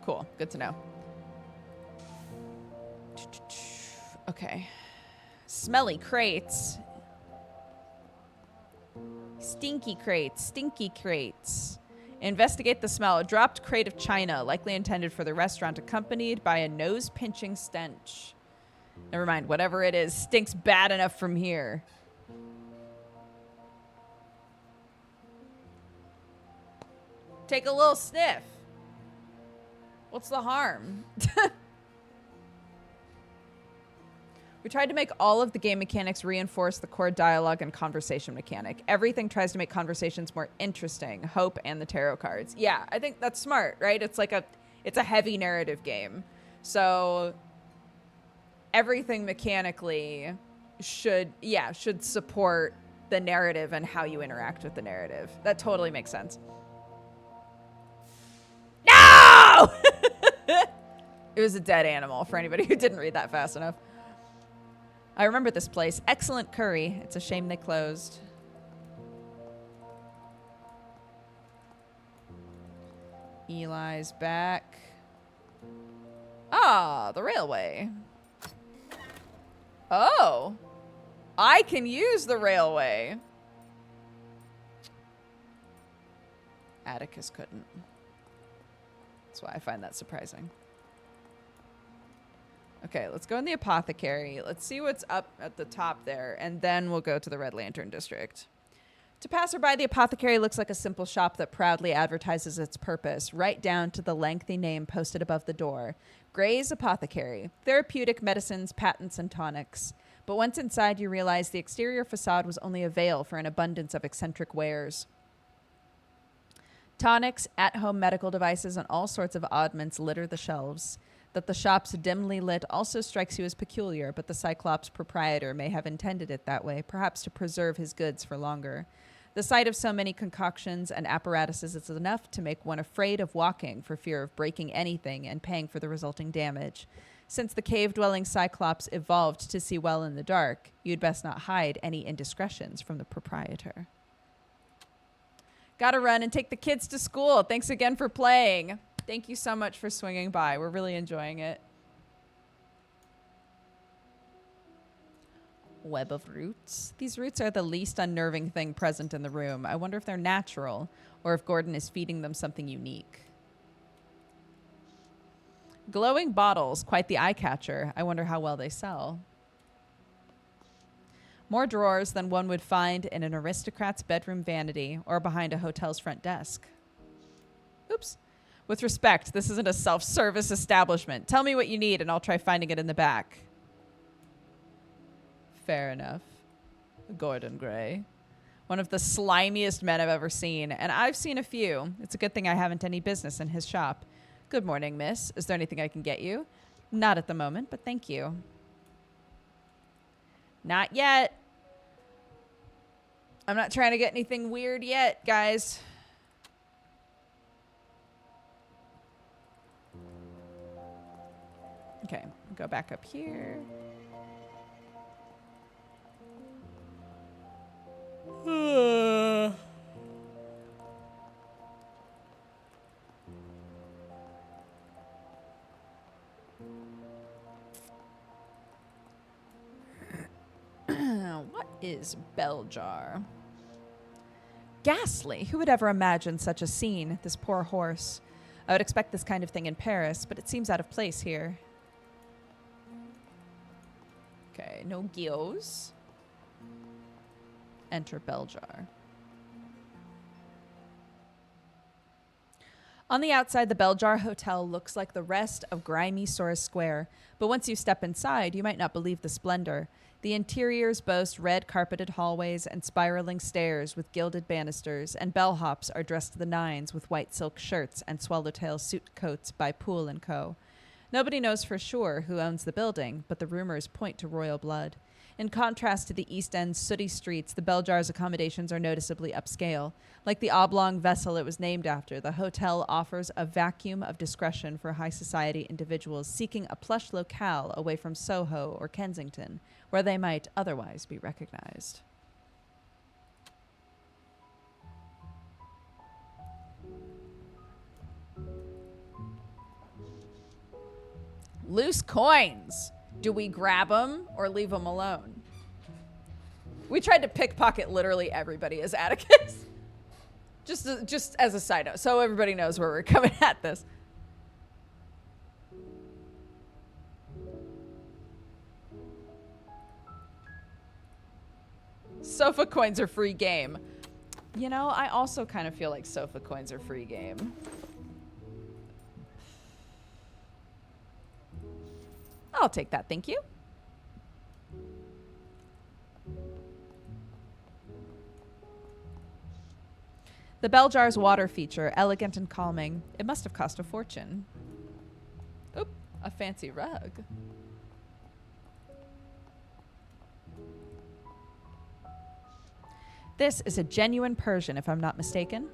Speaker 1: Cool. Good to know. Okay. Smelly crates. Stinky crates. Stinky crates. Investigate the smell. A dropped crate of china, likely intended for the restaurant, accompanied by a nose-pinching stench. Never mind. Whatever it is, stinks bad enough from here. Take a little sniff. What's the harm? We tried to make all of the game mechanics reinforce the core dialogue and conversation mechanic. Everything tries to make conversations more interesting. Hope and the tarot cards. Yeah, I think that's smart, right? It's like it's a heavy narrative game. So everything mechanically should support the narrative and how you interact with the narrative. That totally makes sense. No! It was a dead animal for anybody who didn't read that fast enough. I remember this place. Excellent curry. It's a shame they closed. Eli's back. Ah, the railway. Oh. I can use the railway. Atticus couldn't. That's why I find that surprising. Okay, let's go in the apothecary. Let's see what's up at the top there, and then we'll go to the Red Lantern District. To passerby, the apothecary looks like a simple shop that proudly advertises its purpose, right down to the lengthy name posted above the door. Gray's Apothecary. Therapeutic medicines, patents, and tonics. But once inside, you realize the exterior facade was only a veil for an abundance of eccentric wares. Tonics, at-home medical devices, and all sorts of oddments litter the shelves. That the shop's dimly lit also strikes you as peculiar, but the Cyclops proprietor may have intended it that way, perhaps to preserve his goods for longer. The sight of so many concoctions and apparatuses is enough to make one afraid of walking for fear of breaking anything and paying for the resulting damage. Since the cave-dwelling Cyclops evolved to see well in the dark, you'd best not hide any indiscretions from the proprietor. Gotta run and take the kids to school. Thanks again for playing. Thank you so much for swinging by. We're really enjoying it. Web of roots. These roots are the least unnerving thing present in the room. I wonder if they're natural or if Gordon is feeding them something unique. Glowing bottles, quite the eye catcher. I wonder how well they sell. More drawers than one would find in an aristocrat's bedroom vanity or behind a hotel's front desk. Oops. With respect, this isn't a self-service establishment. Tell me what you need and I'll try finding it in the back. Fair enough. Gordon Gray. One of the slimiest men I've ever seen, and I've seen a few. It's a good thing I haven't any business in his shop. Good morning, miss. Is there anything I can get you? Not at the moment, but thank you. Not yet. I'm not trying to get anything weird yet, guys. Okay, go back up here. What is bell jar? Ghastly. Who would ever imagine such a scene? This poor horse. I would expect this kind of thing in Paris, but it seems out of place here. Okay, no guillos. Enter bell jar. On the outside, the Bell Jar Hotel looks like the rest of grimy Soros Square, but once you step inside, you might not believe the splendor. The interiors boast red carpeted hallways and spiraling stairs with gilded banisters, and bellhops are dressed to the nines with white silk shirts and swallowtail suit coats by Poole & Co. Nobody knows for sure who owns the building, but the rumors point to royal blood. In contrast to the East End's sooty streets, the Bell Jar's accommodations are noticeably upscale. Like the oblong vessel it was named after, the hotel offers a vacuum of discretion for high society individuals seeking a plush locale away from Soho or Kensington, where they might otherwise be recognized. Loose coins. Do we grab them or leave them alone? We tried to pickpocket literally everybody as Atticus. Just as a side note, so everybody knows where we're coming at this. Sofa coins are free game. You know, I also kind of feel like sofa coins are free game. I'll take that, thank you. The bell jar's water feature, elegant and calming. It must have cost a fortune. Oop, a fancy rug. This is a genuine Persian, if I'm not mistaken.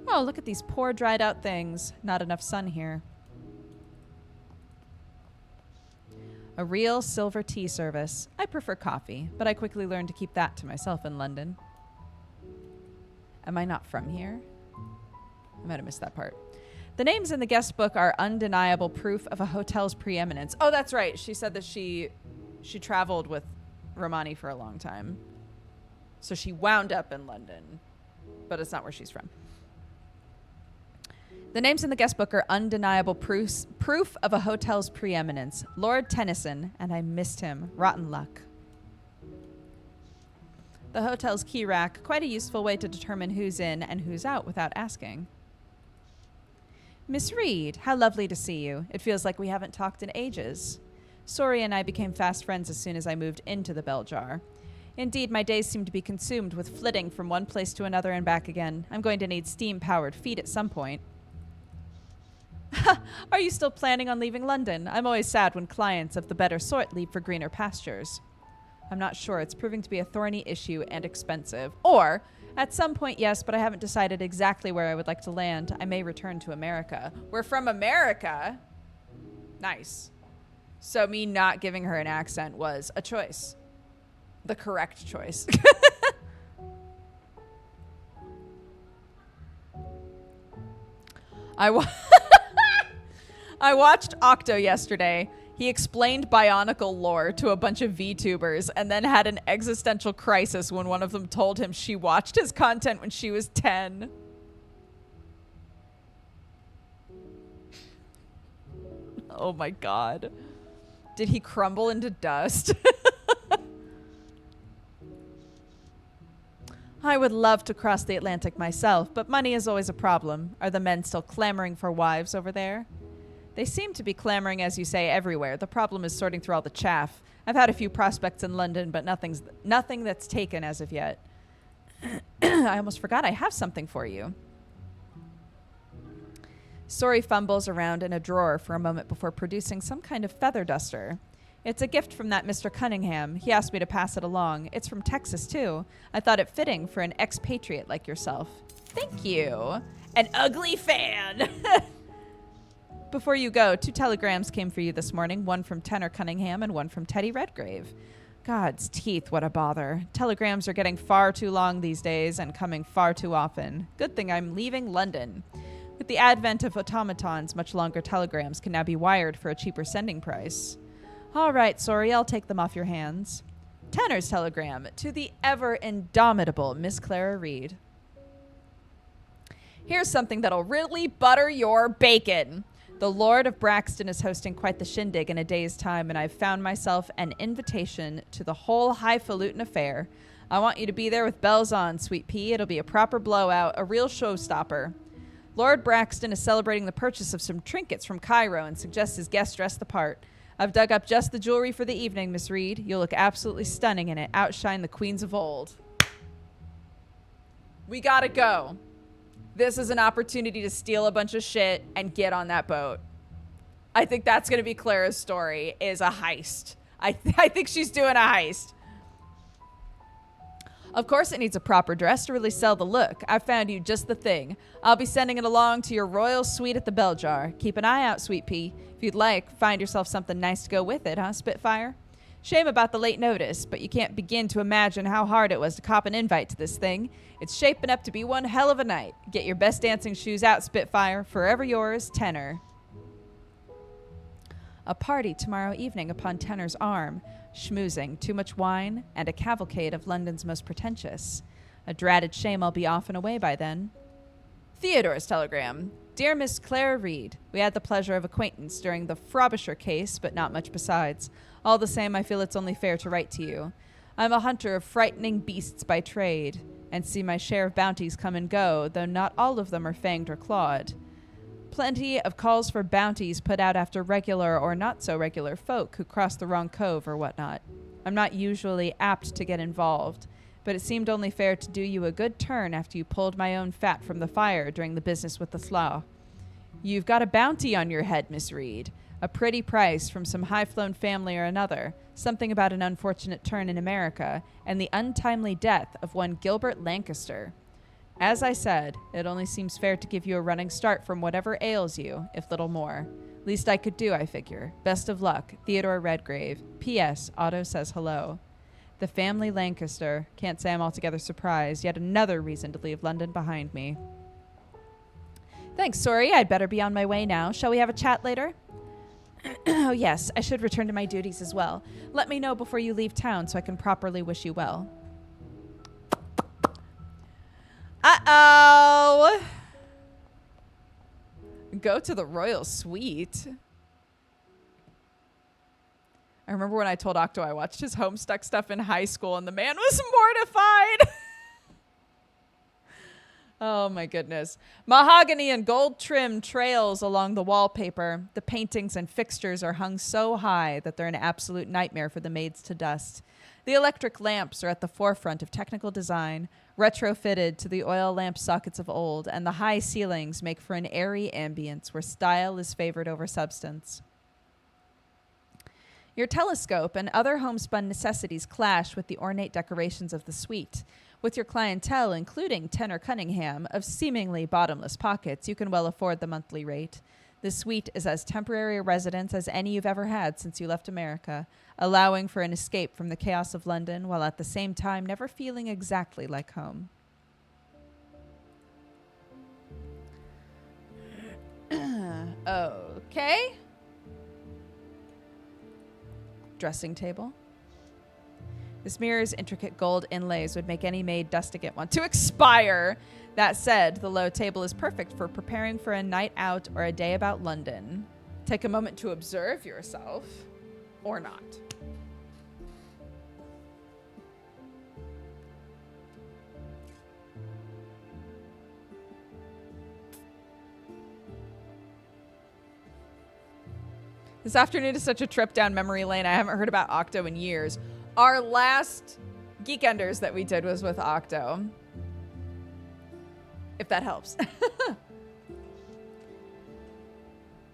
Speaker 1: Oh, look at these poor dried out things. Not enough sun here. A real silver tea service. I prefer coffee, but I quickly learned to keep that to myself in London. Am I not from here? I might have missed that part. The names in the guest book are undeniable proof of a hotel's preeminence. Oh, that's right. She said that she traveled with Romani for a long time. So she wound up in London, but it's not where she's from. The names in the guest book are undeniable proof of a hotel's preeminence. Lord Tennyson, and I missed him. Rotten luck. The hotel's key rack, quite a useful way to determine who's in and who's out without asking. Miss Reed, how lovely to see you. It feels like we haven't talked in ages. Sori and I became fast friends as soon as I moved into the bell jar. Indeed, my days seem to be consumed with flitting from one place to another and back again. I'm going to need steam-powered feet at some point. Are you still planning on leaving London? I'm always sad when clients of the better sort leave for greener pastures. I'm not sure. It's proving to be a thorny issue and expensive. Or, at some point, yes, but I haven't decided exactly where I would like to land. I may return to America. We're from America? Nice. So me not giving her an accent was a choice. The correct choice. I watched Octo yesterday. He explained Bionicle lore to a bunch of VTubers and then had an existential crisis when one of them told him she watched his content when she was 10. Oh my god. Did he crumble into dust? I would love to cross the Atlantic myself, but money is always a problem. Are the men still clamoring for wives over there? They seem to be clamoring, as you say, everywhere. The problem is sorting through all the chaff. I've had a few prospects in London, but nothing that's taken as of yet. I almost forgot I have something for you. Sori fumbles around in a drawer for a moment before producing some kind of feather duster. It's a gift from that Mr. Cunningham. He asked me to pass it along. It's from Texas, too. I thought it fitting for an expatriate like yourself. Thank you. An ugly fan. Before you go, 2 telegrams came for you this morning, one from Tenor Cunningham and one from Teddy Redgrave. God's teeth, what a bother. Telegrams are getting far too long these days and coming far too often. Good thing I'm leaving London. With the advent of automatons, much longer telegrams can now be wired for a cheaper sending price. All right, Sori, I'll take them off your hands. Tenor's telegram to the ever-indomitable Miss Clara Reed. Here's something that'll really butter your bacon. The Lord of Braxton is hosting quite the shindig in a day's time, and I've found myself an invitation to the whole highfalutin affair. I want you to be there with bells on, Sweet Pea. It'll be a proper blowout, a real showstopper. Lord Braxton is celebrating the purchase of some trinkets from Cairo and suggests his guests dress the part. I've dug up just the jewelry for the evening, Miss Reed. You'll look absolutely stunning in it. Outshine the queens of old. We gotta go. This is an opportunity to steal a bunch of shit and get on that boat. I think that's going to be Clara's story, is a heist. I think she's doing a heist. Of course it needs a proper dress to really sell the look. I found you just the thing. I'll be sending it along to your royal suite at the Bell Jar. Keep an eye out, Sweet Pea. If you'd like, find yourself something nice to go with it, huh, Spitfire? Shame about the late notice, but you can't begin to imagine how hard it was to cop an invite to this thing. It's shaping up to be one hell of a night. Get your best dancing shoes out, Spitfire. Forever yours, Tenor. A party tomorrow evening upon Tenor's arm. Schmoozing, too much wine, and a cavalcade of London's most pretentious. A dratted shame I'll be off and away by then. Theodore's telegram. Dear Miss Clara Reed, we had the pleasure of acquaintance during the Frobisher case, but not much besides. All the same, I feel it's only fair to write to you. I'm a hunter of frightening beasts by trade, and see my share of bounties come and go, though not all of them are fanged or clawed. Plenty of calls for bounties put out after regular or not so regular folk who cross the wrong cove or whatnot. I'm not usually apt to get involved, but it seemed only fair to do you a good turn after you pulled my own fat from the fire during the business with the slough. You've got a bounty on your head, Miss Reed. A pretty price from some high-flown family or another, something about an unfortunate turn in America, and the untimely death of one Gilbert Lancaster. As I said, it only seems fair to give you a running start from whatever ails you, if little more. Least I could do, I figure. Best of luck, Theodore Redgrave. P.S. Otto says hello. The family Lancaster. Can't say I'm altogether surprised. Yet another reason to leave London behind me. Thanks, sorry. I'd better be on my way now. Shall we have a chat later? Oh, yes. I should return to my duties as well. Let me know before you leave town so I can properly wish you well. Uh-oh. Go to the royal suite. I remember when I told Octo I watched his Homestuck stuff in high school and the man was mortified. Oh my goodness. Mahogany and gold trim trails along the wallpaper. The paintings and fixtures are hung so high that they're an absolute nightmare for the maids to dust. The electric lamps are at the forefront of technical design, retrofitted to the oil lamp sockets of old, and the high ceilings make for an airy ambience where style is favored over substance. Your telescope and other homespun necessities clash with the ornate decorations of the suite. With your clientele, including Tenor Cunningham, of seemingly bottomless pockets, you can well afford the monthly rate. The suite is as temporary a residence as any you've ever had since you left America, allowing for an escape from the chaos of London while at the same time never feeling exactly like home. Okay. Dressing table. This mirror's intricate gold inlays would make any maid dusting it want to expire. That said, the low table is perfect for preparing for a night out or a day about London. Take a moment to observe yourself, or not. This afternoon is such a trip down memory lane. I haven't heard about Octo in years. Our last Geekenders that we did was with Octo. If that helps.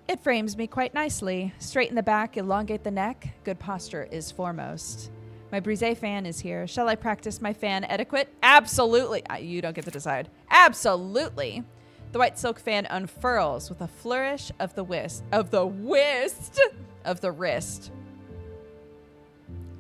Speaker 1: It frames me quite nicely. Straighten the back, elongate the neck. Good posture is foremost. My Brise fan is here. Shall I practice my fan etiquette? Absolutely. You don't get to decide. Absolutely. The white silk fan unfurls with a flourish of the wrist.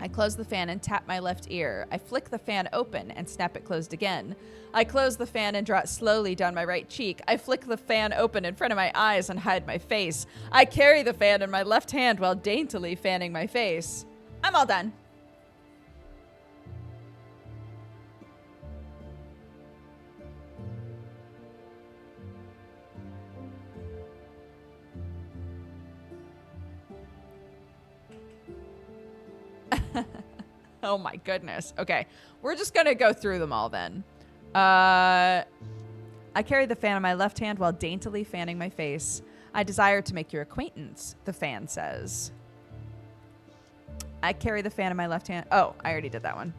Speaker 1: I close the fan and tap my left ear. I flick the fan open and snap it closed again. I close the fan and draw it slowly down my right cheek. I flick the fan open in front of my eyes and hide my face. I carry the fan in my left hand while daintily fanning my face. I'm all done. Oh my goodness. Okay, we're just gonna go through them all then. I carry the fan in my left hand while daintily fanning my face. I desire to make your acquaintance, the fan says. I carry the fan in my left hand. Oh, I already did that one.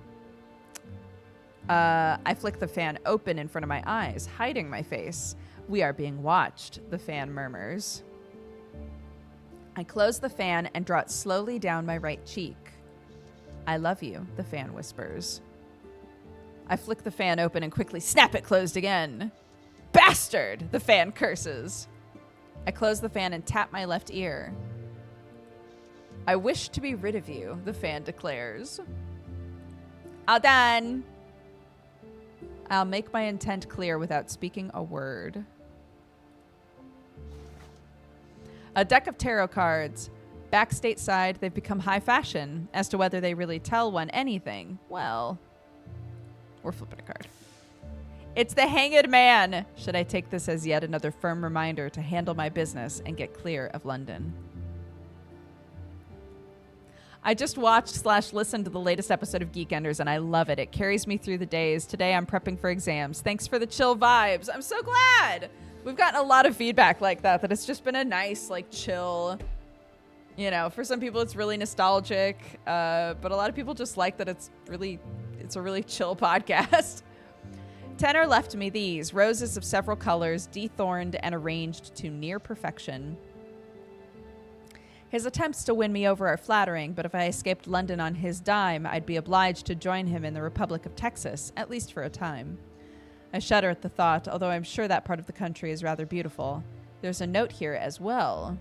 Speaker 1: I flick the fan open in front of my eyes, hiding my face. We are being watched, the fan murmurs. I close the fan and draw it slowly down my right cheek. I love you, the fan whispers. I flick the fan open and quickly snap it closed again. Bastard, the fan curses. I close the fan and tap my left ear. I wish to be rid of you, the fan declares. All done. I'll make my intent clear without speaking a word. A deck of tarot cards. Back stateside, they've become high fashion. As to whether they really tell one anything, well, we're flipping a card. It's the Hanged Man. Should I take this as yet another firm reminder to handle my business and get clear of London? I just watched / listened to the latest episode of Geekenders, and I love it. It carries me through the days. Today I'm prepping for exams. Thanks for the chill vibes. I'm so glad. We've gotten a lot of feedback like that it's just been a nice, like, chill, you know, for some people it's really nostalgic, but a lot of people just like that it's a really chill podcast. Tenor left me these, roses of several colors, dethorned and arranged to near perfection. His attempts to win me over are flattering, but if I escaped London on his dime, I'd be obliged to join him in the Republic of Texas, at least for a time. I shudder at the thought, although I'm sure that part of the country is rather beautiful. There's a note here as well.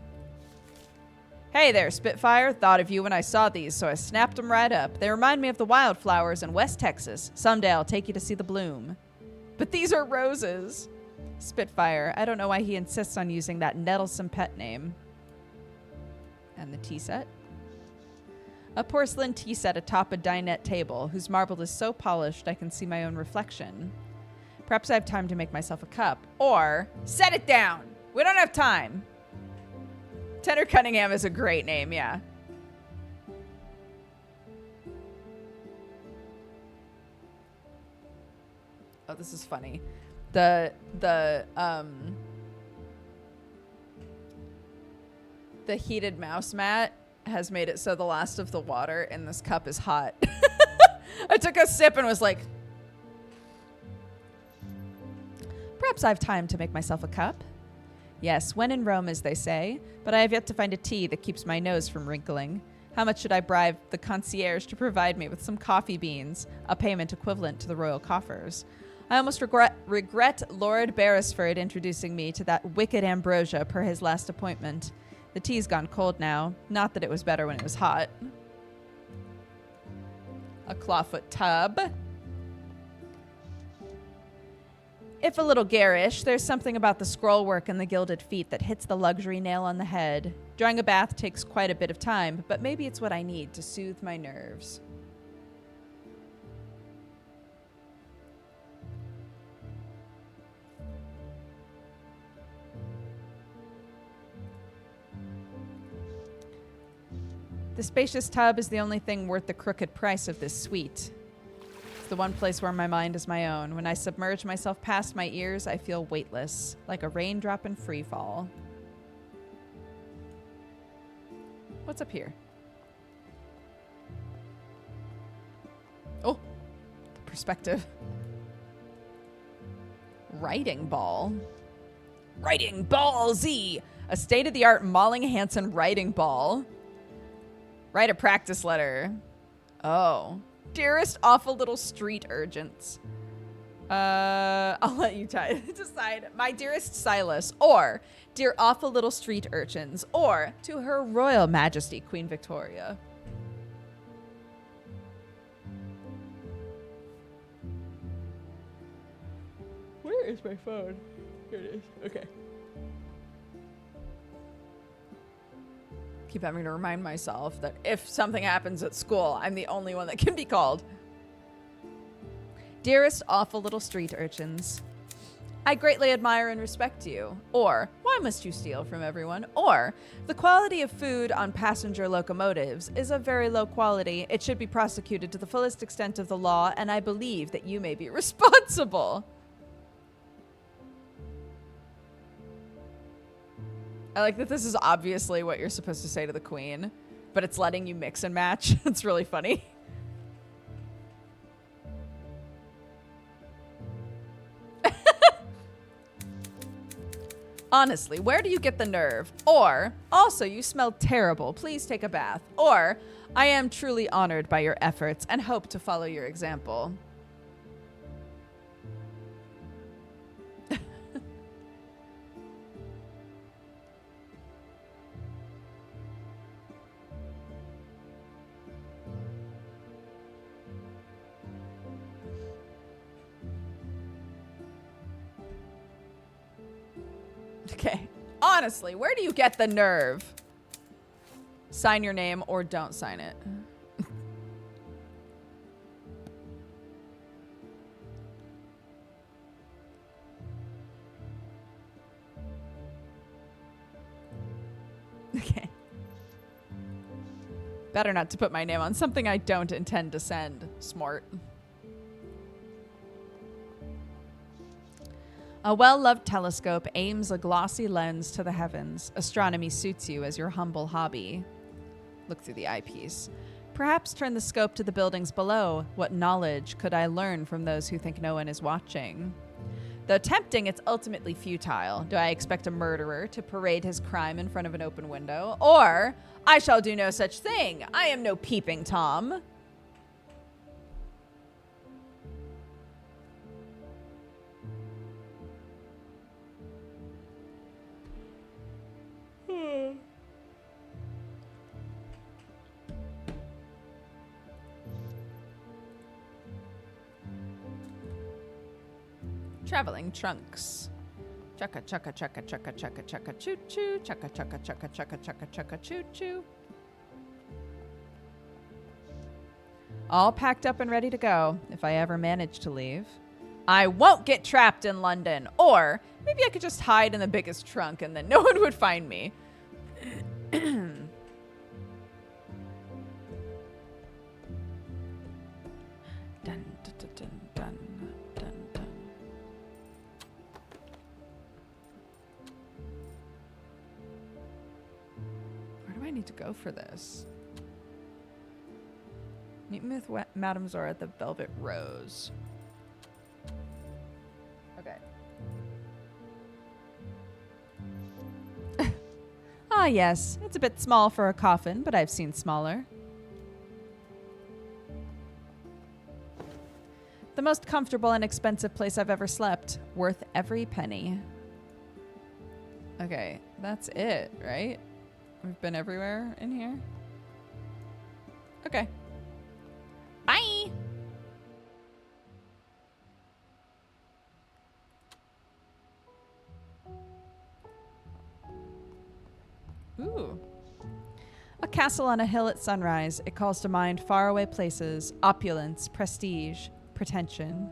Speaker 1: Hey there, Spitfire. Thought of you when I saw these, so I snapped them right up. They remind me of the wildflowers in West Texas. Someday I'll take you to see the bloom. But these are roses. Spitfire. I don't know why he insists on using that nettlesome pet name. And the tea set. A porcelain tea set atop a dinette table, whose marble is so polished I can see my own reflection. Perhaps I have time to make myself a cup. Or, set it down! We don't have time! Tenor Cunningham is a great name, yeah. Oh, this is funny. The heated mouse mat has made it so the last of the water in this cup is hot. I took a sip and was like, perhaps I have time to make myself a cup. Yes, when in Rome, as they say, but I have yet to find a tea that keeps my nose from wrinkling. How much should I bribe the concierge to provide me with some coffee beans, a payment equivalent to the royal coffers? I almost regret Lord Beresford introducing me to that wicked ambrosia per his last appointment. The tea's gone cold now. Not that it was better when it was hot. A clawfoot tub. If a little garish, there's something about the scroll work and the gilded feet that hits the luxury nail on the head. Drawing a bath takes quite a bit of time, but maybe it's what I need to soothe my nerves. The spacious tub is the only thing worth the crooked price of this suite. It's the one place where my mind is my own. When I submerge myself past my ears, I feel weightless, like a raindrop in free fall. What's up here? Oh, the perspective. Writing ball. Writing ball Z! A state-of-the-art Malling Hansen writing ball. Write a practice letter. Oh. Dearest awful little street urchins. I'll let you decide. My dearest Silas. Or, dear awful little street urchins. Or, to Her Royal Majesty, Queen Victoria. Where is my phone? Here it is. Okay. Keep having to remind myself that if something happens at school, I'm the only one that can be called. Dearest awful little street urchins, I greatly admire and respect you. Or, why must you steal from everyone? Or, the quality of food on passenger locomotives is of very low quality. It should be prosecuted to the fullest extent of the law, and I believe that you may be responsible. I like that this is obviously what you're supposed to say to the queen, but it's letting you mix and match. It's really funny. Honestly, where do you get the nerve? Or, also, you smell terrible. Please take a bath. Or, I am truly honored by your efforts and hope to follow your example. Okay. Honestly, where do you get the nerve? Sign your name or don't sign it. Okay. Better not to put my name on something I don't intend to send. Smart. A well-loved telescope aims a glossy lens to the heavens. Astronomy suits you as your humble hobby. Look through the eyepiece. Perhaps turn the scope to the buildings below. What knowledge could I learn from those who think no one is watching? Though tempting, it's ultimately futile. Do I expect a murderer to parade his crime in front of an open window? Or, I shall do no such thing. I am no peeping Tom. Traveling trunks. Chugga chugga chugga chugga chugga chugga choo choo. Chugga chugga chugga chugga chugga chugga choo choo. All packed up and ready to go if I ever manage to leave. I won't get trapped in London. Or maybe I could just hide in the biggest trunk and then no one would find me. Dun, dun, dun, dun, dun, dun, dun. Where do I need to go for this? Meet me with Madame Zora at the Velvet Rose. Okay. Ah, yes. It's a bit small for a coffin, but I've seen smaller. The most comfortable and expensive place I've ever slept. Worth every penny. Okay, that's it, right? We've been everywhere in here. Okay. Bye! Ooh. A castle on a hill at sunrise. It calls to mind faraway places, opulence, prestige, pretension.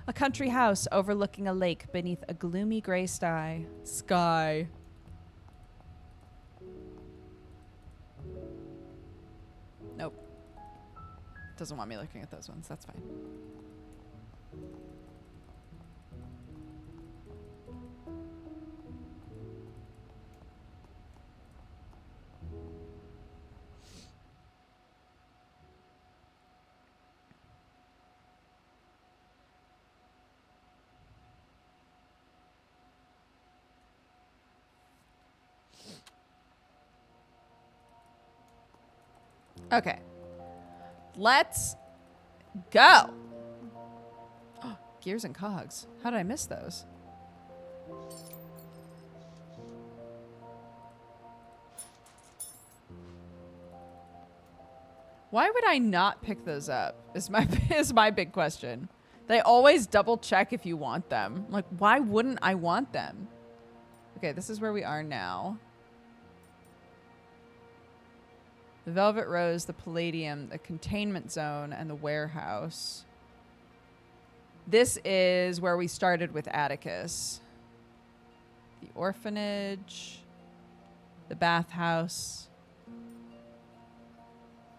Speaker 1: A country house overlooking a lake beneath a gloomy gray sky. Nope. Doesn't want me looking at those ones. That's fine. Okay. Let's go. Oh, gears and cogs. How did I miss those? Why would I not pick those up? Is my big question. They always double check if you want them. Like, why wouldn't I want them? Okay, this is where we are now. The Velvet Rose, the Palladium, the Containment Zone, and the Warehouse. This is where we started with Atticus. The Orphanage. The Bathhouse.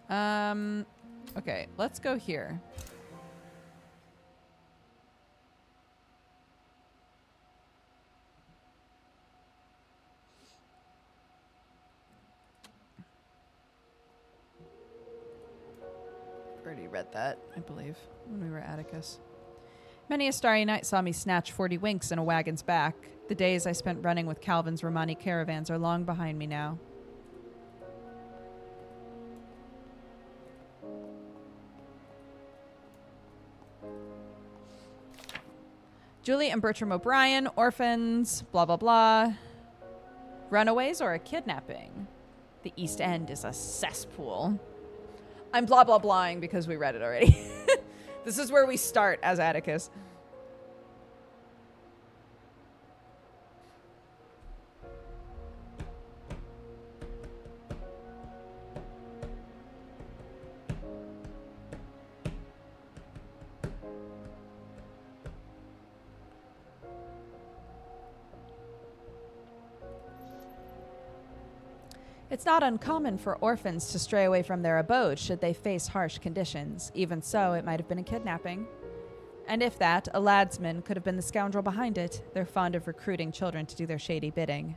Speaker 1: Okay, let's go here. Already read that, I believe, when we were at Atticus. Many a starry night saw me snatch 40 winks in a wagon's back. The days I spent running with Calvin's Romani caravans are long behind me now. Julie and Bertram O'Brien, orphans, blah, blah, blah. Runaways or a kidnapping? The East End is a cesspool. I'm blah, blah, blahing because we read it already. This is where we start as Atticus. It's not uncommon for orphans to stray away from their abode should they face harsh conditions. Even so, it might have been a kidnapping. And if that, a ladsman could have been the scoundrel behind it. They're fond of recruiting children to do their shady bidding.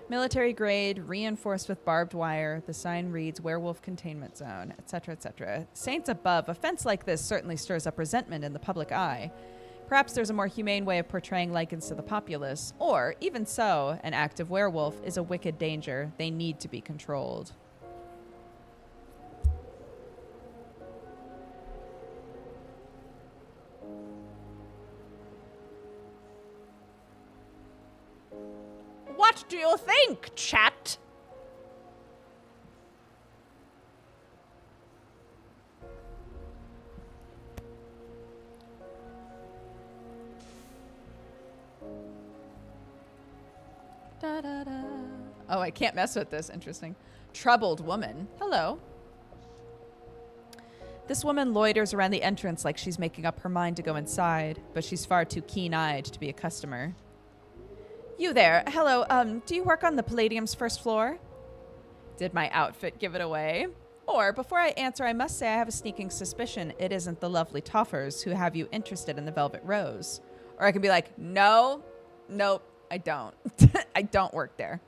Speaker 1: Military grade, reinforced with barbed wire. The sign reads werewolf containment zone, etc., etc. Saints above, a fence like this certainly stirs up resentment in the public eye. Perhaps there's a more humane way of portraying lichens to the populace. Or, even so, an active werewolf is a wicked danger. They need to be controlled.
Speaker 4: What do you think, chat?
Speaker 1: Da, da, da. Oh, I can't mess with this. Interesting. Troubled woman. Hello. This woman loiters around the entrance like she's making up her mind to go inside, but she's far too keen-eyed to be a customer. You there. Hello. Do you work on the Palladium's first floor? Did my outfit give it away? Or, before I answer, I must say I have a sneaking suspicion it isn't the lovely Toffers who have you interested in the Velvet Rose. Or I can be like, no, nope, I don't. I don't work there.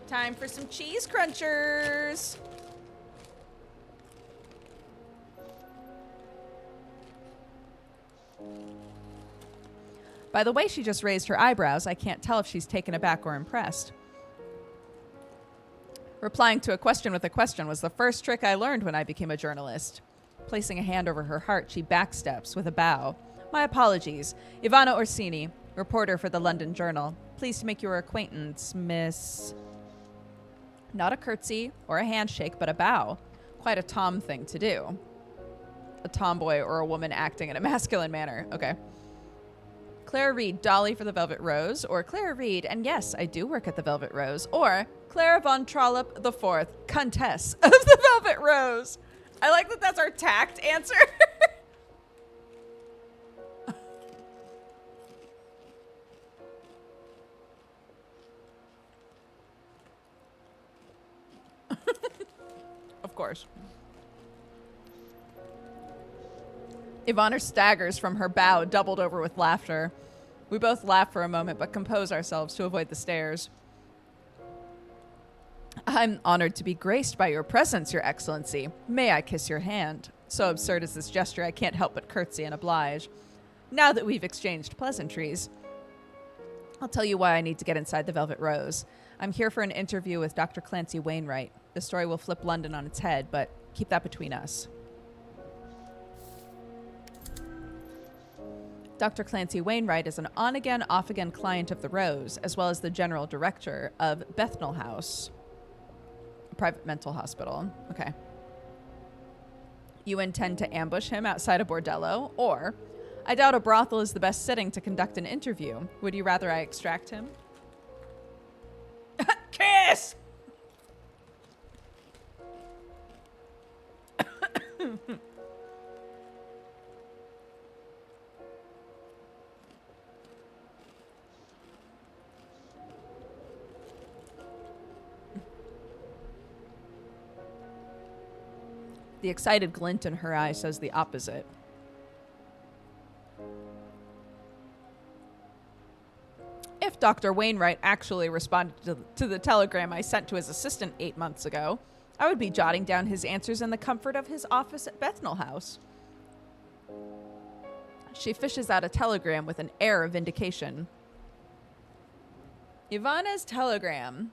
Speaker 1: Time for some cheese crunchers. By the way she just raised her eyebrows, I can't tell if she's taken aback or impressed. Replying to a question with a question was the first trick I learned when I became a journalist. Placing a hand over her heart, she backsteps with a bow. My apologies. Ivana Orsini, reporter for the London Journal. Pleased to make your acquaintance, Miss... Not a curtsy or a handshake, but a bow. Quite a Tom thing to do. A tomboy or a woman acting in a masculine manner. Okay. Clara Reed, Dolly for the Velvet Rose, or Clara Reed, and yes, I do work at the Velvet Rose, or Clara von Trollope the Fourth, Countess of the Velvet Rose. I like that that's our tact answer. Of course. Ivana staggers from her bow, doubled over with laughter. We both laugh for a moment, but compose ourselves to avoid the stares. I'm honored to be graced by your presence, Your Excellency. May I kiss your hand? So absurd is this gesture, I can't help but curtsy and oblige. Now that we've exchanged pleasantries, I'll tell you why I need to get inside the Velvet Rose. I'm here for an interview with Dr. Clancy Wainwright. The story will flip London on its head, but keep that between us. Dr. Clancy Wainwright is an on-again, off-again client of the Rose, as well as the general director of Bethnal House, a private mental hospital. Okay. You intend to ambush him outside a bordello, or I doubt a brothel is the best setting to conduct an interview. Would you rather I extract him? Kiss! The excited glint in her eye says the opposite. If Dr. Wainwright actually responded to the telegram I sent to his assistant 8 months ago, I would be jotting down his answers in the comfort of his office at Bethnal House. She fishes out a telegram with an air of vindication. Ivana's telegram.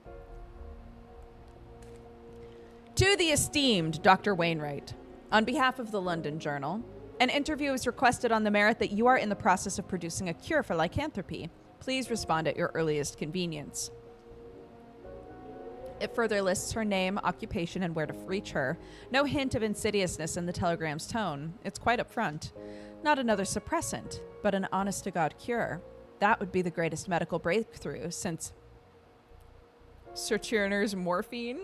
Speaker 1: To the esteemed Dr. Wainwright, on behalf of the London Journal, an interview is requested on the merit that you are in the process of producing a cure for lycanthropy. Please respond at your earliest convenience. It further lists her name, occupation, and where to reach her. No hint of insidiousness in the telegram's tone. It's quite upfront. Not another suppressant, but an honest-to-God cure. That would be the greatest medical breakthrough since Sir Tyrner's morphine.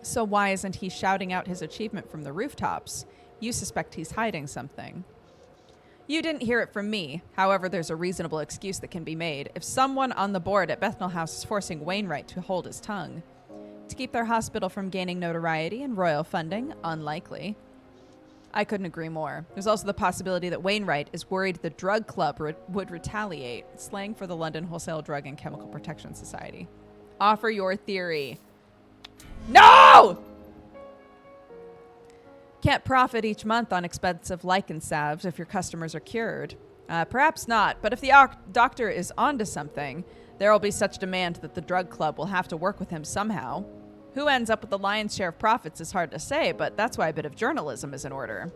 Speaker 1: So why isn't he shouting out his achievement from the rooftops? You suspect he's hiding something. You didn't hear it from me. However, there's a reasonable excuse that can be made. If someone on the board at Bethnal House is forcing Wainwright to hold his tongue. To keep their hospital from gaining notoriety and royal funding, unlikely. I couldn't agree more. There's also the possibility that Wainwright is worried the drug club would retaliate, slang for the London Wholesale Drug and Chemical Protection Society. Offer your theory. No! Can't profit each month on expensive lichen salves if your customers are cured. Perhaps not, but if the doctor is onto something, there will be such demand that the drug club will have to work with him somehow. Who ends up with the lion's share of profits is hard to say, but that's why a bit of journalism is in order.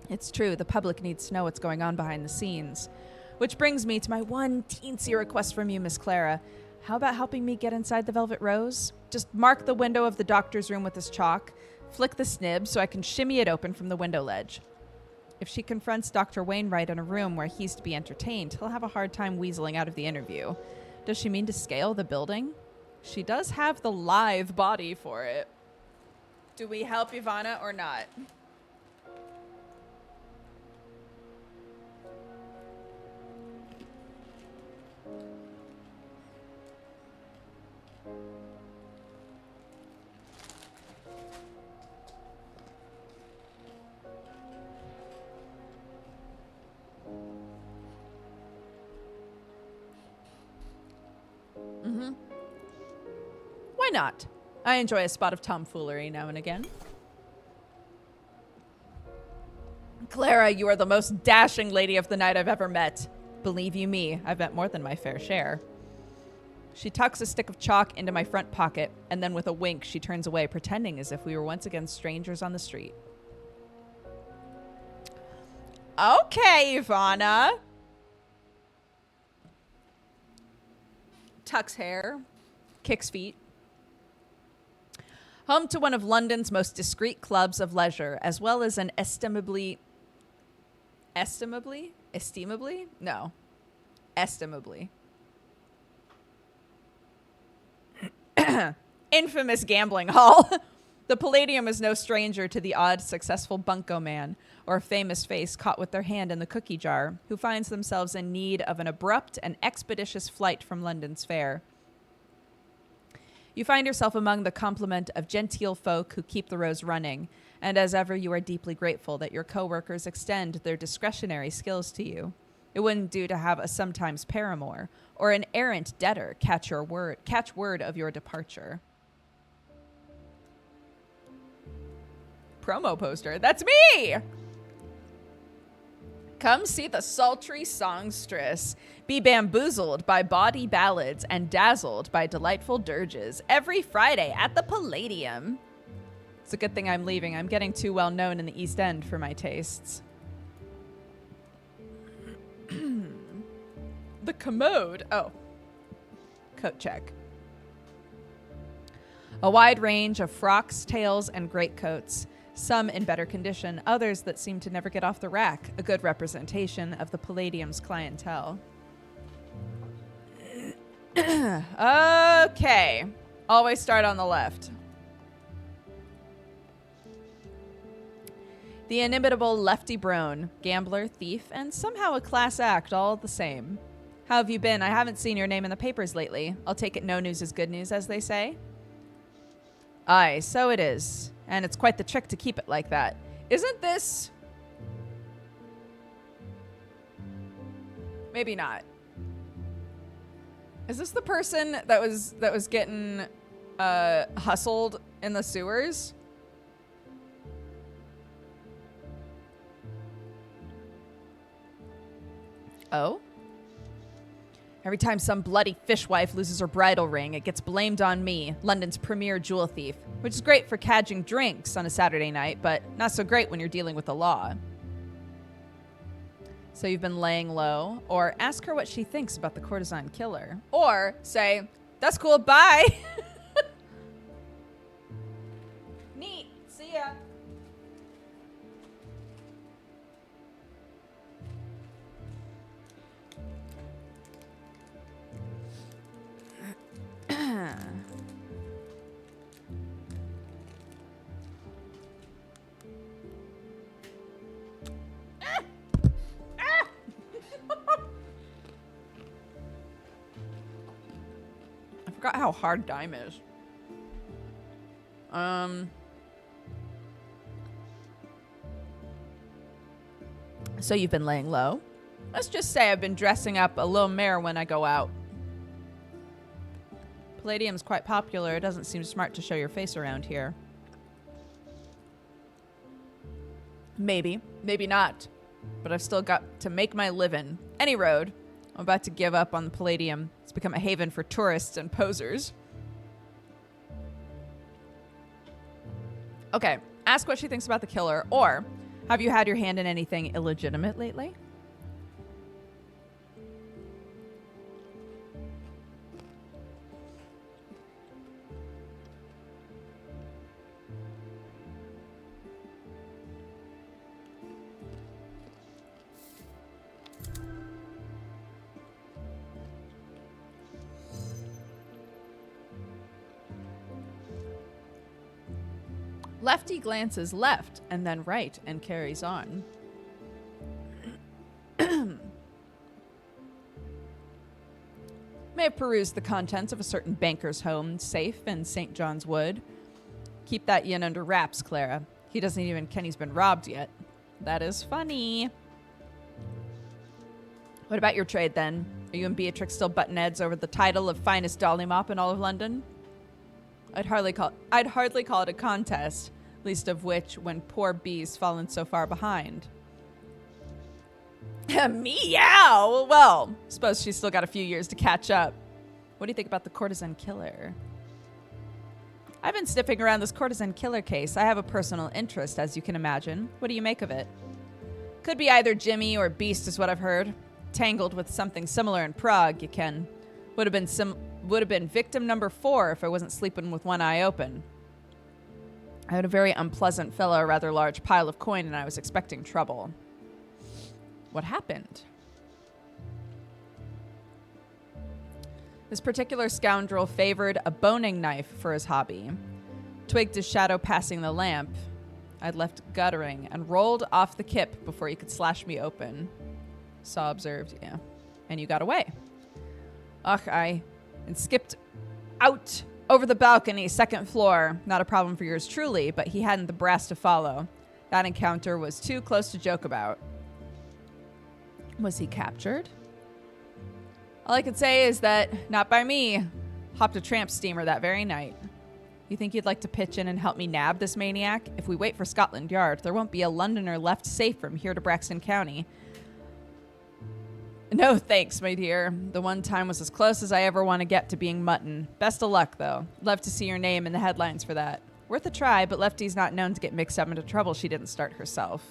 Speaker 1: It's true, the public needs to know what's going on behind the scenes. Which brings me to my one teensy request from you, Miss Clara. How about helping me get inside the Velvet Rose? Just mark the window of the doctor's room with this chalk, flick the snib so I can shimmy it open from the window ledge. If she confronts Dr. Wainwright in a room where he's to be entertained, he'll have a hard time weaseling out of the interview. Does she mean to scale the building? She does have the lithe body for it. Do we help Ivana or not? Mm-hmm. Why not? I enjoy a spot of tomfoolery now and again. Clara, you are the most dashing lady of the night I've ever met. Believe you me, I've met more than my fair share. She tucks a stick of chalk into my front pocket, and then with a wink, she turns away, pretending as if we were once again strangers on the street. Okay, Ivana. Tucks hair, kicks feet. Home to one of London's most discreet clubs of leisure, as well as an estimably? No. Estimably. Infamous gambling hall. The Palladium is no stranger to the odd, successful bunco man or a famous face caught with their hand in the cookie jar who finds themselves in need of an abrupt and expeditious flight from London's fair. You find yourself among the complement of genteel folk who keep the Rose running, and as ever you are deeply grateful that your co-workers extend their discretionary skills to you. It wouldn't do to have a sometimes paramour or an errant debtor catch word of your departure. Promo poster. That's me! Come see the sultry songstress. Be bamboozled by bawdy ballads and dazzled by delightful dirges every Friday at the Palladium. It's a good thing I'm leaving. I'm getting too well known in the East End for my tastes. The commode. Oh. Coat check. A wide range of frocks, tails, and greatcoats. Some in better condition, others that seem to never get off the rack. A good representation of the Palladium's clientele. Okay. Always start on the left. The inimitable Lefty Brown, gambler, thief, and somehow a class act all the same. How have you been? I haven't seen your name in the papers lately. I'll take it no news is good news, as they say. Aye, so it is. And it's quite the trick to keep it like that. Isn't this... Maybe not. Is this the person that was getting hustled in the sewers? Oh? Every time some bloody fishwife loses her bridal ring, it gets blamed on me, London's premier jewel thief, which is great for cadging drinks on a Saturday night, but not so great when you're dealing with the law. So you've been laying low, or ask her what she thinks about the courtesan killer, or say, that's cool, bye. Neat, see ya. I forgot how hard dime is. So you've been laying low. Let's just say I've been dressing up a little mare when I go out. Palladium's quite popular. It doesn't seem smart to show your face around here. Maybe. Maybe not. But I've still got to make my living. Any road. I'm about to give up on the Palladium. It's become a haven for tourists and posers. Okay. Ask what she thinks about the killer. Or, have you had your hand in anything illegitimate lately? Lefty glances left and then right and carries on. May have perused the contents of a certain banker's home safe in St. John's Wood. Keep that yin under wraps, Clara. He doesn't even ken he's been robbed yet. That is funny. What about your trade then? Are you and Beatrix still button heads over the title of finest dolly mop in all of London? I'd hardly call it a contest, least of which when poor Bee's fallen so far behind. Meow! Well, suppose she's still got a few years to catch up. What do you think about the courtesan killer? I've been sniffing around this courtesan killer case. I have a personal interest, as you can imagine. What do you make of it? Could be either Jimmy or Beast is what I've heard. Tangled with something similar in Prague, you can. Would have been victim number 4 if I wasn't sleeping with one eye open. I had a very unpleasant fellow, a rather large pile of coin, and I was expecting trouble. What happened? This particular scoundrel favored a boning knife for his hobby. Twigged his shadow passing the lamp. I'd left guttering and rolled off the kip before he could slash me open. Saw observed, yeah. And you got away. And skipped out over the balcony, 2nd floor. Not a problem for yours truly, but he hadn't the brass to follow. That encounter was too close to joke about. Was he captured? All I could say is that, not by me. Hopped a tramp steamer that very night. You think you'd like to pitch in and help me nab this maniac? If we wait for Scotland Yard, there won't be a Londoner left safe from here to Braxton County. No thanks, my dear. The one time was as close as I ever want to get to being mutton. Best of luck, though. Love to see your name in the headlines for that. Worth a try, but Lefty's not known to get mixed up into trouble she didn't start herself.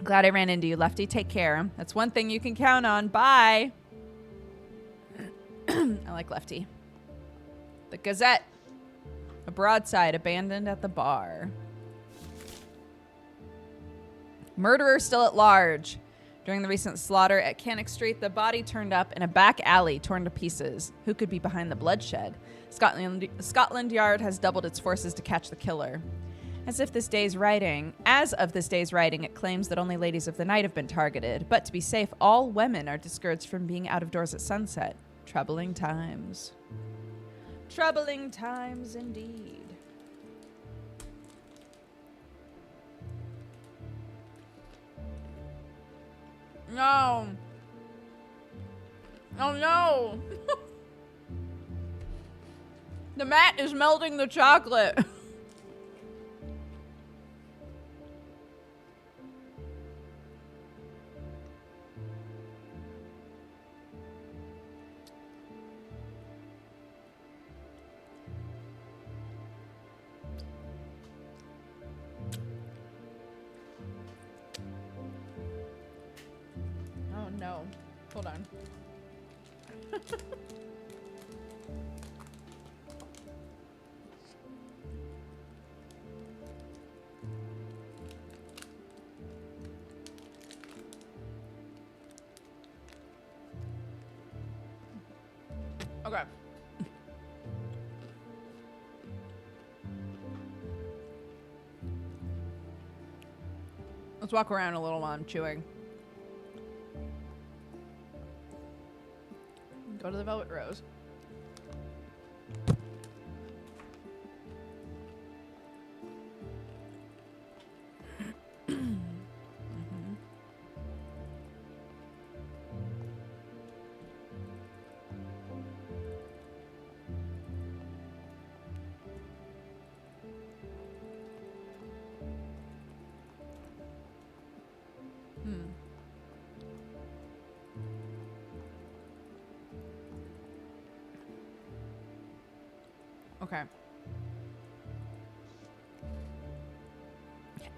Speaker 1: Glad I ran into you, Lefty. Take care. That's one thing you can count on. Bye. I like Lefty. The Gazette. A broadside abandoned at the bar. Murderer still at large. During the recent slaughter at Cannock Street, the body turned up in a back alley torn to pieces. Who could be behind the bloodshed? Scotland Yard has doubled its forces to catch the killer. As of this day's writing, it claims that only ladies of the night have been targeted. But to be safe, all women are discouraged from being out of doors at sunset. Troubling times. Troubling times indeed. No. Oh no. The mat is melting the chocolate. No. Hold on. Okay. Let's walk around a little while I'm chewing. Go to the Velvet Rose. Okay.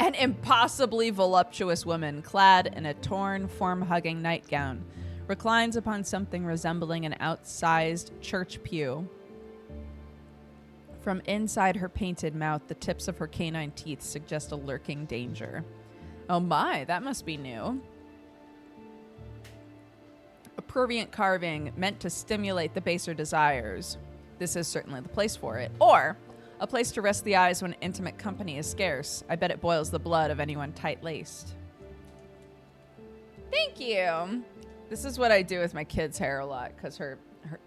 Speaker 1: An impossibly voluptuous woman, clad in a torn, form-hugging nightgown, reclines upon something resembling an outsized church pew. From inside her painted mouth, the tips of her canine teeth suggest a lurking danger. Oh my, that must be new. A prurient carving meant to stimulate the baser desires. This is certainly the place for it. Or a place to rest the eyes when intimate company is scarce. I bet it boils the blood of anyone tight-laced. Thank you. This is what I do with my kid's hair a lot, because her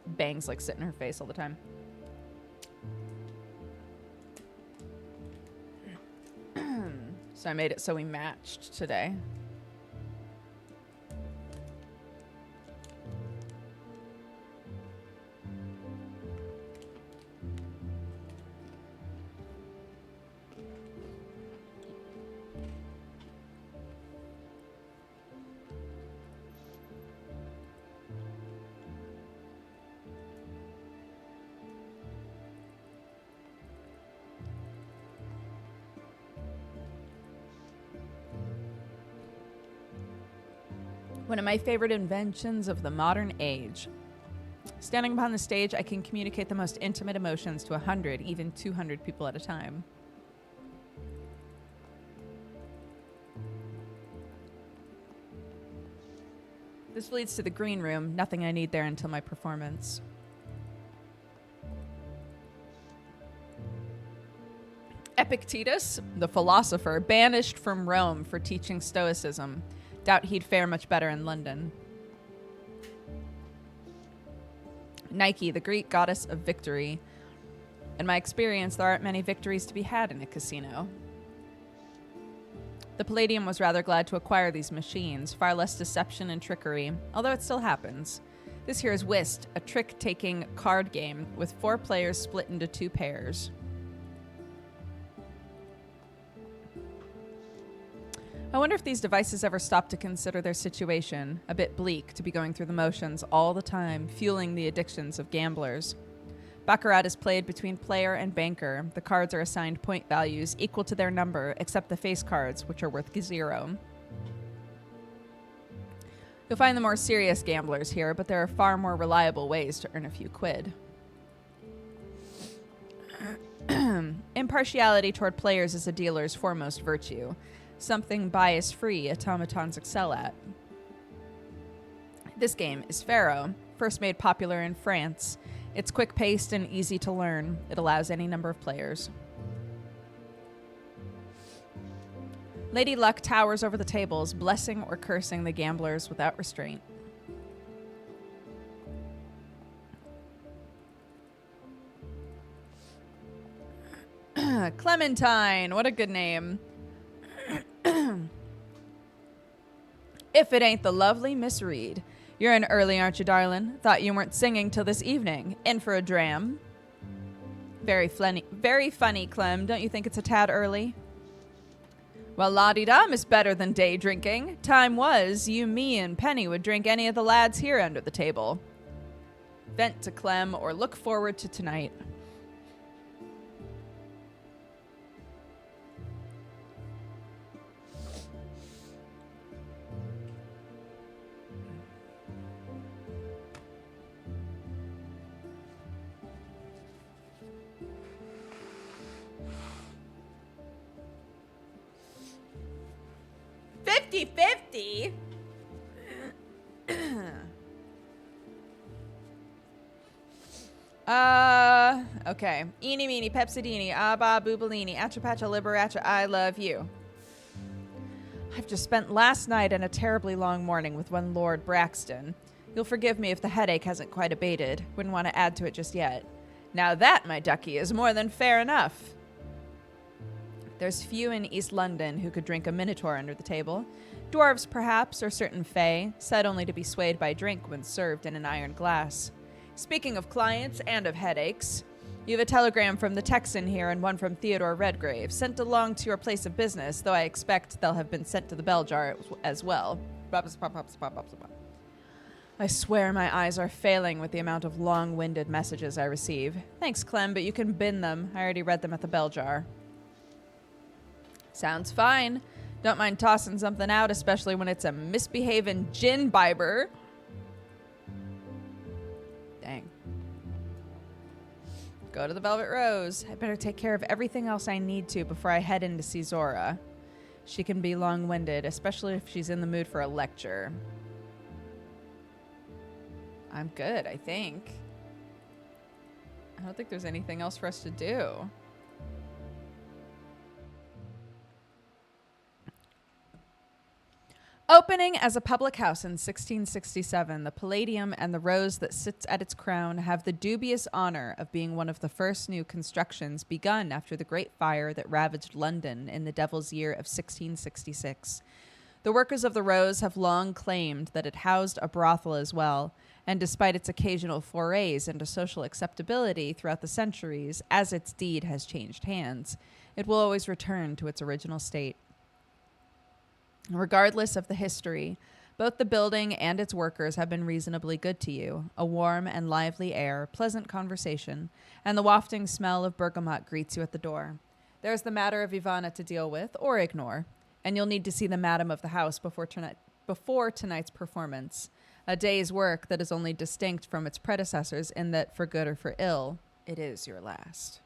Speaker 1: bangs like sit in her face all the time. So I made it so we matched today. One of my favorite inventions of the modern age. Standing upon the stage, I can communicate the most intimate emotions to 100, even 200 people at a time. This leads to the green room. Nothing I need there until my performance. Epictetus, the philosopher, banished from Rome for teaching Stoicism. Doubt he'd fare much better in London. Nike, the Greek goddess of victory. In my experience, there aren't many victories to be had in a casino. The Palladium was rather glad to acquire these machines, far less deception and trickery, although it still happens. This here is Whist, a trick-taking card game with 4 players split into 2 pairs. I wonder if these devices ever stop to consider their situation, a bit bleak to be going through the motions all the time, fueling the addictions of gamblers. Baccarat is played between player and banker. The cards are assigned point values equal to their number, except the face cards, which are worth 0. You'll find the more serious gamblers here, but there are far more reliable ways to earn a few quid. Impartiality toward players is a dealer's foremost virtue. Something bias-free automatons excel at. This game is Pharaoh, first made popular in France. It's quick-paced and easy to learn. It allows any number of players. Lady Luck towers over the tables, blessing or cursing the gamblers without restraint. Clementine, what a good name. If it ain't the lovely Miss Reed. You're in early, aren't you, darling? Thought you weren't singing till this evening. In for a dram? Very funny, Clem. Don't you think it's a tad early? Well, la-di-dum is better than day drinking. Time was, you, me, and Penny would drink any of the lads here under the table. Vent to Clem or look forward to tonight. 50-50? Okay. Eeny, meeny, pepsidini, abba, boobalini, atchapacha, liberacha, I love you. I've just spent last night and a terribly long morning with one Lord Braxton. You'll forgive me if the headache hasn't quite abated. Wouldn't want to add to it just yet. Now that, my ducky, is more than fair enough. There's few in East London who could drink a minotaur under the table. Dwarves, perhaps, or certain fae, said only to be swayed by drink when served in an iron glass. Speaking of clients and of headaches, you have a telegram from the Texan here and one from Theodore Redgrave, sent along to your place of business, though I expect they'll have been sent to the bell jar as well. I swear my eyes are failing with the amount of long-winded messages I receive. Thanks, Clem, but you can bin them. I already read them at the bell jar. Sounds fine. Don't mind tossing something out, especially when it's a misbehaving gin bibber. Dang. Go to the Velvet Rose. I better take care of everything else I need to before I head in to see Zora. She can be long-winded, especially if she's in the mood for a lecture. I'm good, I think. I don't think there's anything else for us to do. Opening as a public house in 1667, the Palladium and the Rose that sits at its crown have the dubious honor of being one of the first new constructions begun after the Great Fire that ravaged London in the Devil's Year of 1666. The workers of the Rose have long claimed that it housed a brothel as well, and despite its occasional forays into social acceptability throughout the centuries, as its deed has changed hands, it will always return to its original state. Regardless of the history, both the building and its workers have been reasonably good to you. A warm and lively air, pleasant conversation, and the wafting smell of bergamot greets you at the door. There's the matter of Ivana to deal with, or ignore, and you'll need to see the madam of the house before tonight's performance. A day's work that is only distinct from its predecessors in that, for good or for ill, it is your last.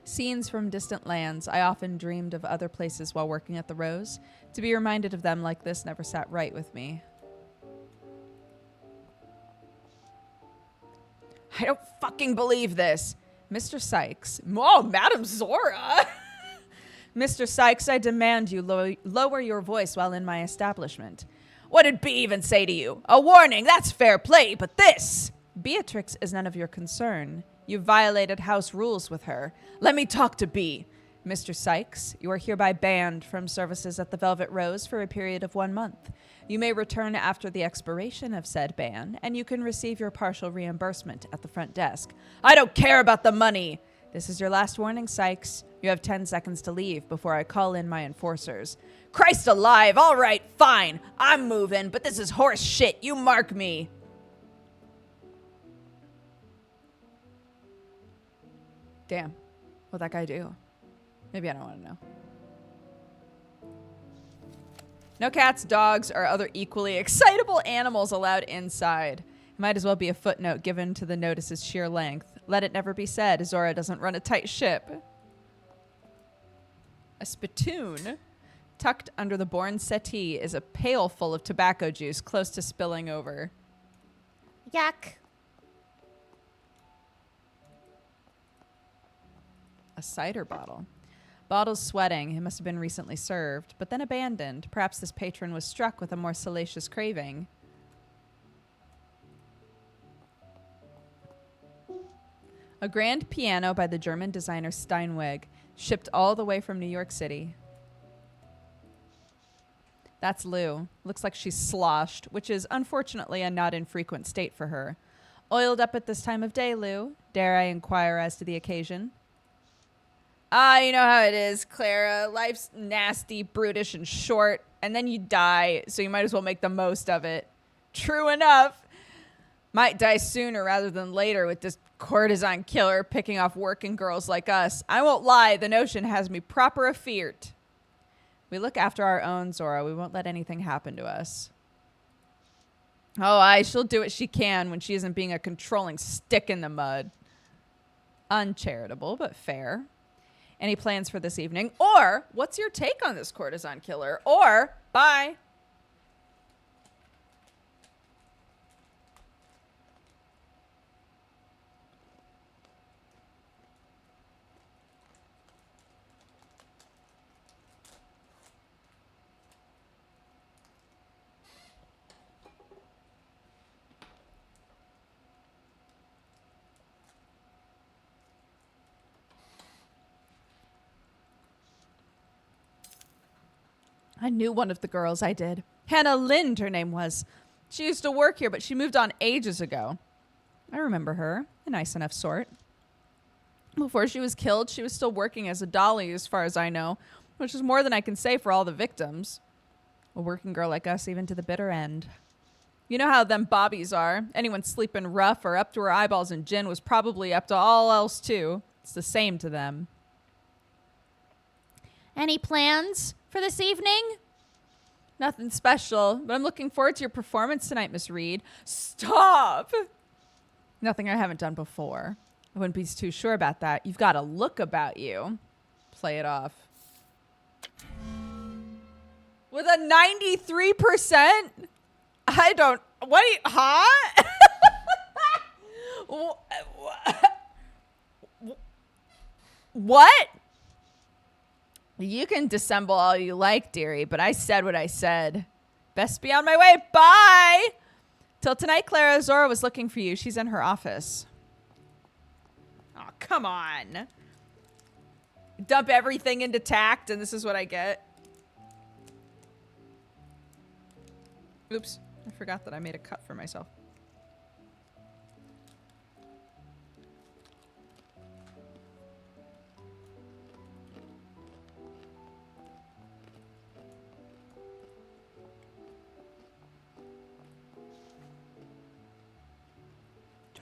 Speaker 1: Scenes from distant lands. I often dreamed of other places while working at the Rose. To be reminded of them like this never sat right with me. I don't fucking believe this. Mr. Sykes. Oh, Madam Zora. Mr. Sykes, I demand you lower your voice while in my establishment. What did B even say to you? A warning, that's fair play, but this... Beatrix is none of your concern. You violated house rules with her. Let me talk to B. Mr. Sykes, you are hereby banned from services at the Velvet Rose for a period of 1 month. You may return after the expiration of said ban, and you can receive your partial reimbursement at the front desk. I don't care about the money! This is your last warning, Sykes. You have 10 seconds to leave before I call in my enforcers. Christ alive! All right, fine. I'm moving, but this is horse shit. You mark me. Damn. What'd that guy do? Maybe I don't want to know. No cats, dogs, or other equally excitable animals allowed inside. It might as well be a footnote given to the notice's sheer length. Let it never be said, Zora doesn't run a tight ship. A spittoon tucked under the Bourne settee is a pail full of tobacco juice close to spilling over.
Speaker 4: Yuck.
Speaker 1: A cider bottle. Bottle's sweating. It must have been recently served, but then abandoned. Perhaps this patron was struck with a more salacious craving. A grand piano by the German designer Steinweg, shipped all the way from New York City. That's Lou. Looks like she's sloshed, which is unfortunately a not infrequent state for her. Oiled up at this time of day, Lou? Dare I inquire as to the occasion? You know how it is, Clara. Life's nasty, brutish, and short, and then you die, so you might as well make the most of it. True enough. Might die sooner rather than later with this courtesan killer picking off working girls like us. I won't lie, the notion has me proper afeared. We look after our own, Zora. We won't let anything happen to us. Oh, she'll do what she can when she isn't being a controlling stick in the mud. Uncharitable, but fair. Any plans for this evening? Or, what's your take on this courtesan killer? Or, bye. I knew one of the girls, I did. Hannah Lind, her name was. She used to work here, but she moved on ages ago. I remember her. A nice enough sort. Before she was killed, she was still working as a dolly, as far as I know, which is more than I can say for all the victims. A working girl like us, even to the bitter end. You know how them bobbies are. Anyone sleeping rough or up to her eyeballs in gin was probably up to all else, too. It's the same to them.
Speaker 4: Any plans for this evening?
Speaker 1: Nothing special, but I'm looking forward to your performance tonight, Miss Reed. Stop! Nothing I haven't done before. I wouldn't be too sure about that. You've got a look about you. Play it off. With a 93%? I don't... What? Huh? What? You can dissemble all you like, dearie, but I said what I said. Best be on my way. Bye! Till tonight, Clara. Zora was looking for you. She's in her office. Oh, come on. Dump everything into tact, and this is what I get. Oops. I forgot that I made a cut for myself.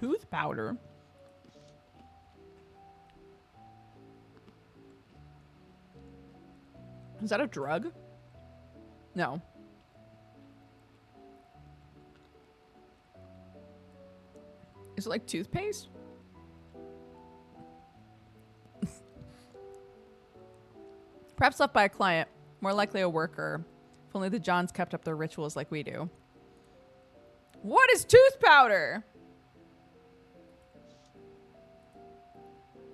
Speaker 1: Tooth powder? Is that a drug? No. Is it like toothpaste? Perhaps left by a client. More likely a worker. If only the Johns kept up their rituals like we do. What is tooth powder?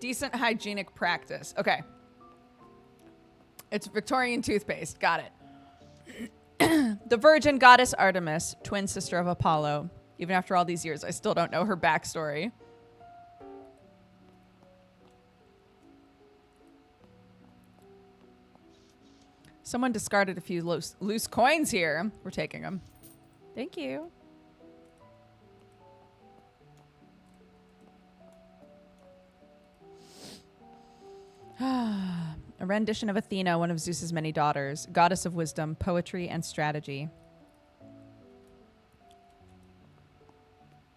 Speaker 1: Decent hygienic practice. Okay. It's Victorian toothpaste. Got it. The virgin goddess Artemis, twin sister of Apollo. Even after all these years, I still don't know her backstory. Someone discarded a few loose coins here. We're taking them. Thank you. A rendition of Athena, one of Zeus's many daughters, goddess of wisdom, poetry, and strategy.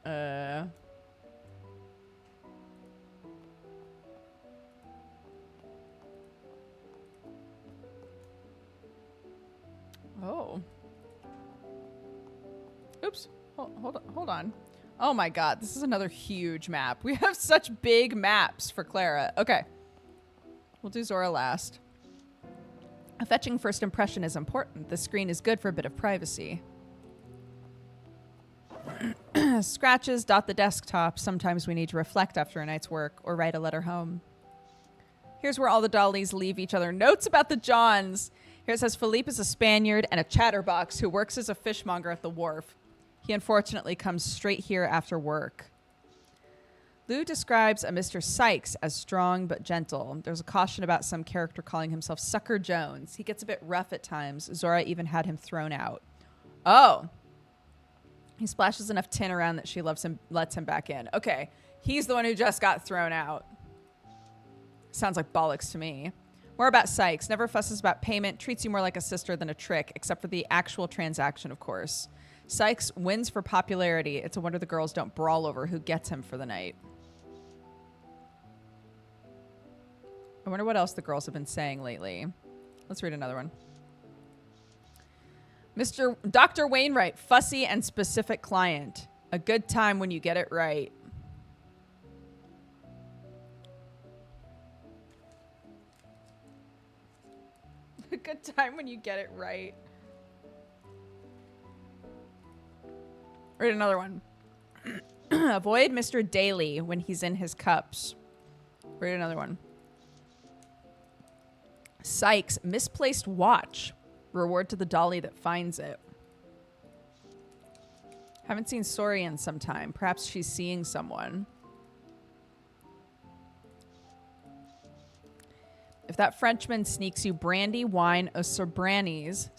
Speaker 1: Oh. Oops. Hold on. Oh my god, this is another huge map. We have such big maps for Clara. Okay. We'll do Zora last. A fetching first impression is important. The screen is good for a bit of privacy. Scratches dot the desktop. Sometimes we need to reflect after a night's work or write a letter home. Here's where all the dollies leave each other notes about the Johns. Here it says Philippe is a Spaniard and a chatterbox who works as a fishmonger at the wharf. He unfortunately comes straight here after work. Lou describes a Mr. Sykes as strong but gentle. There's a caution about some character calling himself Sucker Jones. He gets a bit rough at times. Zora even had him thrown out. Oh. He splashes enough tin around that she loves him, lets him back in. Okay. He's the one who just got thrown out. Sounds like bollocks to me. More about Sykes. Never fusses about payment. Treats you more like a sister than a trick, except for the actual transaction, of course. Sykes wins for popularity. It's a wonder the girls don't brawl over who gets him for the night. I wonder what else the girls have been saying lately. Let's read another one. Dr. Wainwright, fussy and specific client. A good time when you get it right. good time when you get it right. Read another one. Avoid Mr. Daly when he's in his cups. Read another one. Sykes, misplaced watch. Reward to the dolly that finds it. Haven't seen Sori in some time. Perhaps she's seeing someone. If that Frenchman sneaks you brandy, wine, or Sobranis,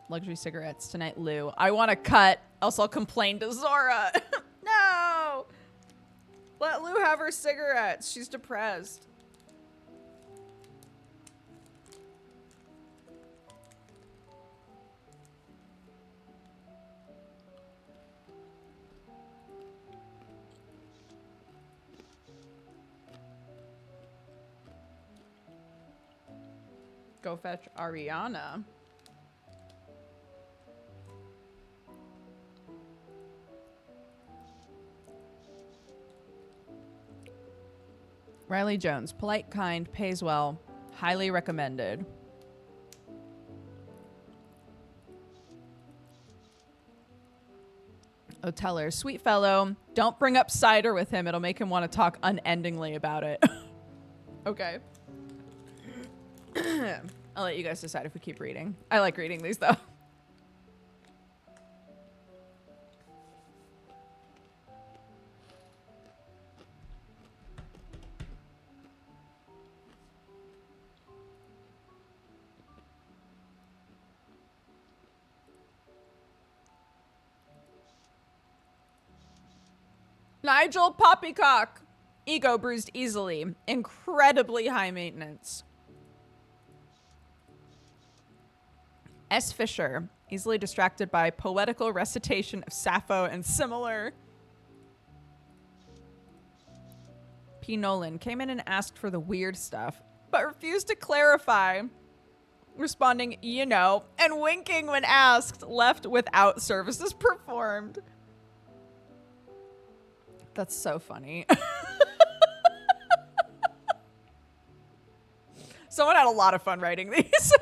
Speaker 1: luxury cigarettes tonight, Lou. I want to cut, else I'll complain to Zora. No! Let Lou have her cigarettes. She's depressed. Go fetch Ariana. Riley Jones, polite, kind, pays well, highly recommended. Oteller, sweet fellow. Don't bring up cider with him. It'll make him want to talk unendingly about it. Okay. I'll let you guys decide if we keep reading. I like reading these, though. Nigel Poppycock. Ego bruised easily. Incredibly high maintenance. S. Fisher. Easily distracted by poetical recitation of Sappho and similar. P. Nolan. Came in and asked for the weird stuff, but refused to clarify. Responding, you know, and winking when asked. Left without services performed. That's so funny. Someone had a lot of fun writing these.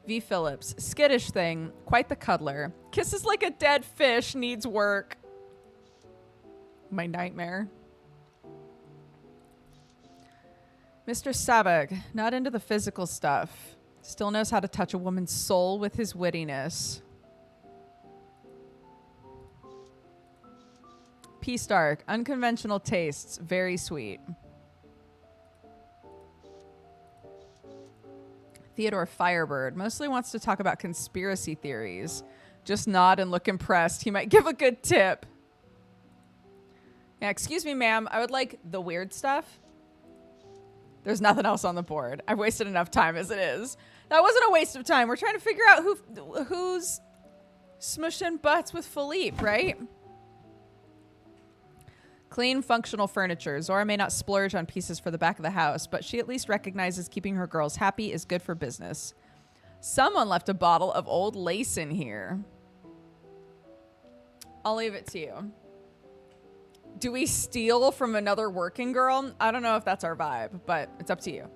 Speaker 1: V. Phillips, skittish thing, quite the cuddler. Kisses like a dead fish, needs work. My nightmare. Mr. Savag, not into the physical stuff. Still knows how to touch a woman's soul with his wittiness. P. Stark, unconventional tastes, very sweet. Theodore Firebird, mostly wants to talk about conspiracy theories. Just nod and look impressed. He might give a good tip. Yeah, excuse me, ma'am. I would like the weird stuff. There's nothing else on the board. I've wasted enough time as it is. That wasn't a waste of time. We're trying to figure out who's smushing butts with Philippe, right? Clean, functional furniture. Zora may not splurge on pieces for the back of the house, but she at least recognizes keeping her girls happy is good for business. Someone left a bottle of old lace in here. I'll leave it to you. Do we steal from another working girl? I don't know if that's our vibe, but it's up to you.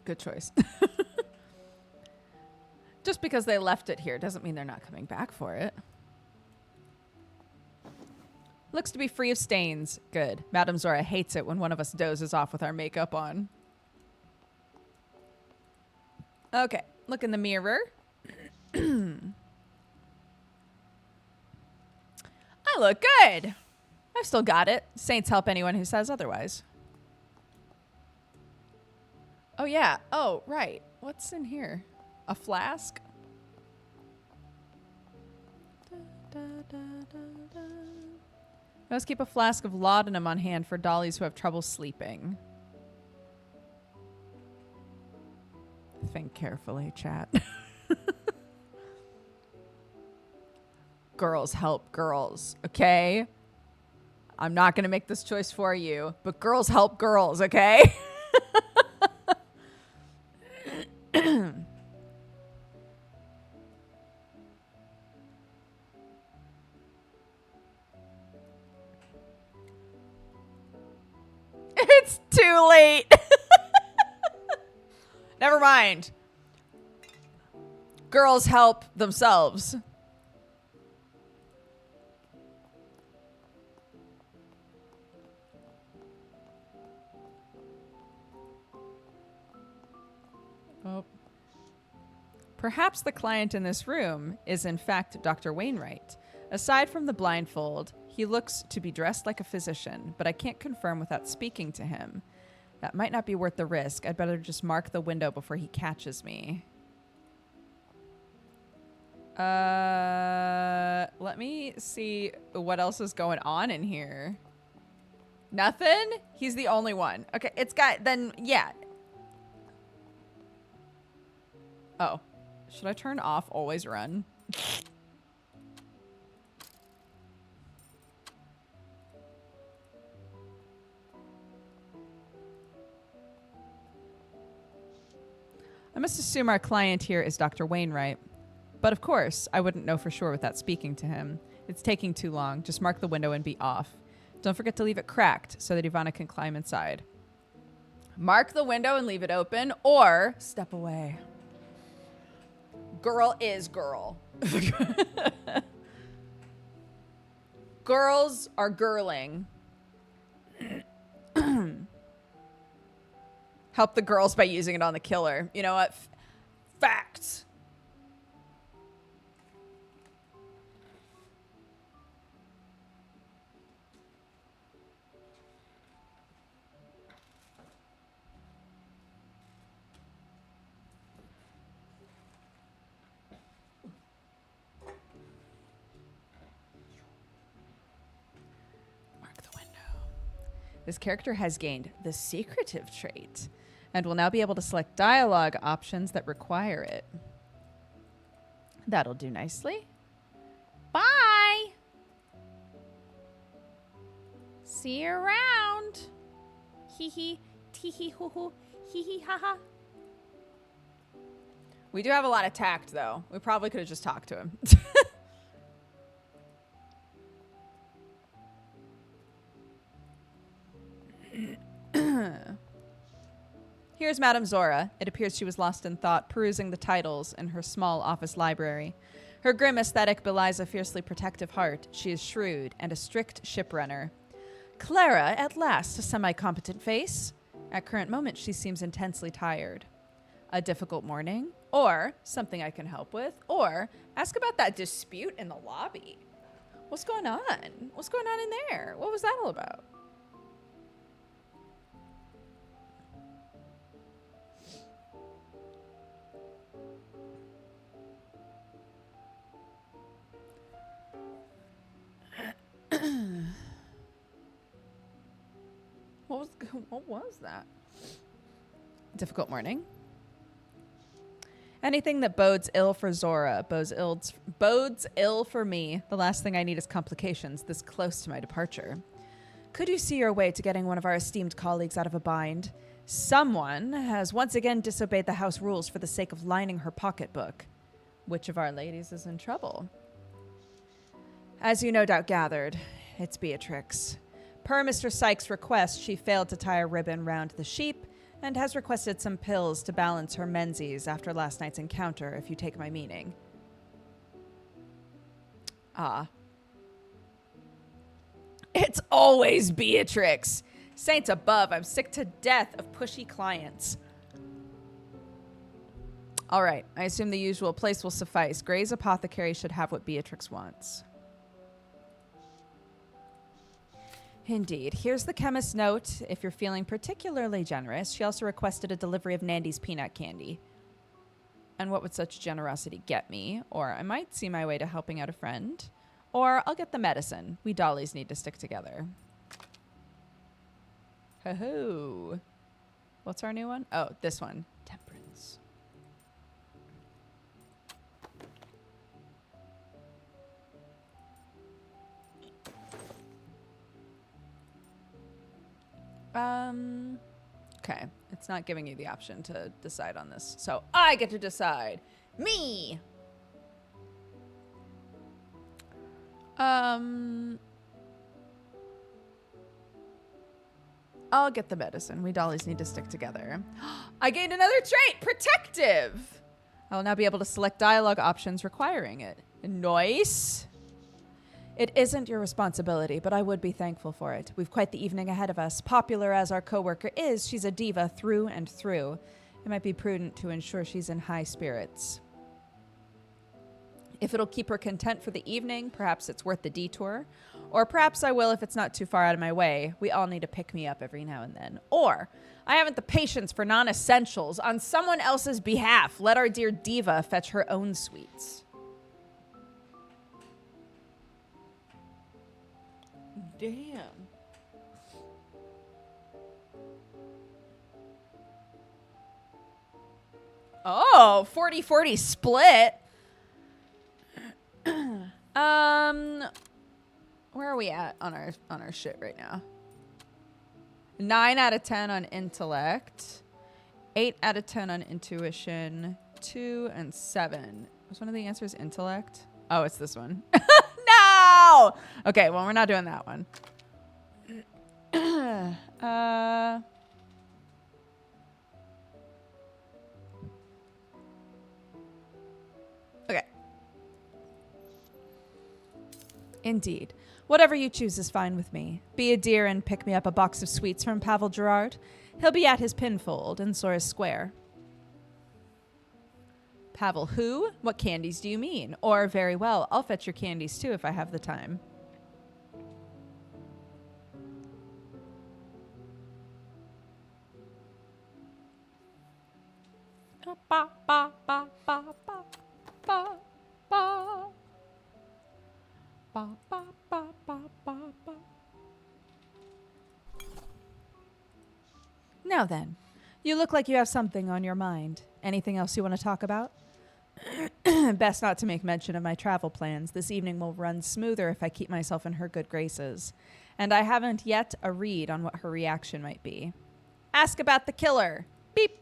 Speaker 1: Good choice. Just because they left it here doesn't mean they're not coming back for it. Looks to be free of stains. Good. Madame Zora hates it when one of us dozes off with our makeup on. Okay. Look in the mirror. I look good. I've still got it. Saints help anyone who says otherwise. Oh, yeah. Oh, right. What's in here? A flask? Let's keep a flask of laudanum on hand for dollies who have trouble sleeping. Think carefully, chat. Girls help girls, okay? I'm not going to make this choice for you, but girls help girls, okay? It's too late. Never mind. Girls help themselves. Oh. Perhaps the client in this room is in fact Dr. Wainwright. Aside from the blindfold, he looks to be dressed like a physician, but I can't confirm without speaking to him. That might not be worth the risk. I'd better just mark the window before he catches me. Let me see what else is going on in here. Nothing? He's the only one. Okay, it's got, then, yeah. Oh. Should I turn off always run? I must assume our client here is Dr. Wainwright. But of course, I wouldn't know for sure without speaking to him. It's taking too long. Just mark the window and be off. Don't forget to leave it cracked so that Ivana can climb inside. Mark the window and leave it open, or step away. Girl is girl. Girls are girling. Help the girls by using it on the killer. You know what? Facts. This character has gained the secretive trait and will now be able to select dialogue options that require it. That'll do nicely.
Speaker 4: Bye. See you around. Hee hee, tee hee hoo hoo, hee hee ha ha.
Speaker 1: We do have a lot of tact, though. We probably could have just talked to him. Here's Madame Zora. It appears she was lost in thought, perusing the titles in her small office library. Her grim aesthetic belies a fiercely protective heart. She is shrewd and a strict shiprunner. Clara, at last, a semi-competent face. At current moment, she seems intensely tired. A difficult morning, or something I can help with, or ask about that dispute in the lobby. What's going on? What's going on in there? What was that all about? What was that? Difficult morning. Anything that bodes ill for Zora bodes ill for me. The last thing I need is complications this close to my departure. Could you see your way to getting one of our esteemed colleagues out of a bind? Someone has once again disobeyed the house rules for the sake of lining her pocketbook. Which of our ladies is in trouble? As you no doubt gathered, it's Beatrix. Per Mr. Sykes' request, she failed to tie a ribbon round the sheep and has requested some pills to balance her menses after last night's encounter, if you take my meaning. Ah. It's always Beatrix! Saints above, I'm sick to death of pushy clients. All right, I assume the usual place will suffice. Gray's apothecary should have what Beatrix wants. Indeed. Here's the chemist's note. If you're feeling particularly generous, she also requested a delivery of Nandy's peanut candy. And what would such generosity get me? Or I might see my way to helping out a friend. Or I'll get the medicine. We dollies need to stick together. Ho-ho. What's our new one? Oh, this one. Temperance. Okay. It's not giving you the option to decide on this. So I get to decide. Me! I'll get the medicine. We dollies need to stick together. I gained another trait, protective. I will now be able to select dialogue options requiring it. Nice. It isn't your responsibility, but I would be thankful for it. We've quite the evening ahead of us. Popular as our coworker is, she's a diva through and through. It might be prudent to ensure she's in high spirits. If it'll keep her content for the evening, perhaps it's worth the detour. Or perhaps I will if it's not too far out of my way. We all need to pick me up every now and then. Or I haven't the patience for non-essentials. On someone else's behalf, let our dear diva fetch her own sweets. Damn. Oh, 40-40 split. Where are we at on our shit right now? 9 out of 10 on intellect, 8 out of 10 on intuition, 2 and 7. Was one of the answers intellect? Oh, it's this one. No! Okay, well, we're not doing that one. Okay. Indeed. Whatever you choose is fine with me. Be a dear and pick me up a box of sweets from Pavel Gerard. He'll be at his pinfold in Sora's Square. Pavel who? What candies do you mean? Or, very well, I'll fetch your candies too if I have the time. Ba, ba, ba, ba, ba, ba, ba. Ba, ba, ba, ba, ba, ba. Now then, you look like you have something on your mind. Anything else you want to talk about? Best not to make mention of my travel plans. This evening will run smoother if I keep myself in her good graces. And I haven't yet a read on what her reaction might be. Ask about the killer. Beep.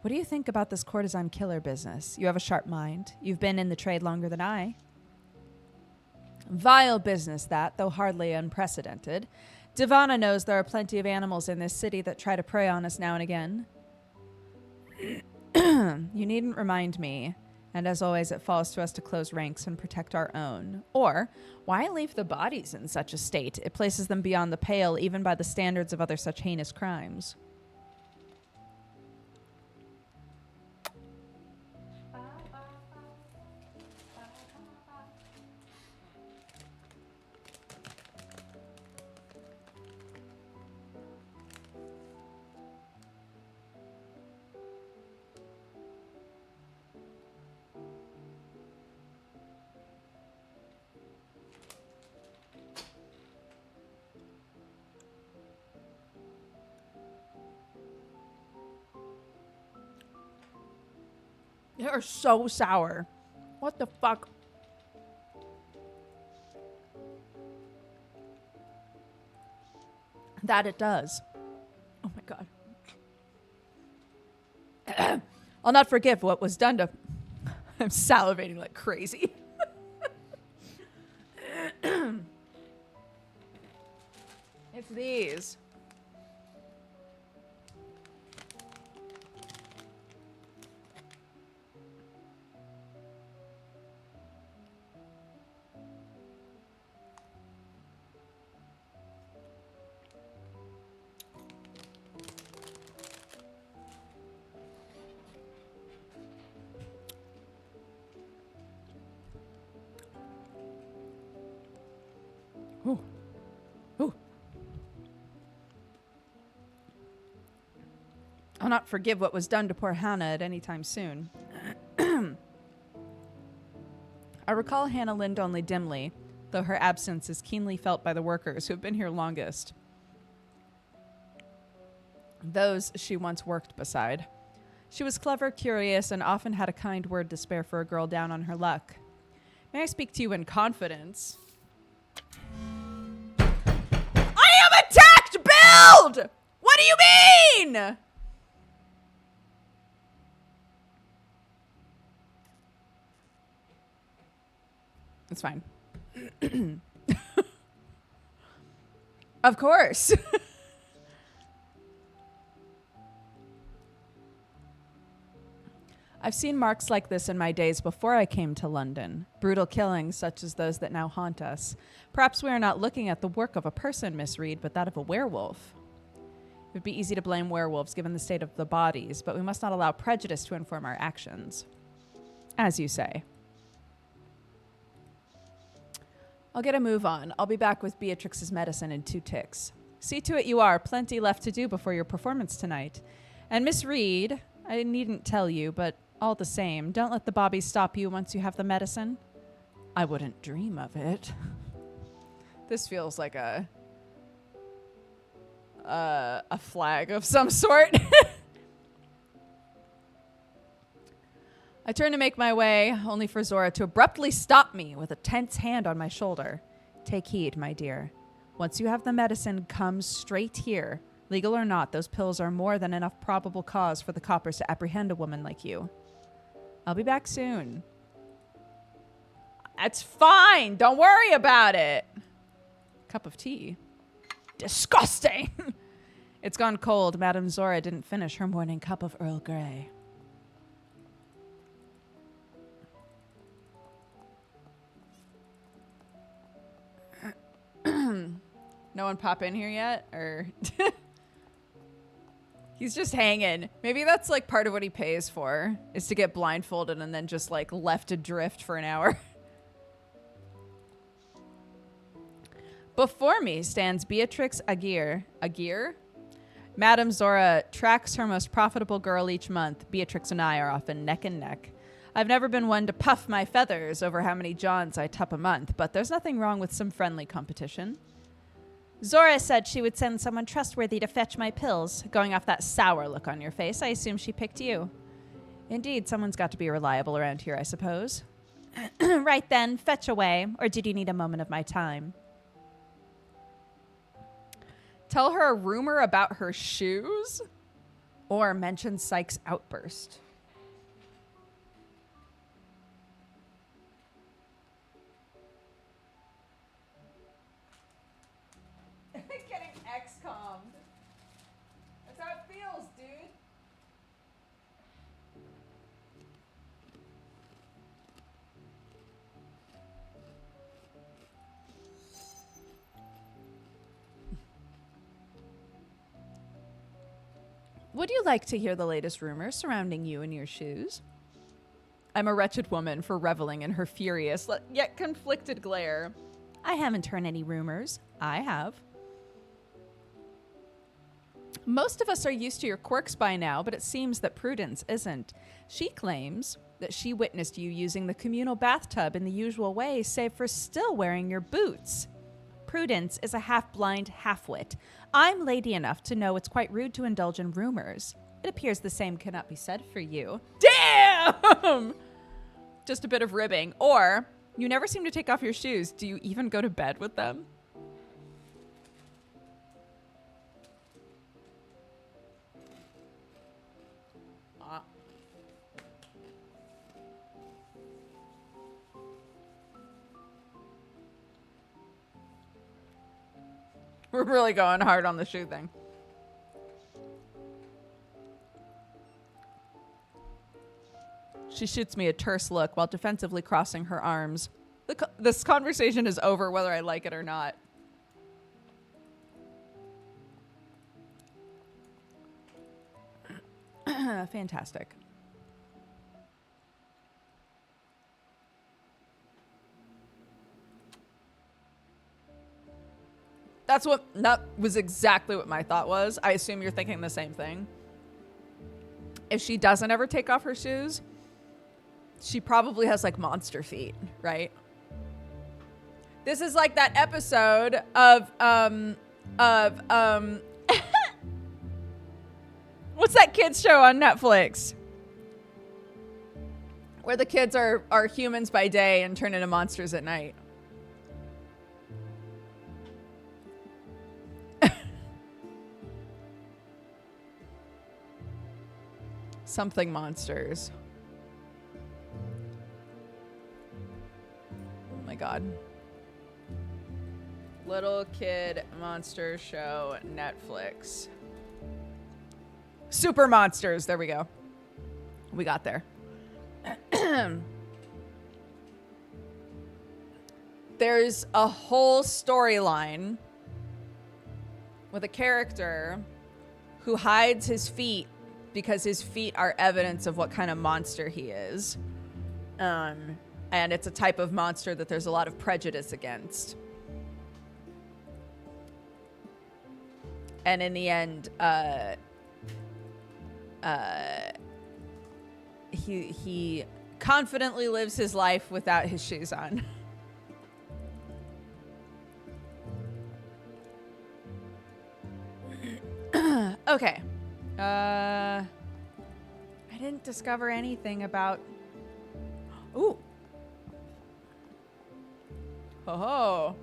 Speaker 1: What do you think about this courtesan killer business? You have a sharp mind. You've been in the trade longer than I. Vile business that, though hardly unprecedented. Divana knows there are plenty of animals in this city that try to prey on us now and again. You needn't remind me. And as always, it falls to us to close ranks and protect our own. Or, why leave the bodies in such a state? It places them beyond the pale, even by the standards of other such heinous crimes. They are so sour. What the fuck? That it does. Oh my god. I'll not forgive what was done to... I'm salivating like crazy. It's these. Ooh. Ooh. I'll not forgive what was done to poor Hannah at any time soon. I recall Hannah Lind only dimly, though her absence is keenly felt by the workers who have been here longest. Those she once worked beside. She was clever, curious, and often had a kind word to spare for a girl down on her luck. May I speak to you in confidence? I am attacked! Build! do you mean? It's fine. Of course. I've seen marks like this in my days before I came to London. Brutal killings such as those that now haunt us. Perhaps we are not looking at the work of a person, Miss Reed, but that of a werewolf. It would be easy to blame werewolves given the state of the bodies, but we must not allow prejudice to inform our actions. As you say. I'll get a move on. I'll be back with Beatrix's medicine in 2 ticks. See to it you are. Plenty left to do before your performance tonight. And Miss Reed, I needn't tell you, but all the same, don't let the bobbies stop you once you have the medicine. I wouldn't dream of it. This feels like a flag of some sort. I turn to make my way, only for Zora to abruptly stop me with a tense hand on my shoulder. Take heed, my dear. Once you have the medicine, come straight here. Legal or not, those pills are more than enough probable cause for the coppers to apprehend a woman like you. I'll be back soon. That's fine. Don't worry about it. Cup of tea. Disgusting. It's gone cold. Madame Zora didn't finish her morning cup of Earl Grey. No one pop in here yet? Or he's just hanging. Maybe that's like part of what he pays for, is to get blindfolded and then just like left adrift for an hour. Before me stands Beatrix Aguirre. Aguirre? Madame Zora tracks her most profitable girl each month. Beatrix and I are often neck and neck. I've never been one to puff my feathers over how many Johns I tup a month, but there's nothing wrong with some friendly competition. Zora said she would send someone trustworthy to fetch my pills. Going off that sour look on your face, I assume she picked you. Indeed, someone's got to be reliable around here, I suppose. Right then, fetch away, or did you need a moment of my time? Tell her a rumor about her shoes? Or mention Sykes' outburst? Getting XCOM'd. That's how it feels, dude. Would you like to hear the latest rumors surrounding you and your shoes? I'm a wretched woman for reveling in her furious, yet conflicted glare. I haven't heard any rumors. I have. Most of us are used to your quirks by now, but it seems that Prudence isn't. She claims that she witnessed you using the communal bathtub in the usual way, save for still wearing your boots. Prudence is a half-blind half-wit. I'm lady enough to know it's quite rude to indulge in rumors. It appears the same cannot be said for you. Damn! Just a bit of ribbing. Or, you never seem to take off your shoes. Do you even go to bed with them? We're really going hard on the shoe thing. She shoots me a terse look while defensively crossing her arms. This conversation is over whether I like it or not. Fantastic. That was exactly what my thought was. I assume you're thinking the same thing. If she doesn't ever take off her shoes, she probably has like monster feet, right? This is like that episode of what's that kids show on Netflix? Where the kids are humans by day and turn into monsters at night. Something monsters. Oh my god. Little Kid Monster Show, Netflix. Super Monsters. There we go. We got there. There's a whole storyline with a character who hides his feet because his feet are evidence of what kind of monster he is. And it's a type of monster that there's a lot of prejudice against. And in the end, he confidently lives his life without his shoes on. Okay. I didn't discover anything about... Ooh. Oh.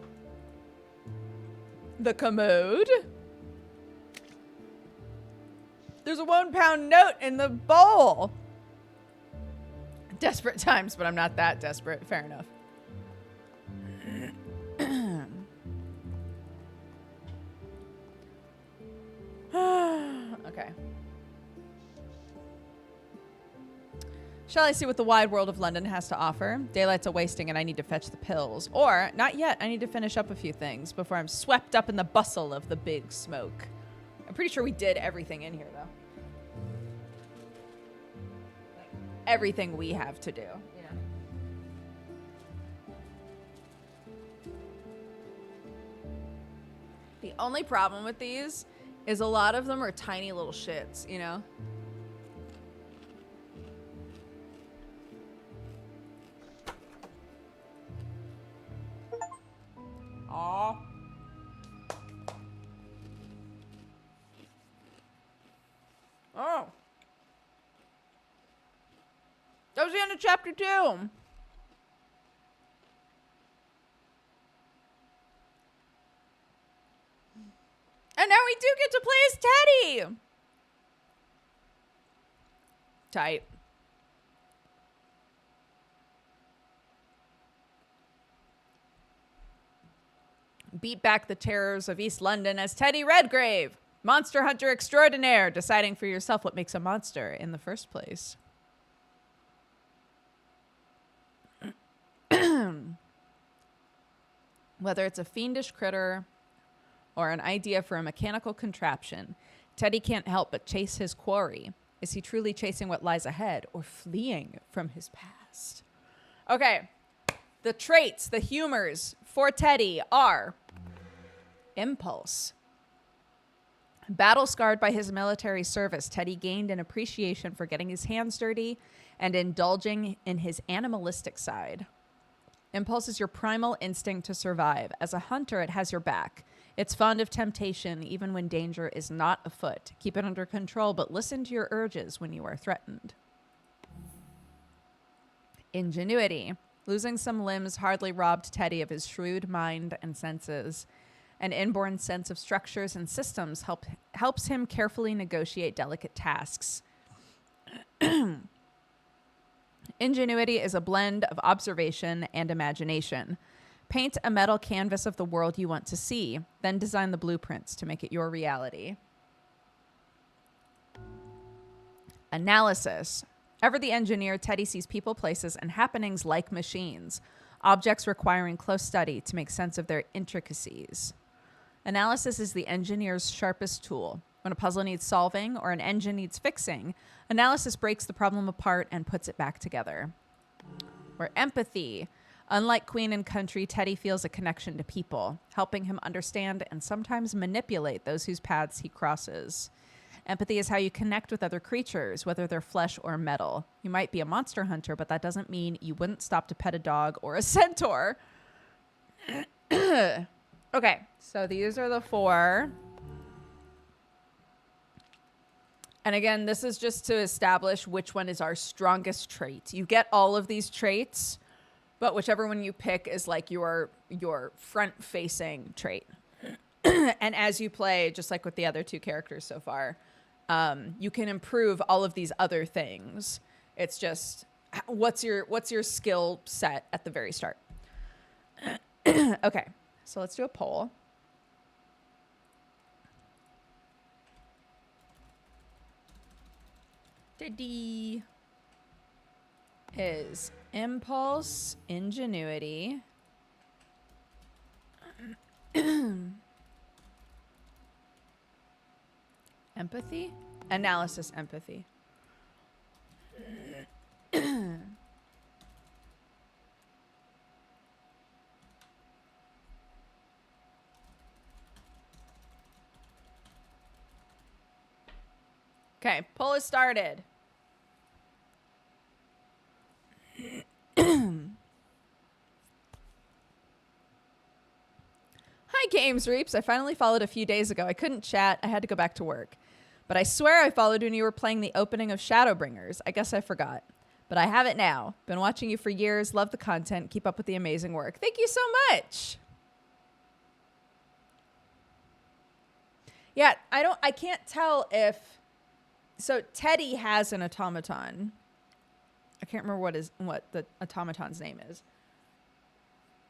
Speaker 1: The commode. There's a 1 pound note in the bowl. Desperate times, but I'm not that desperate. Fair enough. Okay. Shall I see what the wide world of London has to offer? Daylight's a-wasting and I need to fetch the pills. Or, not yet, I need to finish up a few things before I'm swept up in the bustle of the big smoke. I'm pretty sure we did everything in here, though. Like, everything we have to do. Yeah. The only problem with these is a lot of them are tiny little shits, you know? Aw. Oh. That was the end of chapter 2. And now we do get to play as Teddy. Tight. Beat back the terrors of East London as Teddy Redgrave, monster hunter extraordinaire, deciding for yourself what makes a monster in the first place. Whether it's a fiendish critter or an idea for a mechanical contraption, Teddy can't help but chase his quarry. Is he truly chasing what lies ahead or fleeing from his past? Okay, the traits, the humors for Teddy are impulse. Battle-scarred by his military service, Teddy gained an appreciation for getting his hands dirty and indulging in his animalistic side. Impulse is your primal instinct to survive. As a hunter, it has your back. It's fond of temptation, even when danger is not afoot. Keep it under control, but listen to your urges when you are threatened. Ingenuity. Losing some limbs hardly robbed Teddy of his shrewd mind and senses. An inborn sense of structures and systems helps him carefully negotiate delicate tasks. Ingenuity is a blend of observation and imagination. Paint a metal canvas of the world you want to see, then design the blueprints to make it your reality. Analysis. Ever the engineer, Teddy sees people, places, and happenings like machines, objects requiring close study to make sense of their intricacies. Analysis is the engineer's sharpest tool. When a puzzle needs solving or an engine needs fixing, analysis breaks the problem apart and puts it back together. Or empathy. Unlike Queen and Country, Teddy feels a connection to people, helping him understand and sometimes manipulate those whose paths he crosses. Empathy is how you connect with other creatures, whether they're flesh or metal. You might be a monster hunter, but that doesn't mean you wouldn't stop to pet a dog or a centaur. Okay, so these are the 4. And again, this is just to establish which one is our strongest trait. You get all of these traits, but whichever one you pick is like your front-facing trait. And as you play, just like with the other 2 characters so far, you can improve all of these other things. It's just what's your skill set at the very start. Okay, so let's do a poll. Diddy is impulse, ingenuity, empathy, analysis, empathy. Okay, poll is started. Hi, Games Reaps. I finally followed a few days ago. I couldn't chat. I had to go back to work. But I swear I followed when you were playing the opening of Shadowbringers. I guess I forgot. But I have it now. Been watching you for years. Love the content. Keep up with the amazing work. Thank you so much. Yeah, I can't tell if... So Teddy has an automaton. I can't remember what the automaton's name is.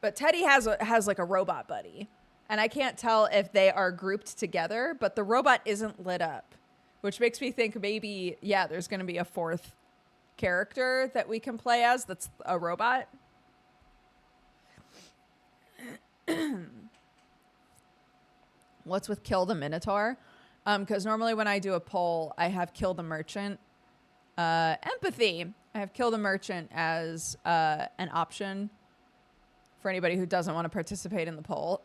Speaker 1: But Teddy has like a robot buddy. And I can't tell if they are grouped together, but the robot isn't lit up, which makes me think maybe, yeah, there's going to be a fourth character that we can play as that's a robot. What's with Kill the Minotaur? Because normally when I do a poll, I have Kill the Merchant. Empathy. I have Kill the Merchant as an option for anybody who doesn't want to participate in the poll.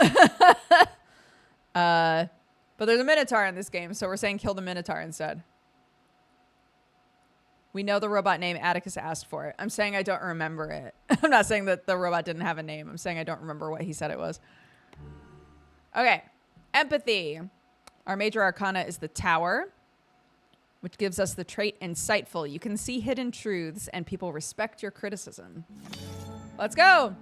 Speaker 1: But there's a Minotaur in this game, so we're saying Kill the Minotaur instead. We know the robot name. Atticus asked for it. I'm saying I don't remember it. I'm not saying that the robot didn't have a name. I'm saying I don't remember what he said it was. Okay. Empathy. Our major arcana is the Tower, which gives us the trait Insightful. You can see hidden truths and people respect your criticism. Let's go.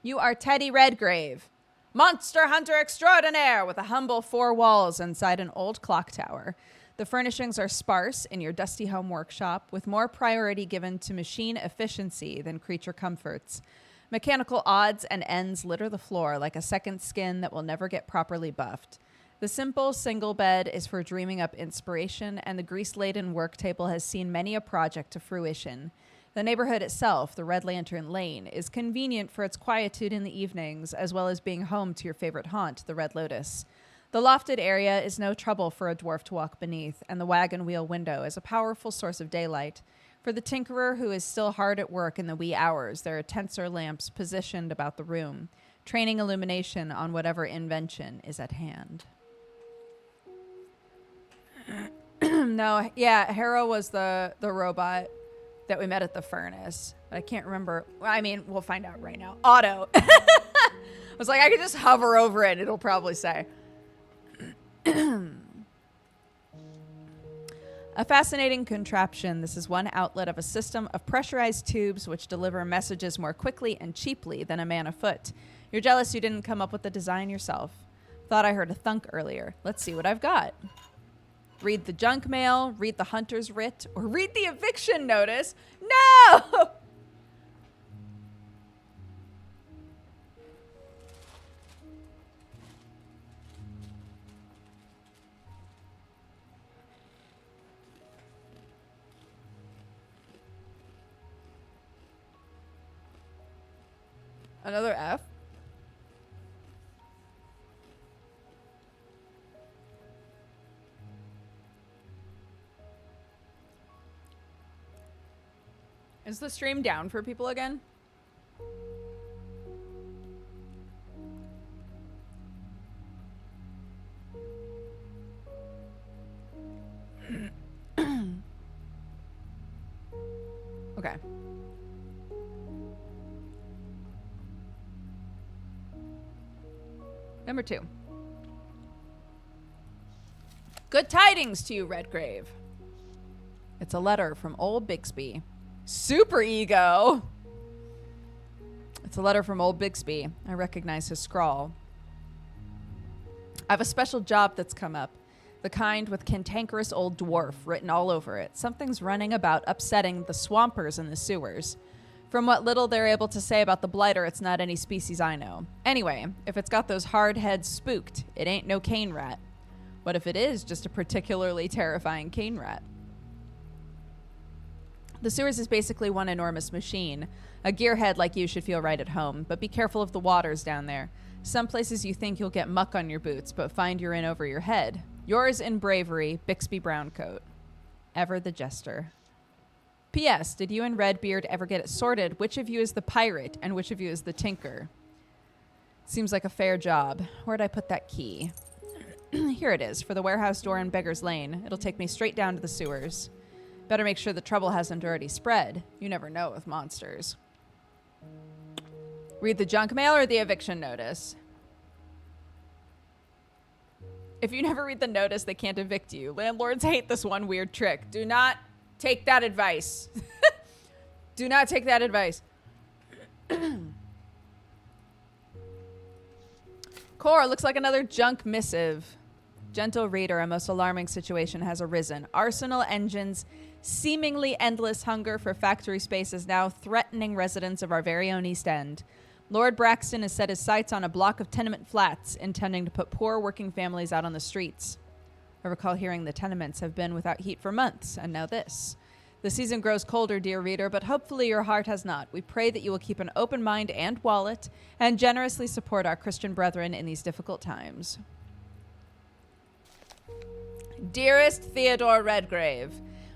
Speaker 1: You are Teddy Redgrave, monster hunter extraordinaire with a humble 4 walls inside an old clock tower. The furnishings are sparse in your dusty home workshop, with more priority given to machine efficiency than creature comforts. Mechanical odds and ends litter the floor like a second skin that will never get properly buffed. The simple single bed is for dreaming up inspiration, and the grease-laden work table has seen many a project to fruition. The neighborhood itself, the Red Lantern Lane, is convenient for its quietude in the evenings, as well as being home to your favorite haunt, the Red Lotus. The lofted area is no trouble for a dwarf to walk beneath, and the wagon wheel window is a powerful source of daylight. For the tinkerer who is still hard at work in the wee hours, there are tensor lamps positioned about the room, training illumination on whatever invention is at hand. No, yeah, Hera was the robot that we met at the furnace. But I can't remember. I mean, we'll find out right now. Otto. I was like, I could just hover over it. It'll probably say. A fascinating contraption. This is one outlet of a system of pressurized tubes which deliver messages more quickly and cheaply than a man afoot. You're jealous you didn't come up with the design yourself. Thought I heard a thunk earlier. Let's see what I've got. Read the junk mail, read the hunter's writ, or read the eviction notice. No! Another F. Is the stream down for people again? Okay. Number 2. Good tidings to you, Redgrave. It's a letter from old Bixby. Super ego. It's a letter from old Bixby. I recognize his scrawl. I have a special job that's come up. The kind with cantankerous old dwarf written all over it. Something's running about upsetting the swampers in the sewers. From what little they're able to say about the blighter, it's not any species I know. Anyway, if it's got those hard heads spooked, it ain't no cane rat. What if it is just a particularly terrifying cane rat? The sewers is basically one enormous machine. A gearhead like you should feel right at home, but be careful of the waters down there. Some places you think you'll get muck on your boots, but find you're in over your head. Yours in bravery, Bixby Browncoat. Ever the Jester. P.S. Did you and Redbeard ever get it sorted which of you is the pirate and which of you is the tinker? Seems like a fair job. Where'd I put that key? Here it is, for the warehouse door in Beggar's Lane. It'll take me straight down to the sewers. Better make sure the trouble hasn't already spread. You never know with monsters. Read the junk mail or the eviction notice? If you never read the notice, they can't evict you. Landlords hate this one weird trick. Do not take that advice. Do not take that advice. Core, looks like another junk missive. Gentle reader, a most alarming situation has arisen. Arsenal Engine's seemingly endless hunger for factory space is now threatening residents of our very own East End. Lord Braxton has set his sights on a block of tenement flats, intending to put poor working families out on the streets. I recall hearing the tenements have been without heat for months, and now this. The season grows colder, dear reader, but hopefully your heart has not. We pray that you will keep an open mind and wallet, and generously support our Christian brethren in these difficult times. Dearest Theodore Redgrave,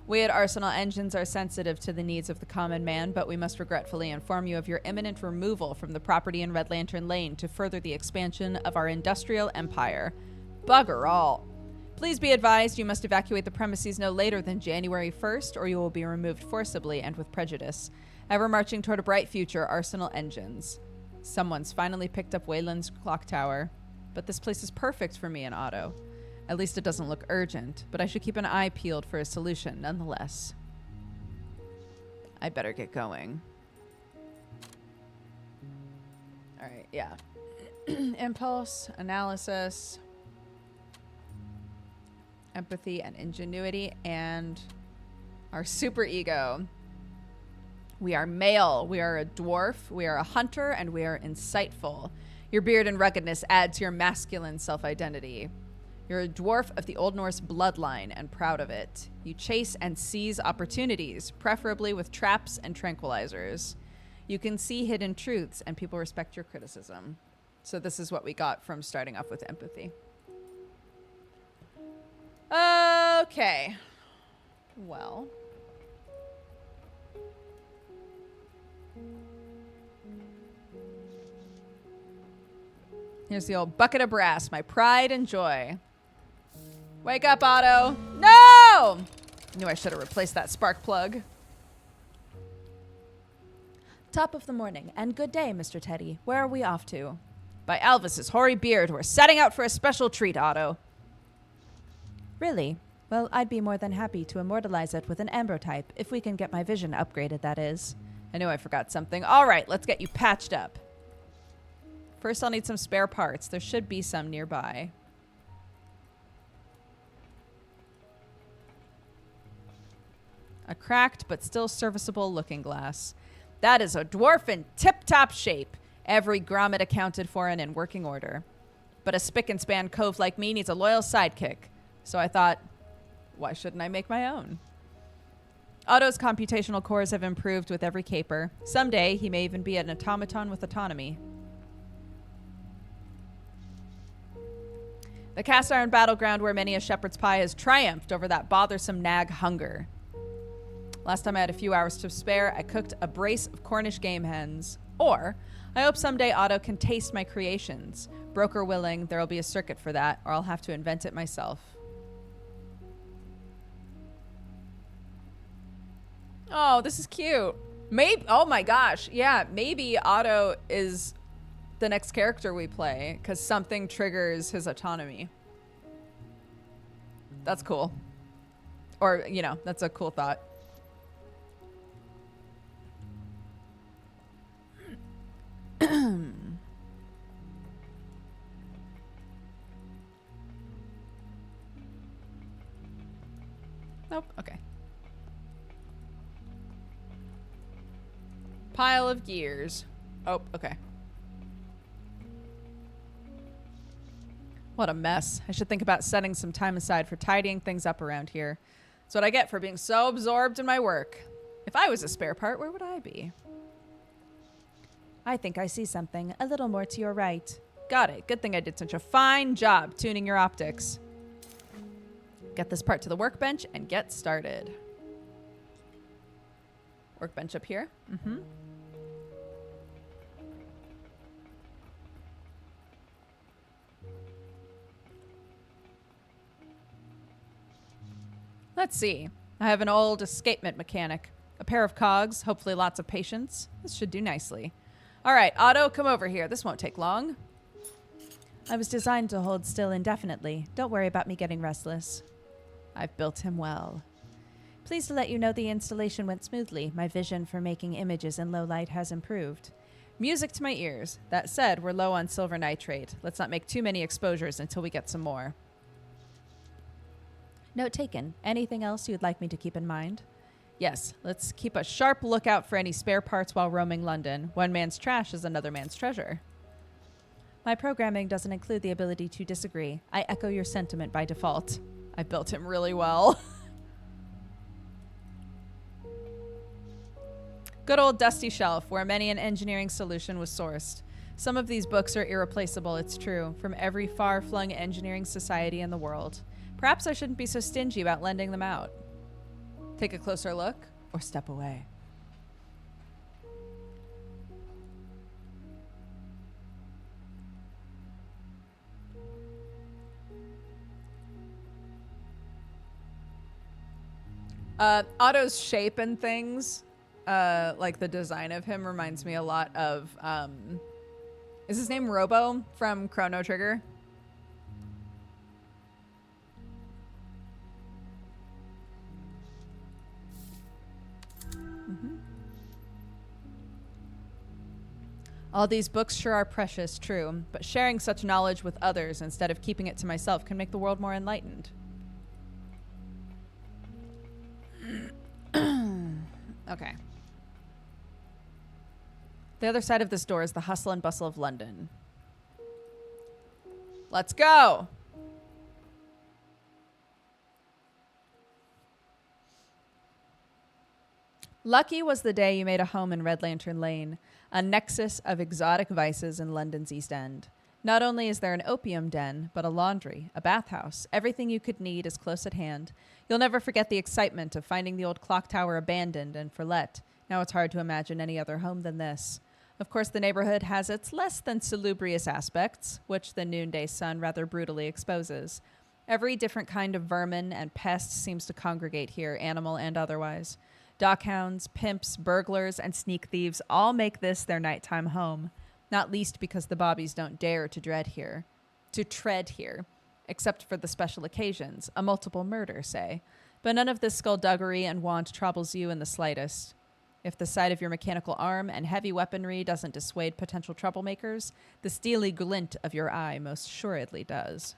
Speaker 1: we at Arsenal Engines are sensitive to the needs of the common man, but we must regretfully inform you of your imminent removal from the property in Red Lantern Lane to further the expansion of our industrial empire. Bugger all. Please be advised you must evacuate the premises no later than January 1st, or you will be removed forcibly and with prejudice. Ever marching toward a bright future, Arsenal Engines. Someone's finally picked up Wayland's clock tower. But this place is perfect for me and Otto. At least it doesn't look urgent, but I should keep an eye peeled for a solution nonetheless. I better get going. All right, yeah. Impulse, analysis, empathy and ingenuity, and our super ego. We are male, we are a dwarf, we are a hunter, and we are insightful. Your beard and ruggedness add to your masculine self-identity. You're a dwarf of the Old Norse bloodline and proud of it. You chase and seize opportunities, preferably with traps and tranquilizers. You can see hidden truths and people respect your criticism. So this is what we got from starting off with empathy. Okay. Well. Here's the old bucket of brass, my pride and joy. Wake up, Otto. No! Knew I should have replaced that spark plug. Top of the morning, and good day, Mr. Teddy. Where are we off to? By Alvis's hoary beard, we're setting out for a special treat, Otto. Really? Well, I'd be more than happy to immortalize it with an ambrotype, if we can get my vision upgraded, that is. I knew I forgot something. All right, let's get you patched up. First, I'll need some spare parts. There should be some nearby. A cracked but still serviceable looking glass. That is a dwarf in tip-top shape. Every grommet accounted for and in working order. But a spick-and-span cove like me needs a loyal sidekick. So I thought, why shouldn't I make my own? Otto's computational cores have improved with every caper. Someday, he may even be an automaton with autonomy. The cast iron battleground where many a shepherd's pie has triumphed over that bothersome nag hunger. Last time I had a few hours to spare, I cooked a brace of Cornish game hens. Or, I hope someday Otto can taste my creations. Broker willing, there'll be a circuit for that, or I'll have to invent it myself. Oh, this is cute. Maybe, oh my gosh, yeah, maybe Otto is the next character we play, because something triggers his autonomy. That's cool. Or, you know, that's a cool thought. Nope. Okay. Pile of gears. Oh, okay. What a mess. I should think about setting some time aside for tidying things up around here. That's what I get for being so absorbed in my work. If I was a spare part, where would I be? I think I see something a little more to your right. Got it. Good thing I did such a fine job tuning your optics. Get this part to the workbench and get started. Workbench up here. Mm-hmm. Let's see. I have an old escapement mechanic. A pair of cogs, hopefully lots of patience. This should do nicely. All right, Otto, come over here. This won't take long. I was designed to hold still indefinitely. Don't worry about me getting restless. I've built him well. Pleased to let you know the installation went smoothly. My vision for making images in low light has improved. Music to my ears. That said, we're low on silver nitrate. Let's not make too many exposures until we get some more. Note taken. Anything else you'd like me to keep in mind? Yes, let's keep a sharp lookout for any spare parts while roaming London. One man's trash is another man's treasure. My programming doesn't include the ability to disagree. I echo your sentiment by default. I built him really well. Good old dusty shelf, where many an engineering solution was sourced. Some of these books are irreplaceable, it's true, from every far-flung engineering society in the world. Perhaps I shouldn't be so stingy about lending them out. Take a closer look, or step away. Otto's shape and things, like the design of him, reminds me a lot of, is his name Robo from Chrono Trigger? All these books sure are precious, true, but sharing such knowledge with others instead of keeping it to myself can make the world more enlightened. Okay. The other side of this door is the hustle and bustle of London. Let's go! Lucky was the day you made a home in Red Lantern Lane, a nexus of exotic vices in London's East End. Not only is there an opium den, but a laundry, a bathhouse. Everything you could need is close at hand. You'll never forget the excitement of finding the old clock tower abandoned and for let. Now it's hard to imagine any other home than this. Of course, the neighborhood has its less than salubrious aspects, which the noonday sun rather brutally exposes. Every different kind of vermin and pest seems to congregate here, animal and otherwise. Dockhounds, pimps, burglars, and sneak thieves all make this their nighttime home, not least because the bobbies don't dare to tread here, except for the special occasions, a multiple murder, say. But none of this skullduggery and want troubles you in the slightest. If the sight of your mechanical arm and heavy weaponry doesn't dissuade potential troublemakers, the steely glint of your eye most assuredly does.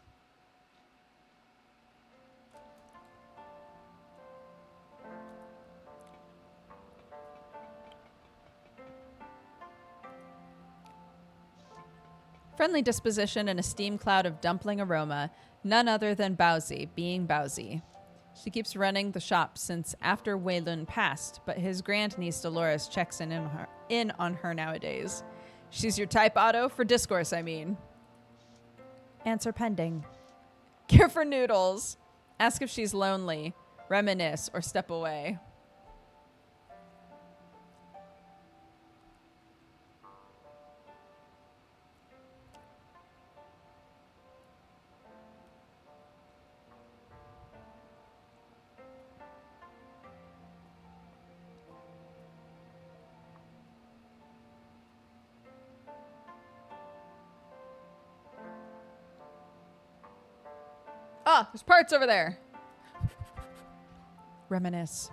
Speaker 1: Friendly disposition and a steam cloud of dumpling aroma, none other than Bowsy, being Bowsy. She keeps running the shop since after Waylun passed, but his grandniece Dolores checks in on her nowadays. She's your type, Otto? For discourse, I mean. Answer pending. Give her noodles. Ask if she's lonely. Reminisce or step away. Ah, there's parts over there. Reminisce.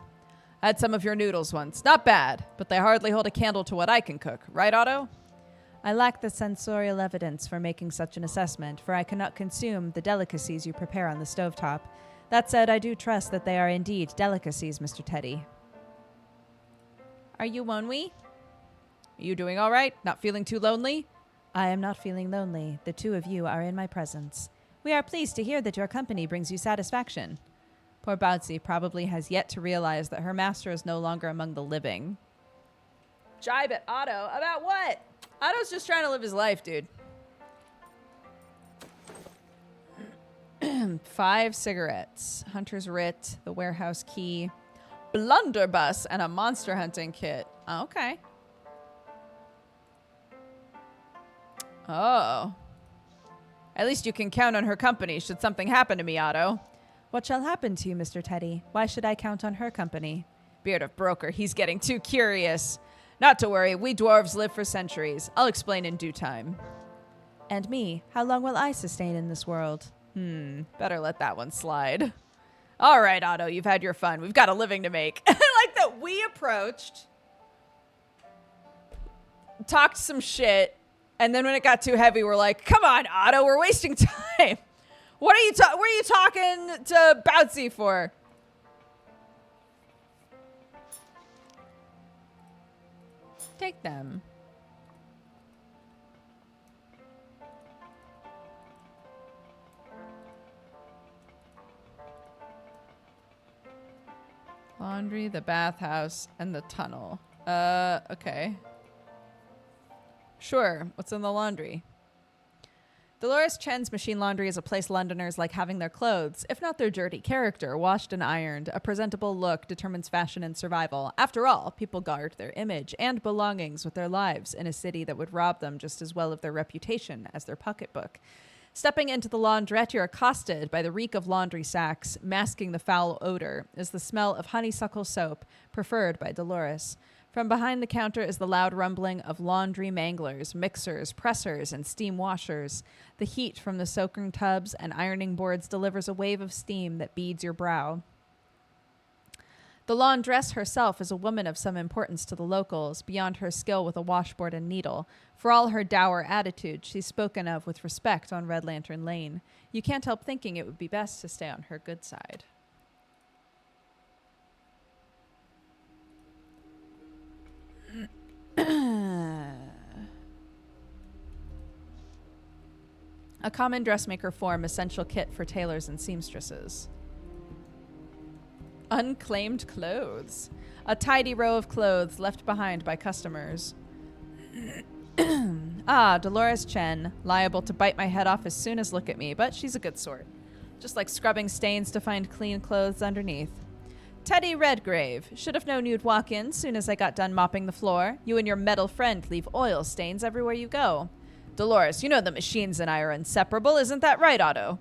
Speaker 1: I had some of your noodles once. Not bad, but they hardly hold a candle to what I can cook. Right, Otto? I lack the sensorial evidence for making such an assessment, for I cannot consume the delicacies you prepare on the stovetop. That said, I do trust that they are indeed delicacies, Mr. Teddy.
Speaker 4: Are you Wonwi?
Speaker 1: Are you doing all right? Not feeling too lonely?
Speaker 5: I am not feeling lonely. The two of you are in my presence. We are pleased to hear that your company brings you satisfaction.
Speaker 1: Poor Bouncy probably has yet to realize that her master is no longer among the living. Jibe at Otto? About what? Otto's just trying to live his life, dude. 5 cigarettes. Hunter's Writ, the warehouse key, blunderbuss, and a monster hunting kit. Oh, okay. Oh. At least you can count on her company should something happen to me, Otto.
Speaker 5: What shall happen to you, Mr. Teddy? Why should I count on her company?
Speaker 1: Beard of Broker, he's getting too curious. Not to worry, we dwarves live for centuries. I'll explain in due time.
Speaker 5: And me, how long will I sustain in this world?
Speaker 1: Better let that one slide. All right, Otto, you've had your fun. We've got a living to make. I like that we approached, talked some shit, and then when it got too heavy, we're like, come on, Otto, we're wasting time. What are you talking to Bouncy for? Take them. Laundry, the bathhouse, and the tunnel. Okay. Sure. What's in the laundry? Dolores Chen's machine laundry is a place Londoners like having their clothes, if not their dirty character, washed and ironed. A presentable look determines fashion and survival. After all, people guard their image and belongings with their lives in a city that would rob them just as well of their reputation as their pocketbook. Stepping into the laundrette, you're accosted by the reek of laundry sacks, masking the foul odor is the smell of honeysuckle soap, preferred by Dolores. From behind the counter is the loud rumbling of laundry manglers, mixers, pressers, and steam washers. The heat from the soaking tubs and ironing boards delivers a wave of steam that beads your brow. The laundress herself is a woman of some importance to the locals, beyond her skill with a washboard and needle. For all her dour attitude, she's spoken of with respect on Red Lantern Lane. You can't help thinking it would be best to stay on her good side. A common dressmaker form, essential kit for tailors and seamstresses. Unclaimed clothes. A tidy row of clothes left behind by customers. Dolores Chen, liable to bite my head off as soon as look at me, but she's a good sort. Just like scrubbing stains to find clean clothes underneath. Teddy Redgrave, should have known you'd walk in soon as I got done mopping the floor. You and your metal friend leave oil stains everywhere you go. Dolores, you know the machines and I are inseparable, isn't that right, Otto?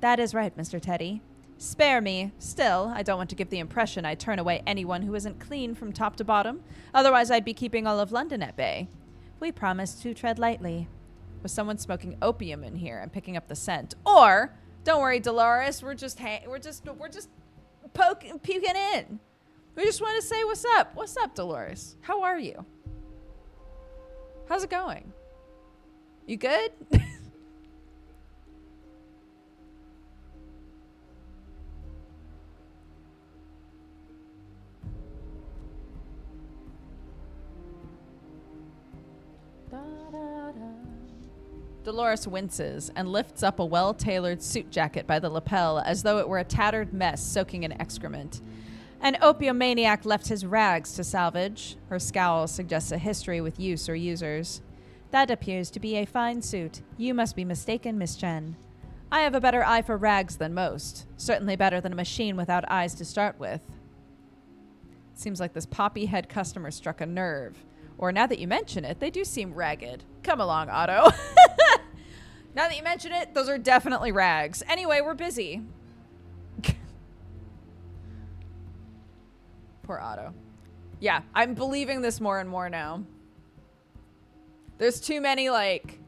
Speaker 5: That is right, Mr. Teddy.
Speaker 1: Spare me. Still, I don't want to give the impression I turn away anyone who isn't clean from top to bottom. Otherwise, I'd be keeping all of London at bay.
Speaker 5: We promise to tread lightly.
Speaker 1: Was someone smoking opium in here and picking up the scent? Or, don't worry, Dolores, we're just peeking in. We just want to say what's up. What's up, Dolores? How are you? How's it going? You good? Dolores winces and lifts up a well-tailored suit jacket by the lapel as though it were a tattered mess soaking in excrement. An opiomaniac left his rags to salvage. Her scowl suggests a history with use or users.
Speaker 5: That appears to be a fine suit. You must be mistaken, Miss Chen.
Speaker 1: I have a better eye for rags than most. Certainly better than a machine without eyes to start with. Seems like this poppy head customer struck a nerve. Or now that you mention it, they do seem ragged. Come along, Otto. Now that you mention it, those are definitely rags. Anyway, we're busy. Poor Otto. Yeah, I'm believing this more and more now. There's too many, like...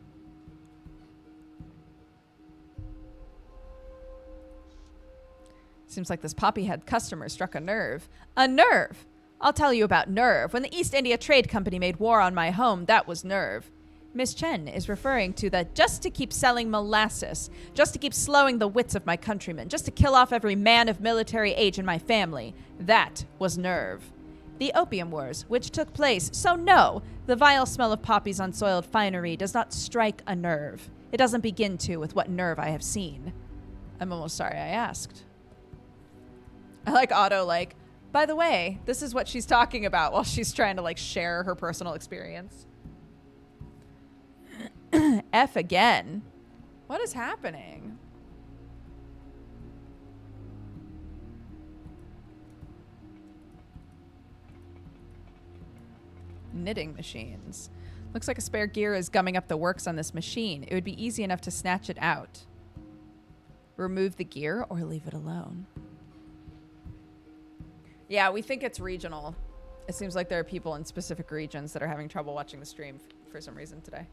Speaker 1: Seems like this poppy-head customer struck a nerve. A nerve! I'll tell you about nerve. When the East India Trade Company made war on my home, that was nerve.
Speaker 5: Miss Chen is referring to the just to keep selling molasses, just to keep slowing the wits of my countrymen, just to kill off every man of military age in my family. That was nerve. The Opium Wars, which took place, so no, the vile smell of poppies on soiled finery does not strike a nerve. It doesn't begin to with what nerve I have seen. I'm almost sorry I asked. I like Otto, like, by the way, this is what she's talking about while she's trying to, like, share her personal experience. F again. What is happening? Knitting machines. Looks like a spare gear is gumming up the works on this machine. It would be easy enough to snatch it out. Remove the gear or leave it alone. Yeah, we think it's regional. It seems like there are people in specific regions that are having trouble watching the stream for some reason today.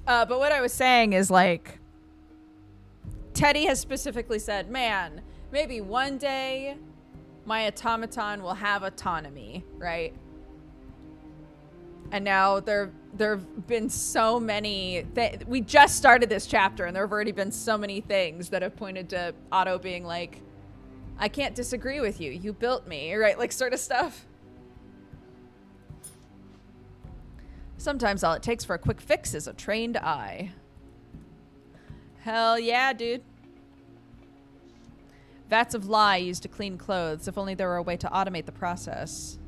Speaker 5: But what I was saying is, like, Teddy has specifically said, man, maybe one day my automaton will have autonomy, right? And now there have been so many we just started this chapter and there have already been so many things that have pointed to Otto being like, I can't disagree with you. You built me, right? Like, sort of stuff. Sometimes all it takes for a quick fix is a trained eye. Hell yeah, dude. Vats of lye used to clean clothes. If only there were a way to automate the process.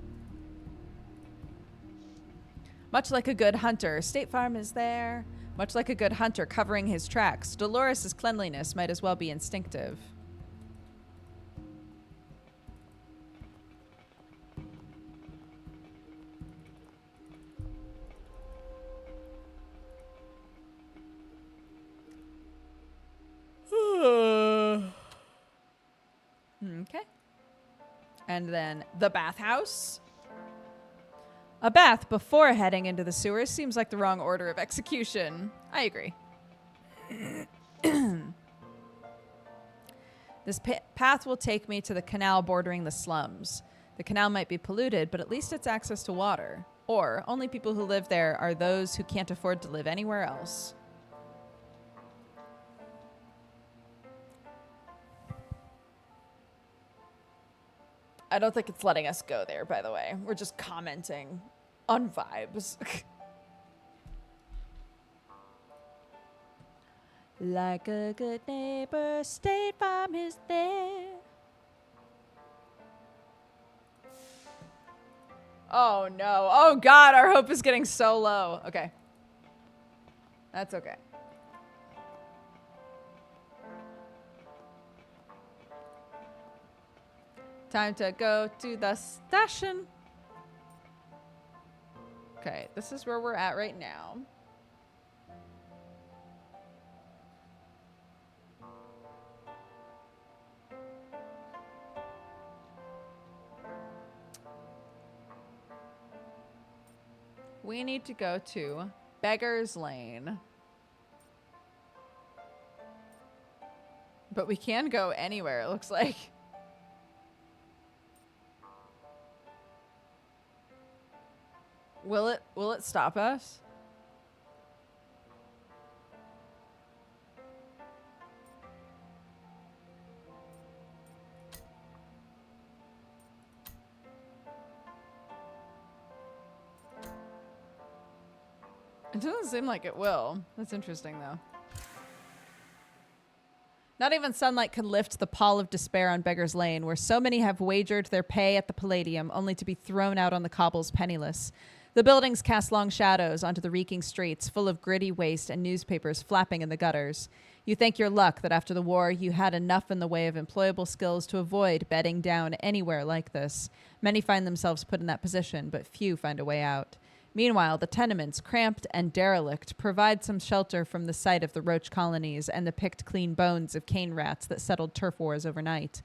Speaker 5: Much like a good hunter, State Farm is there. Much like a good hunter covering his tracks, Dolores' cleanliness might as well be instinctive. Okay. And then the bathhouse. A bath before heading into the sewers seems like the wrong order of execution. I agree. This path will take me to the canal bordering the slums. The canal might be polluted, but at least it's access to water. Or only people who live there are those who can't afford to live anywhere else. I don't think it's letting us go there, by the way. We're just commenting on vibes. Like a good neighbor, State Farm is there. Oh no. Oh God, our hope is getting so low. Okay. That's okay. Time to go to the station. Okay, this is where we're at right now. We need to go to Beggar's Lane. But we can go anywhere, it looks like. Will it stop us? It doesn't seem like it will. That's interesting, though. Not even sunlight can lift the pall of despair on Beggar's Lane, where so many have wagered their pay at the Palladium only to be thrown out on the cobbles penniless. The buildings cast long shadows onto the reeking streets, full of gritty waste and newspapers flapping in the gutters. You thank your luck that after the war you had enough in the way of employable skills to avoid bedding down anywhere like this. Many find themselves put in that position, but few find a way out. Meanwhile, the tenements, cramped and derelict, provide some shelter from the sight of the roach colonies and the picked clean bones of cane rats that settled turf wars overnight.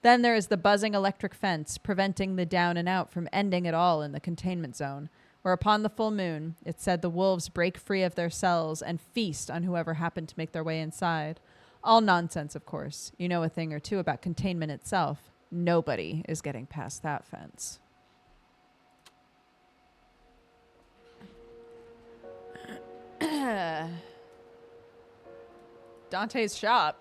Speaker 5: Then there is the buzzing electric fence, preventing the down and out from ending at all in the containment zone, where upon the full moon, it said the wolves break free of their cells and feast on whoever happened to make their way inside. All nonsense, of course. You know a thing or two about containment itself. Nobody is getting past that fence. Dante's shop.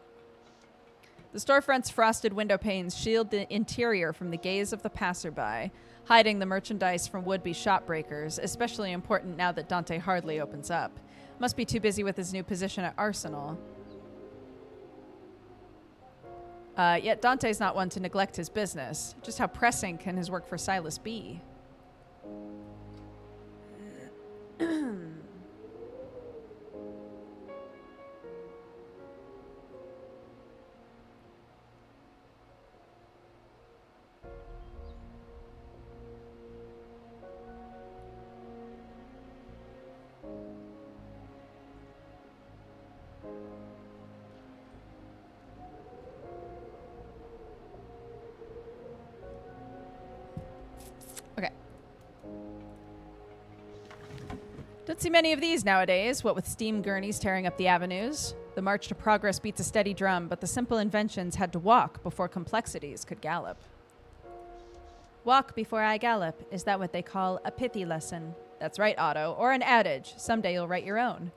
Speaker 5: The storefront's frosted window panes shield the interior from the gaze of the passerby, hiding the merchandise from would-be shopbreakers, especially important now that Dante hardly opens up. Must be too busy with his new position at Arsenal. Yet Dante's not one to neglect his business. Just how pressing can his work for Silas be? Okay. Don't see many of these nowadays, what with steam gurneys tearing up the avenues. The march to progress beats a steady drum, but the simple inventions had to walk before complexities could gallop. Walk before I gallop. Is that what they call a pithy lesson? That's right, Otto. Or an adage. Someday you'll write your own.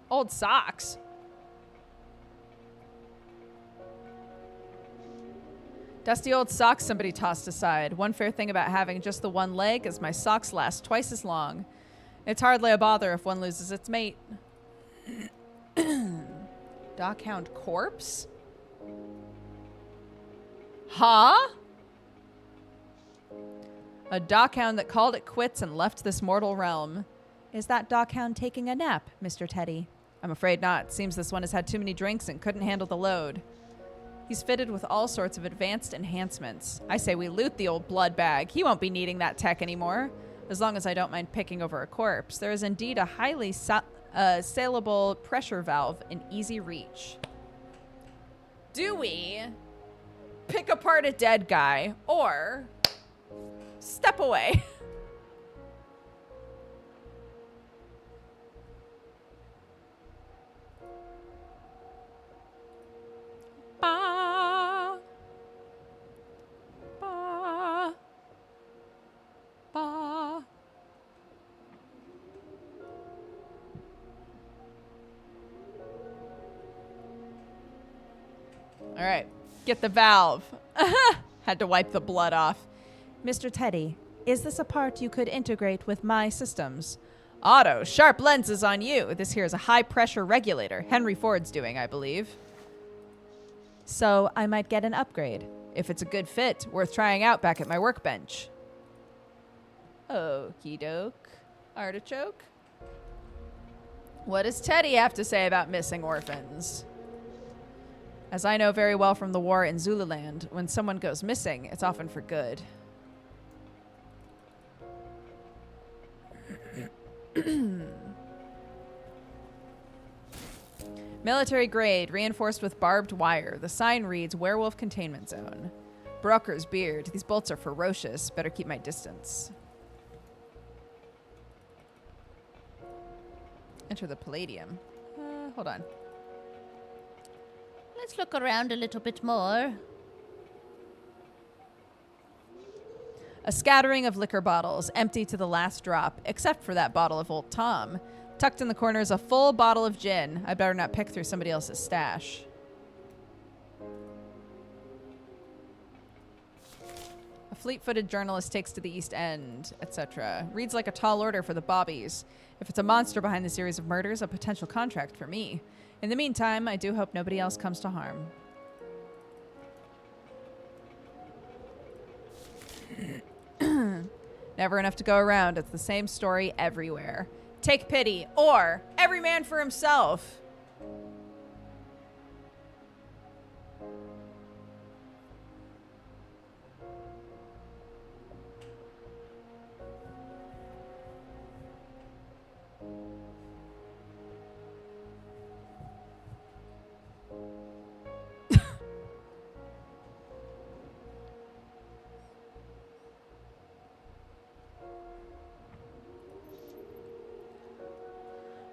Speaker 5: Old socks. Dusty old socks somebody tossed aside. One fair thing about having just the one leg is my socks last twice as long. It's hardly a bother if one loses its mate. Dockhound corpse? Huh? A dockhound that called it quits and left this mortal realm. Is that dockhound taking a nap, Mr. Teddy? I'm afraid not. Seems this one has had too many drinks and couldn't handle the load. He's fitted with all sorts of advanced enhancements. I say we loot the old blood bag. He won't be needing that tech anymore. As long as I don't mind picking over a corpse. There is indeed a highly saleable pressure valve in easy reach. Do we pick apart a dead guy or step away? Ba. Ba. Ba. All right, get the valve. Had to wipe the blood off. Mr. Teddy, is this a part you could integrate with my systems? Otto, sharp lenses on you. This here is a high-pressure regulator. Henry Ford's doing, I believe. So I might get an upgrade. If it's a good fit, worth trying out back at my workbench. Okie doke. Artichoke? What does Teddy have to say about missing orphans? As I know very well from the war in Zululand, when someone goes missing, it's often for good. Military grade, reinforced with barbed wire. The sign reads Werewolf Containment Zone. Brocker's beard. These bolts are ferocious. Better keep my distance. Enter the Palladium. Hold on.
Speaker 4: Let's look around a little bit more.
Speaker 5: A scattering of liquor bottles, empty to the last drop, except for that bottle of Old Tom. Tucked in the corner is a full bottle of gin. I better not pick through somebody else's stash. A fleet-footed journalist takes to the East End, etc. Reads like a tall order for the bobbies. If it's a monster behind the series of murders, a potential contract for me. In the meantime, I do hope nobody else comes to harm. Never enough to go around. It's the same story everywhere. Take pity, or every man for himself.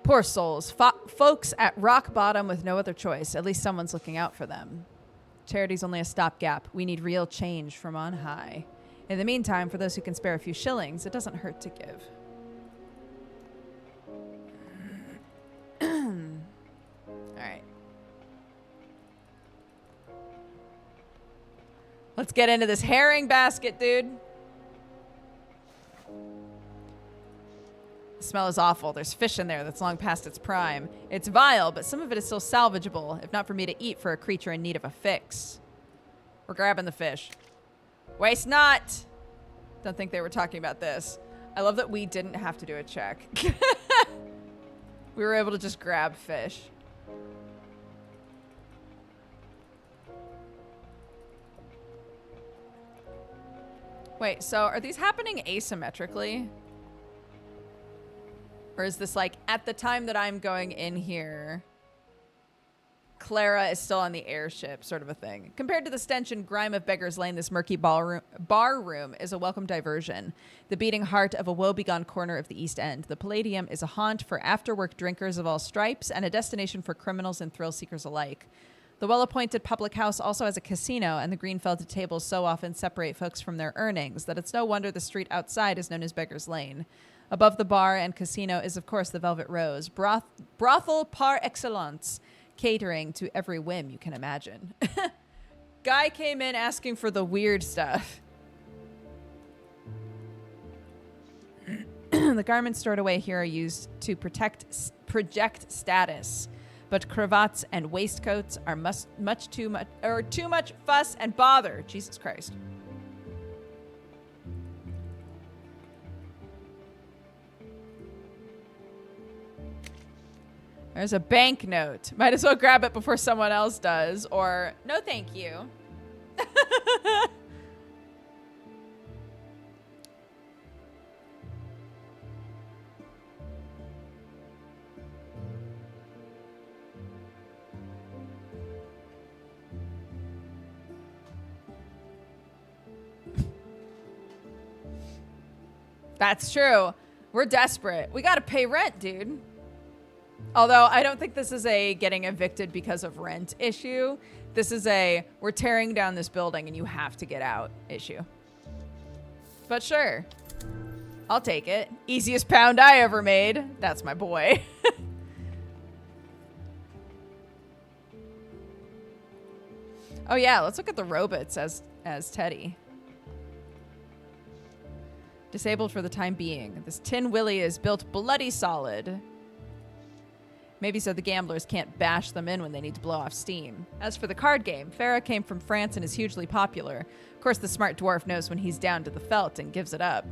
Speaker 5: Poor souls. Folks at rock bottom with no other choice. At least someone's looking out for them. Charity's only a stopgap. We need real change from on high. In the meantime, for those who can spare a few shillings, it doesn't hurt to give.
Speaker 1: Let's get into this herring basket, dude. The smell is awful. There's fish in there that's long past its prime. It's vile, but some of it is still salvageable, if not for me to eat for a creature in need of a fix. We're grabbing the fish. Waste not! Don't think they were talking about this. I love that we didn't have to do a check. We were able to just grab fish. Wait, so are these happening asymmetrically? Or is this like, at the time that I'm going in here, Clara is still on the airship, sort of a thing? Compared to the stench and grime of Beggar's Lane, this murky bar room is a welcome diversion. The beating heart of a woebegone corner of the East End. The Palladium is a haunt for after-work drinkers of all stripes and a destination for criminals and thrill-seekers alike. The well-appointed public house also has a casino, and the green felted tables so often separate folks from their earnings that it's no wonder the street outside is known as Beggar's Lane. Above the bar and casino is, of course, the Velvet Rose, brothel par excellence, catering to every whim you can imagine. Guy came in asking for the weird stuff. The garments stored away here are used to project status, but cravats and waistcoats are too much fuss and bother. Jesus Christ. There's a banknote. Might as well grab it before someone else does. Or, no thank you. That's true. We're desperate. We gotta pay rent, dude. Although I don't think this is a getting evicted because of rent issue. This is a we're tearing down this building and you have to get out issue. But sure. I'll take it. Easiest pound I ever made. That's my boy. Oh yeah, let's look at the robots as Teddy. Disabled for the time being. This Tin Willie is built bloody solid. Maybe so the gamblers can't bash them in when they need to blow off steam. As for the card game, Farah came from France and is hugely popular. Of course, the smart dwarf knows when he's down to the felt and gives it up.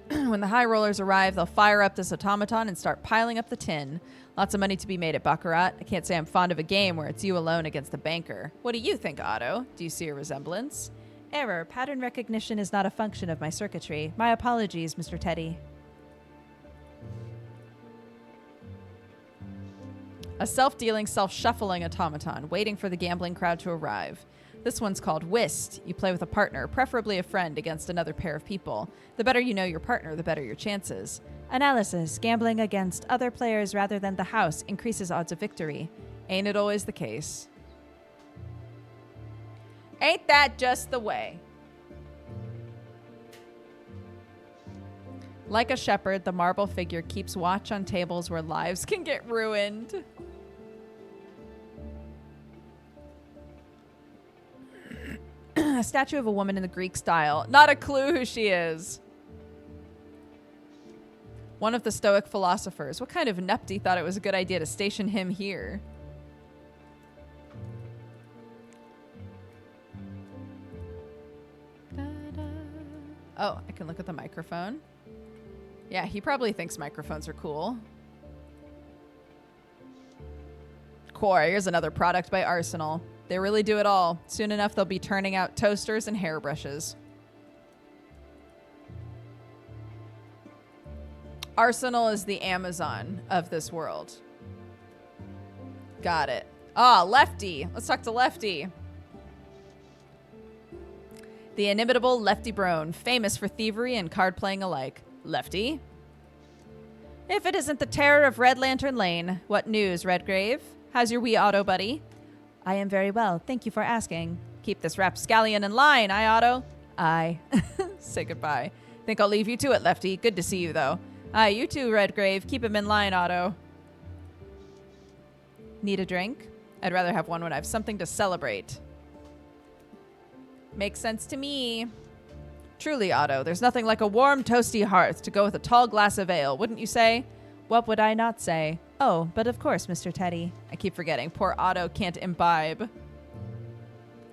Speaker 1: When the high rollers arrive, they'll fire up this automaton and start piling up the tin. Lots of money to be made at Baccarat. I can't say I'm fond of a game where it's you alone against the banker. What do you think, Otto? Do you see a resemblance? Error. Pattern recognition is not a function of my circuitry. My apologies, Mr. Teddy. A self-dealing, self-shuffling automaton, waiting for the gambling crowd to arrive. This one's called Whist. You play with a partner, preferably a friend, against another pair of people. The better you know your partner, the better your chances. Analysis. Gambling against other players rather than the house increases odds of victory. Ain't it always the case? Ain't that just the way? Like a shepherd, the marble figure keeps watch on tables where lives can get ruined. A statue of a woman in the Greek style. Not a clue who she is. One of the Stoic philosophers. What kind of nupty thought it was a good idea to station him here? Oh, I can look at the microphone. Yeah, he probably thinks microphones are cool. Core, here's another product by Arsenal. They really do it all. Soon enough, they'll be turning out toasters and hairbrushes. Arsenal is the Amazon of this world. Got it. Ah, Lefty. Let's talk to Lefty. The inimitable Lefty Brone, famous for thievery and card playing alike. Lefty? If it isn't the terror of Red Lantern Lane. What news, Redgrave? How's your wee Otto buddy? I am very well. Thank you for asking. Keep this rapscallion in line, aye, Otto? Aye. Say goodbye. Think I'll leave you to it, Lefty. Good to see you, though. Aye, you too, Redgrave. Keep him in line, Otto. Need a drink?
Speaker 5: I'd rather have one when I have something to celebrate. Makes sense to me. Truly, Otto, there's nothing like a warm, toasty hearth to go with a tall glass of ale, wouldn't you say? What would I not say? Oh, but of course, Mr. Teddy. I keep forgetting. Poor Otto can't imbibe.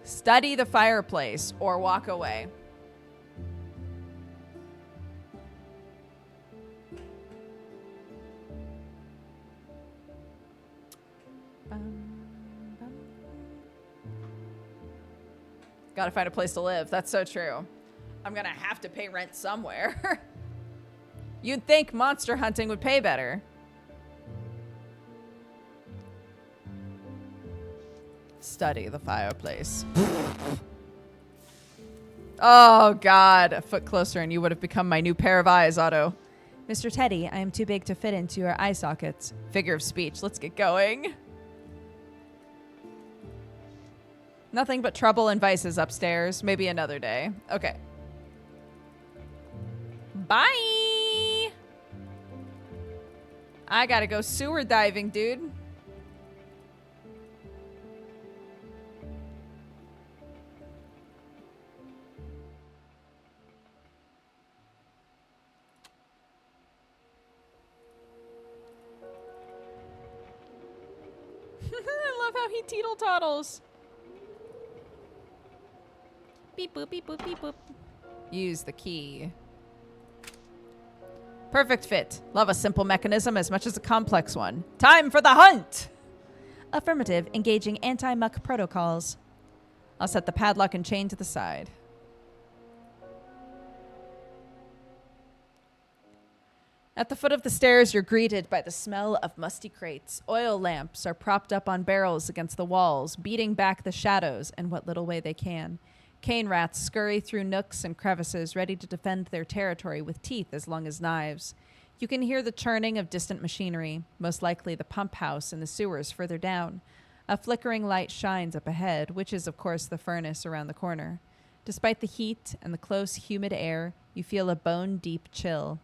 Speaker 5: Study the fireplace or walk away. Gotta find a place to live. That's so true. I'm gonna have to pay rent somewhere. You'd think monster hunting would pay better. Study the fireplace. Oh, God. A foot closer and you would have become my new pair of eyes, Otto. Mr. Teddy, I am too big to fit into your eye sockets. Figure of speech. Let's get going. Nothing but trouble and vices upstairs. Maybe another day. Okay. Bye. I gotta go sewer diving, dude. I love how he teetle-toddles.
Speaker 4: Beep boop, beep boop, beep boop.
Speaker 5: Use the key. Perfect fit. Love a simple mechanism as much as a complex one. Time for the hunt! Affirmative, engaging anti-muck protocols. I'll set the padlock and chain to the side. At the foot of the stairs, you're greeted by the smell of musty crates. Oil lamps are propped up on barrels against the walls, beating back the shadows in what little way they can. Cane rats scurry through nooks and crevices, ready to defend their territory with teeth as long as knives. You can hear the churning of distant machinery, most likely the pump house in the sewers further down. A flickering light shines up ahead, which is, of course, the furnace around the corner. Despite the heat and the close, humid air, you feel a bone-deep chill.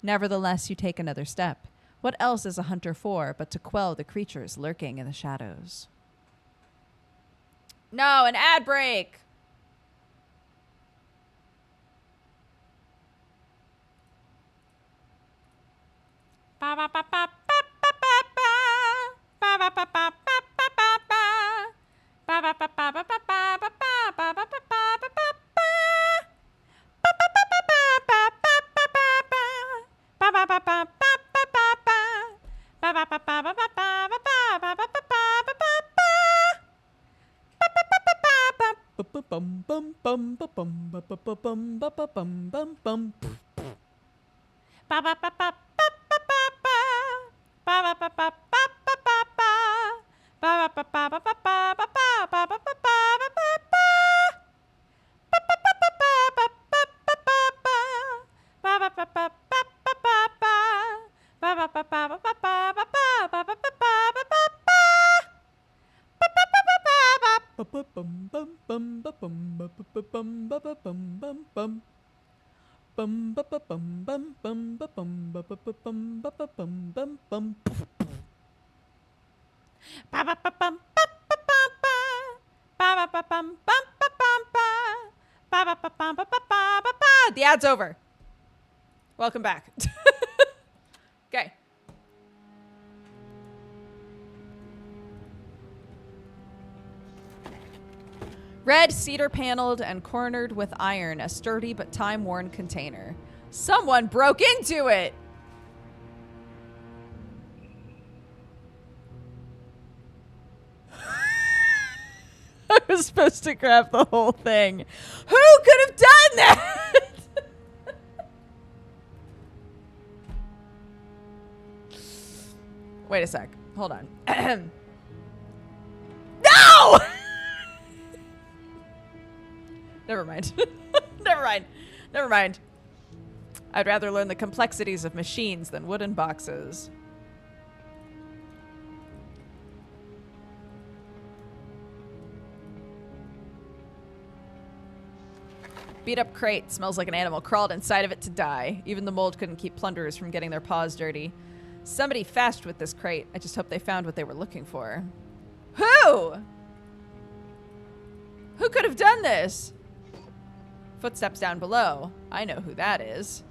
Speaker 5: Nevertheless, you take another step. What else is a hunter for but to quell the creatures lurking in the shadows? No, an ad break! The ad's over. Welcome back. Okay. Red, cedar paneled and cornered with iron, a sturdy but time-worn container. Someone broke into it! I was supposed to grab the whole thing. Who could have done that? Wait a sec. Hold on. No! Never mind. Never mind. Never mind. I'd rather learn the complexities of machines than wooden boxes. Beat up crate. Smells like an animal crawled inside of it to die. Even the mold couldn't keep plunderers from getting their paws dirty. Somebody fashed with this crate. I just hope they found what they were looking for. Who?
Speaker 1: you? Who could have done this? Footsteps down below. I know who that is.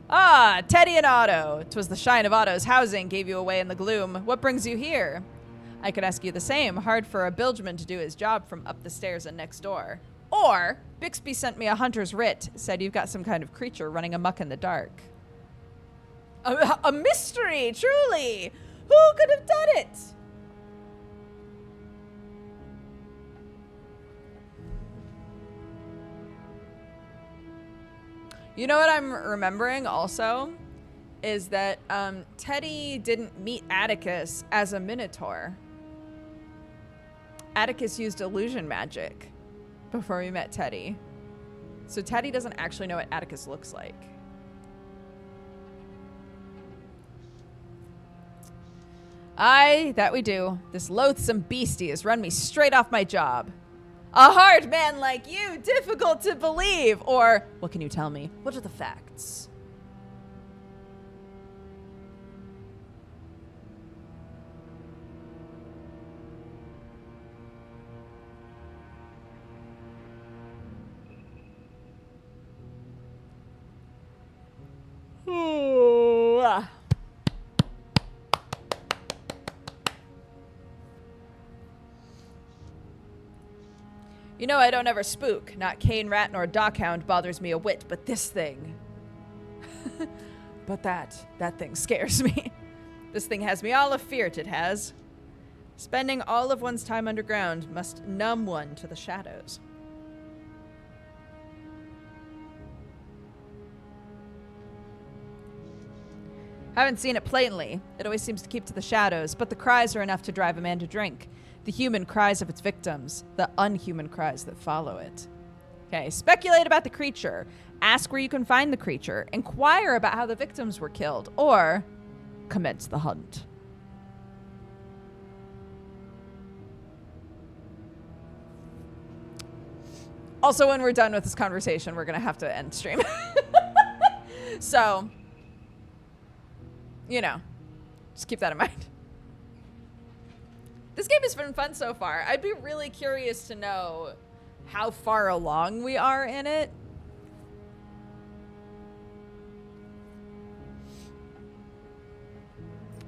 Speaker 1: Ah, Teddy and Otto. 'Twas the shine of Otto's housing gave you away in the gloom. What brings you here? I could ask you the same. Hard for a bilgeman to do his job from up the stairs and next door. Or, Bixby sent me a hunter's writ. Said you've got some kind of creature running amok in the dark. A mystery, truly. Who could have done it? You know what I'm remembering also is that Teddy didn't meet Atticus as a Minotaur. Atticus used illusion magic before we met Teddy. So Teddy doesn't actually know what Atticus looks like. Aye, that we do. This loathsome beastie has run me straight off my job. A hard man like you, difficult to believe. Or, what can you tell me? What are the facts? Ooh, ah. You know I don't ever spook. Not cane rat nor dockhound bothers me a whit, but this thing. But that thing scares me. This thing has me all afeard, it has. Spending all of one's time underground must numb one to the shadows. Haven't seen it plainly. It always seems to keep to the shadows, but the cries are enough to drive a man to drink. The human cries of its victims, the unhuman cries that follow it. Okay, speculate about the creature. Ask where you can find the creature. Inquire about how the victims were killed. Or commence the hunt. Also, when we're done with this conversation, we're going to have to end stream. So, you know, just keep that in mind. This game has been fun so far. I'd be really curious to know how far along we are in it.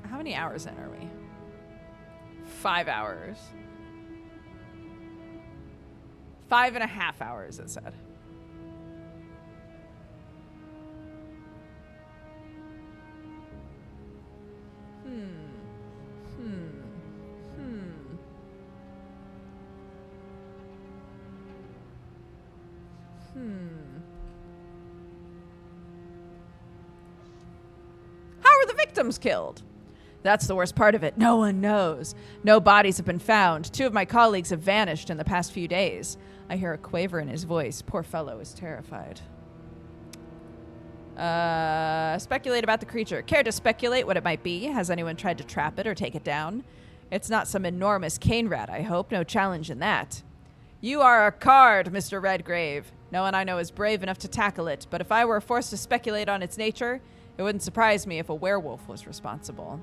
Speaker 1: How many hours in are we? 5 hours. 5.5 hours, it said. How were the victims killed? That's the worst part of it. No one knows. No bodies have been found. 2 of my colleagues have vanished in the past few days. I hear a quaver in his voice. Poor fellow is terrified. Speculate about the creature. Care to speculate what it might be? Has anyone tried to trap it or take it down? It's not some enormous cane rat, I hope. No challenge in that. You are a card, Mr. Redgrave. No one I know is brave enough to tackle it, but if I were forced to speculate on its nature, it wouldn't surprise me if a werewolf was responsible.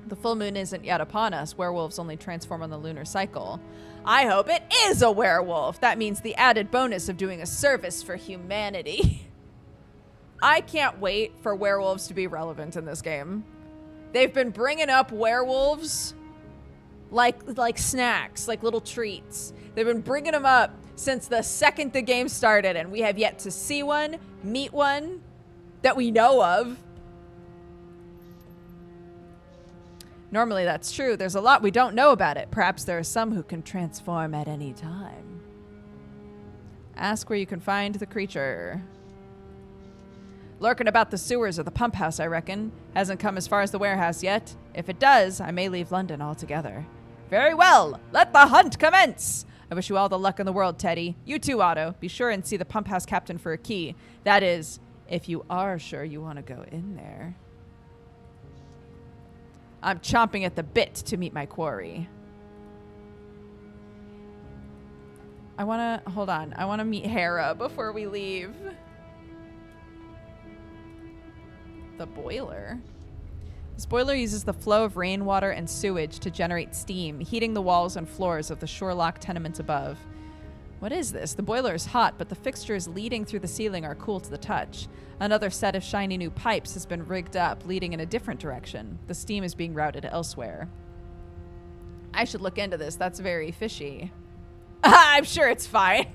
Speaker 1: The full moon isn't yet upon us. Werewolves only transform on the lunar cycle. I hope it is a werewolf. That means the added bonus of doing a service for humanity. I can't wait for werewolves to be relevant in this game. They've been bringing up werewolves like snacks, like little treats. They've been bringing them up since the second the game started, and we have yet to see one, meet one that we know of. Normally that's true. There's a lot we don't know about it. Perhaps there are some who can transform at any time. Ask where you can find the creature. Lurking about the sewers of the pump house, I reckon. Hasn't come as far as the warehouse yet. If it does, I may leave London altogether. Very well. Let the hunt commence. I wish you all the luck in the world, Teddy. You too, Otto. Be sure and see the pump house captain for a key. That is, if you are sure you want to go in there. I'm chomping at the bit to meet my quarry. Hold on. I want to meet Hera before we leave. The boiler.
Speaker 5: This boiler uses the flow of rainwater and sewage to generate steam, heating the walls and floors of the Shorelock tenements above. What is this? The boiler is hot, but the fixtures leading through the ceiling are cool to the touch. Another set of shiny new pipes has been rigged up, leading in a different direction. The steam is being routed elsewhere. I should look into this. That's very fishy. I'm sure it's fine.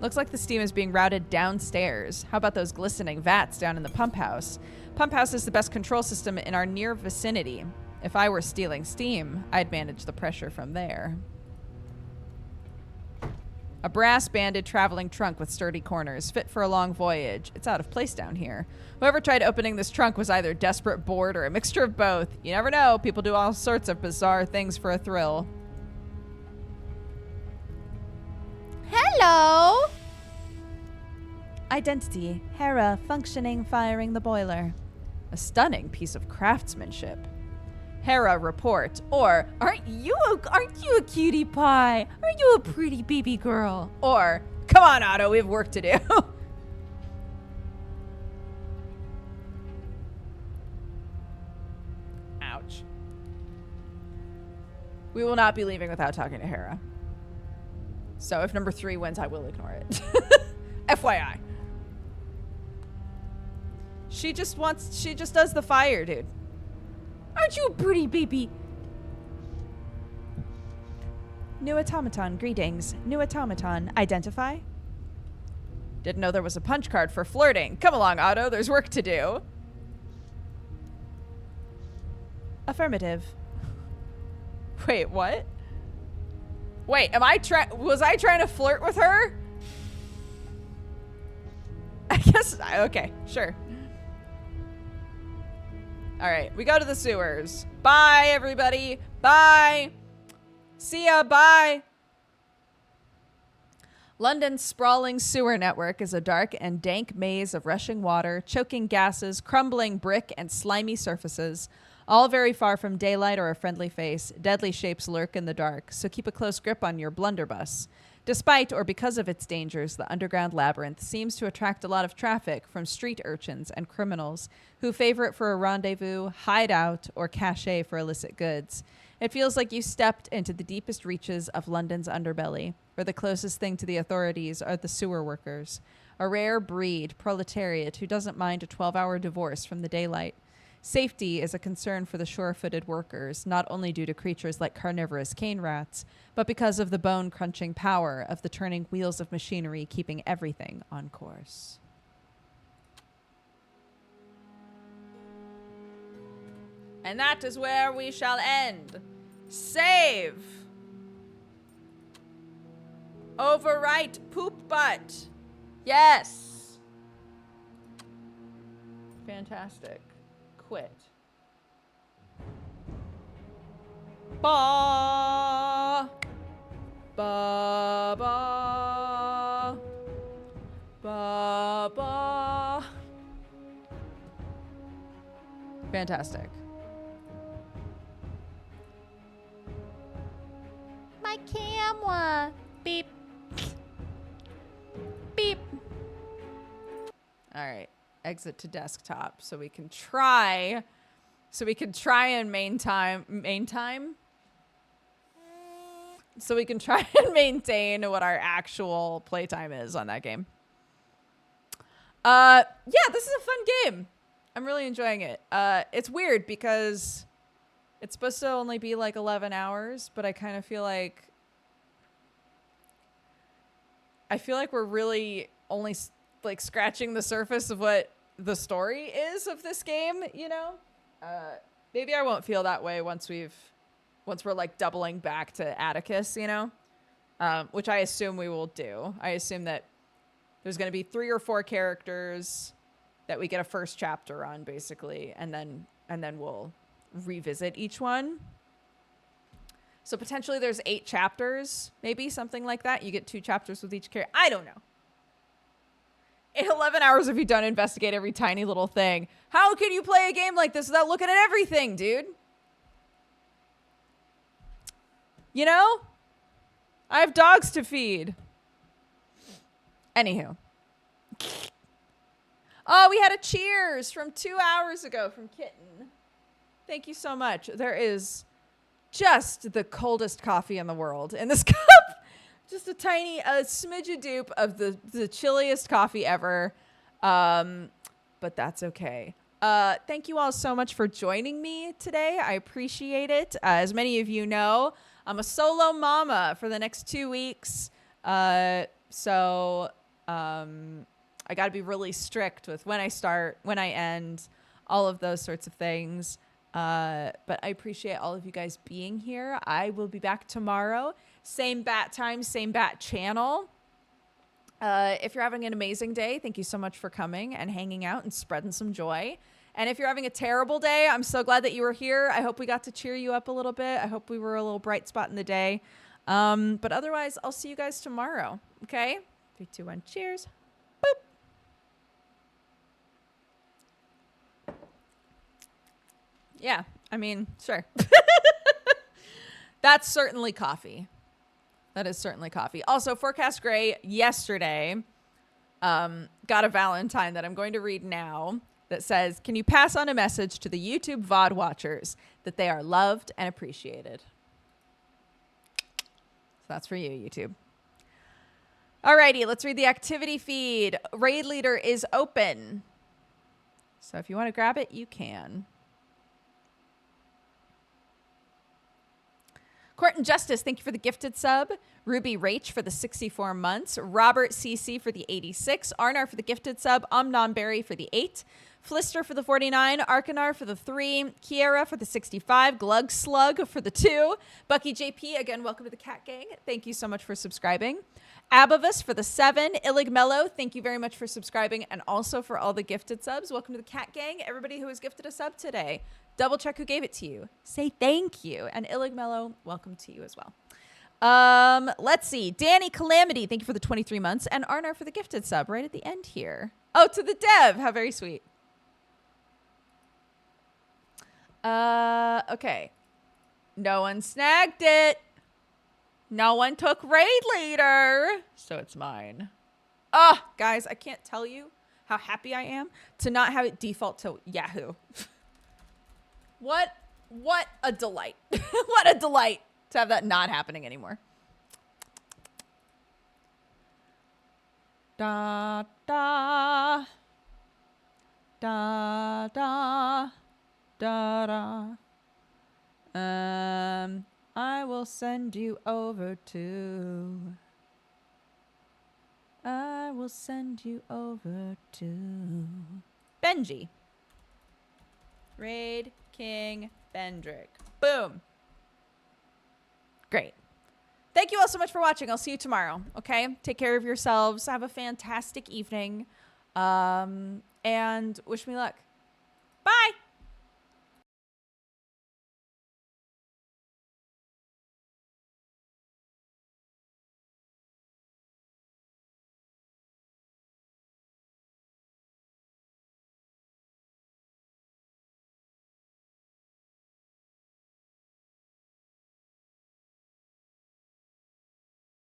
Speaker 5: Looks like the steam is being routed downstairs. How about those glistening vats down in the pump house? Pump house is the best control system in our near vicinity. If I were stealing steam, I'd manage the pressure from there. A brass-banded traveling trunk with sturdy corners, fit for a long voyage. It's out of place down here. Whoever tried opening this trunk was either desperate, bored, or a mixture of both. You never know. People do all sorts of bizarre things for a thrill.
Speaker 4: Hello.
Speaker 5: Identity. Hera, functioning, firing the boiler. A stunning piece of craftsmanship. Hera, report. Or, aren't you a cutie pie? Are you a pretty baby girl? Or, come on, Otto, we have work to do. Ouch. We will not be leaving without talking to Hera. So if number 3 wins, I will ignore it. FYI. She just does the fire, dude. Aren't you a pretty baby? New automaton, greetings. New automaton, identify. Didn't know there was a punch card for flirting. Come along, Otto, there's work to do. Affirmative. Wait, what? Wait, was I trying to flirt with her? I guess, okay, sure. All right, we go to the sewers. Bye, everybody. Bye. See ya, bye. London's sprawling sewer network is a dark and dank maze of rushing water, choking gases, crumbling brick, and slimy surfaces. All very far from daylight or a friendly face. Deadly shapes lurk in the dark, so keep a close grip on your blunderbuss. Despite or because of its dangers, the underground labyrinth seems to attract a lot of traffic from street urchins and criminals who favor it for a rendezvous, hideout, or cachet for illicit goods. It feels like you stepped into the deepest reaches of London's underbelly, where the closest thing to the authorities are the sewer workers, a rare breed, proletariat, who doesn't mind a 12-hour divorce from the daylight. Safety is a concern for the sure-footed workers, not only due to creatures like carnivorous cane rats, but because of the bone-crunching power of the turning wheels of machinery keeping everything on course. And that is where we shall end. Save. Overwrite poop butt. Yes. Fantastic. Quit. Ba. Ba ba. Ba ba. Fantastic.
Speaker 4: My camera. Beep. Beep.
Speaker 5: All right. Exit to desktop so we can try and maintain what our actual playtime is on that game. Yeah, this is a fun game. I'm really enjoying it. It's weird because it's supposed to only be like 11 hours, but I kind of feel like we're really only like scratching the surface of what the story is of this game, you know? Maybe I won't feel that way once we're like doubling back to Atticus, you know? Which I assume we will do. I assume that there's going to be 3 or 4 characters that we get a first chapter on, basically, and then we'll revisit each one. So potentially there's 8 chapters, maybe something like that. You get 2 chapters with each character. I don't know. In 11 hours, if you don't investigate every tiny little thing, how can you play a game like this without looking at everything, dude? You know? I have dogs to feed. Anywho, Oh, we had a cheers from 2 hours ago from Kitten. Thank you so much. There is just the coldest coffee in the world in this cup. Just a smidge-a-doop of the chilliest coffee ever. But that's okay. Thank you all so much for joining me today. I appreciate it. As many of you know, I'm a solo mama for the next 2 weeks. So I got to be really strict with when I start, when I end, all of those sorts of things. But I appreciate all of you guys being here. I will be back tomorrow. Same bat time, same bat channel. If you're having an amazing day, thank you so much for coming and hanging out and spreading some joy. And if you're having a terrible day, I'm so glad that you were here. I hope we got to cheer you up a little bit. I hope we were a little bright spot in the day. But otherwise, I'll see you guys tomorrow. Okay? 3, 2, 1, cheers. Boop. Yeah, I mean, sure. That's certainly coffee. That is certainly coffee. Also, Forecast Gray yesterday got a Valentine that I'm going to read now that says, can you pass on a message to the YouTube VOD watchers that they are loved and appreciated? So that's for you, YouTube. Alrighty, let's read the activity feed. Raid Leader is open. So if you want to grab it, you can. Court and Justice, thank you for the gifted sub. Ruby Rach for the 64 months. Robert CC for the 86. Arnar for the gifted sub. Berry for the 8. Flister for the 49. Arkanar for the 3. Kiera for the 65. Glug Slug for the 2. Bucky JP, again, welcome to the Cat Gang. Thank you so much for subscribing. Abavus for the 7. Illig Mello, thank you very much for subscribing and also for all the gifted subs. Welcome to the Cat Gang. Everybody who was gifted a sub today. Double check who gave it to you. Say thank you. And Illig Mello, welcome to you as well. Let's see. Danny Calamity, thank you for the 23 months. And Arnar for the gifted sub right at the end here. Oh, to the dev. How very sweet. Okay. No one snagged it. No one took Raid Leader. So it's mine. Guys, I can't tell you how happy I am to not have it default to Yahoo. What a delight. What a delight to have that not happening anymore. Da, da. Da, da. Da, da. I will send you over to Benji. Raid King Bendrick. Boom. Great. Thank you all so much for watching. I'll see you tomorrow. Okay? Take care of yourselves. Have a fantastic evening. And wish me luck. Bye.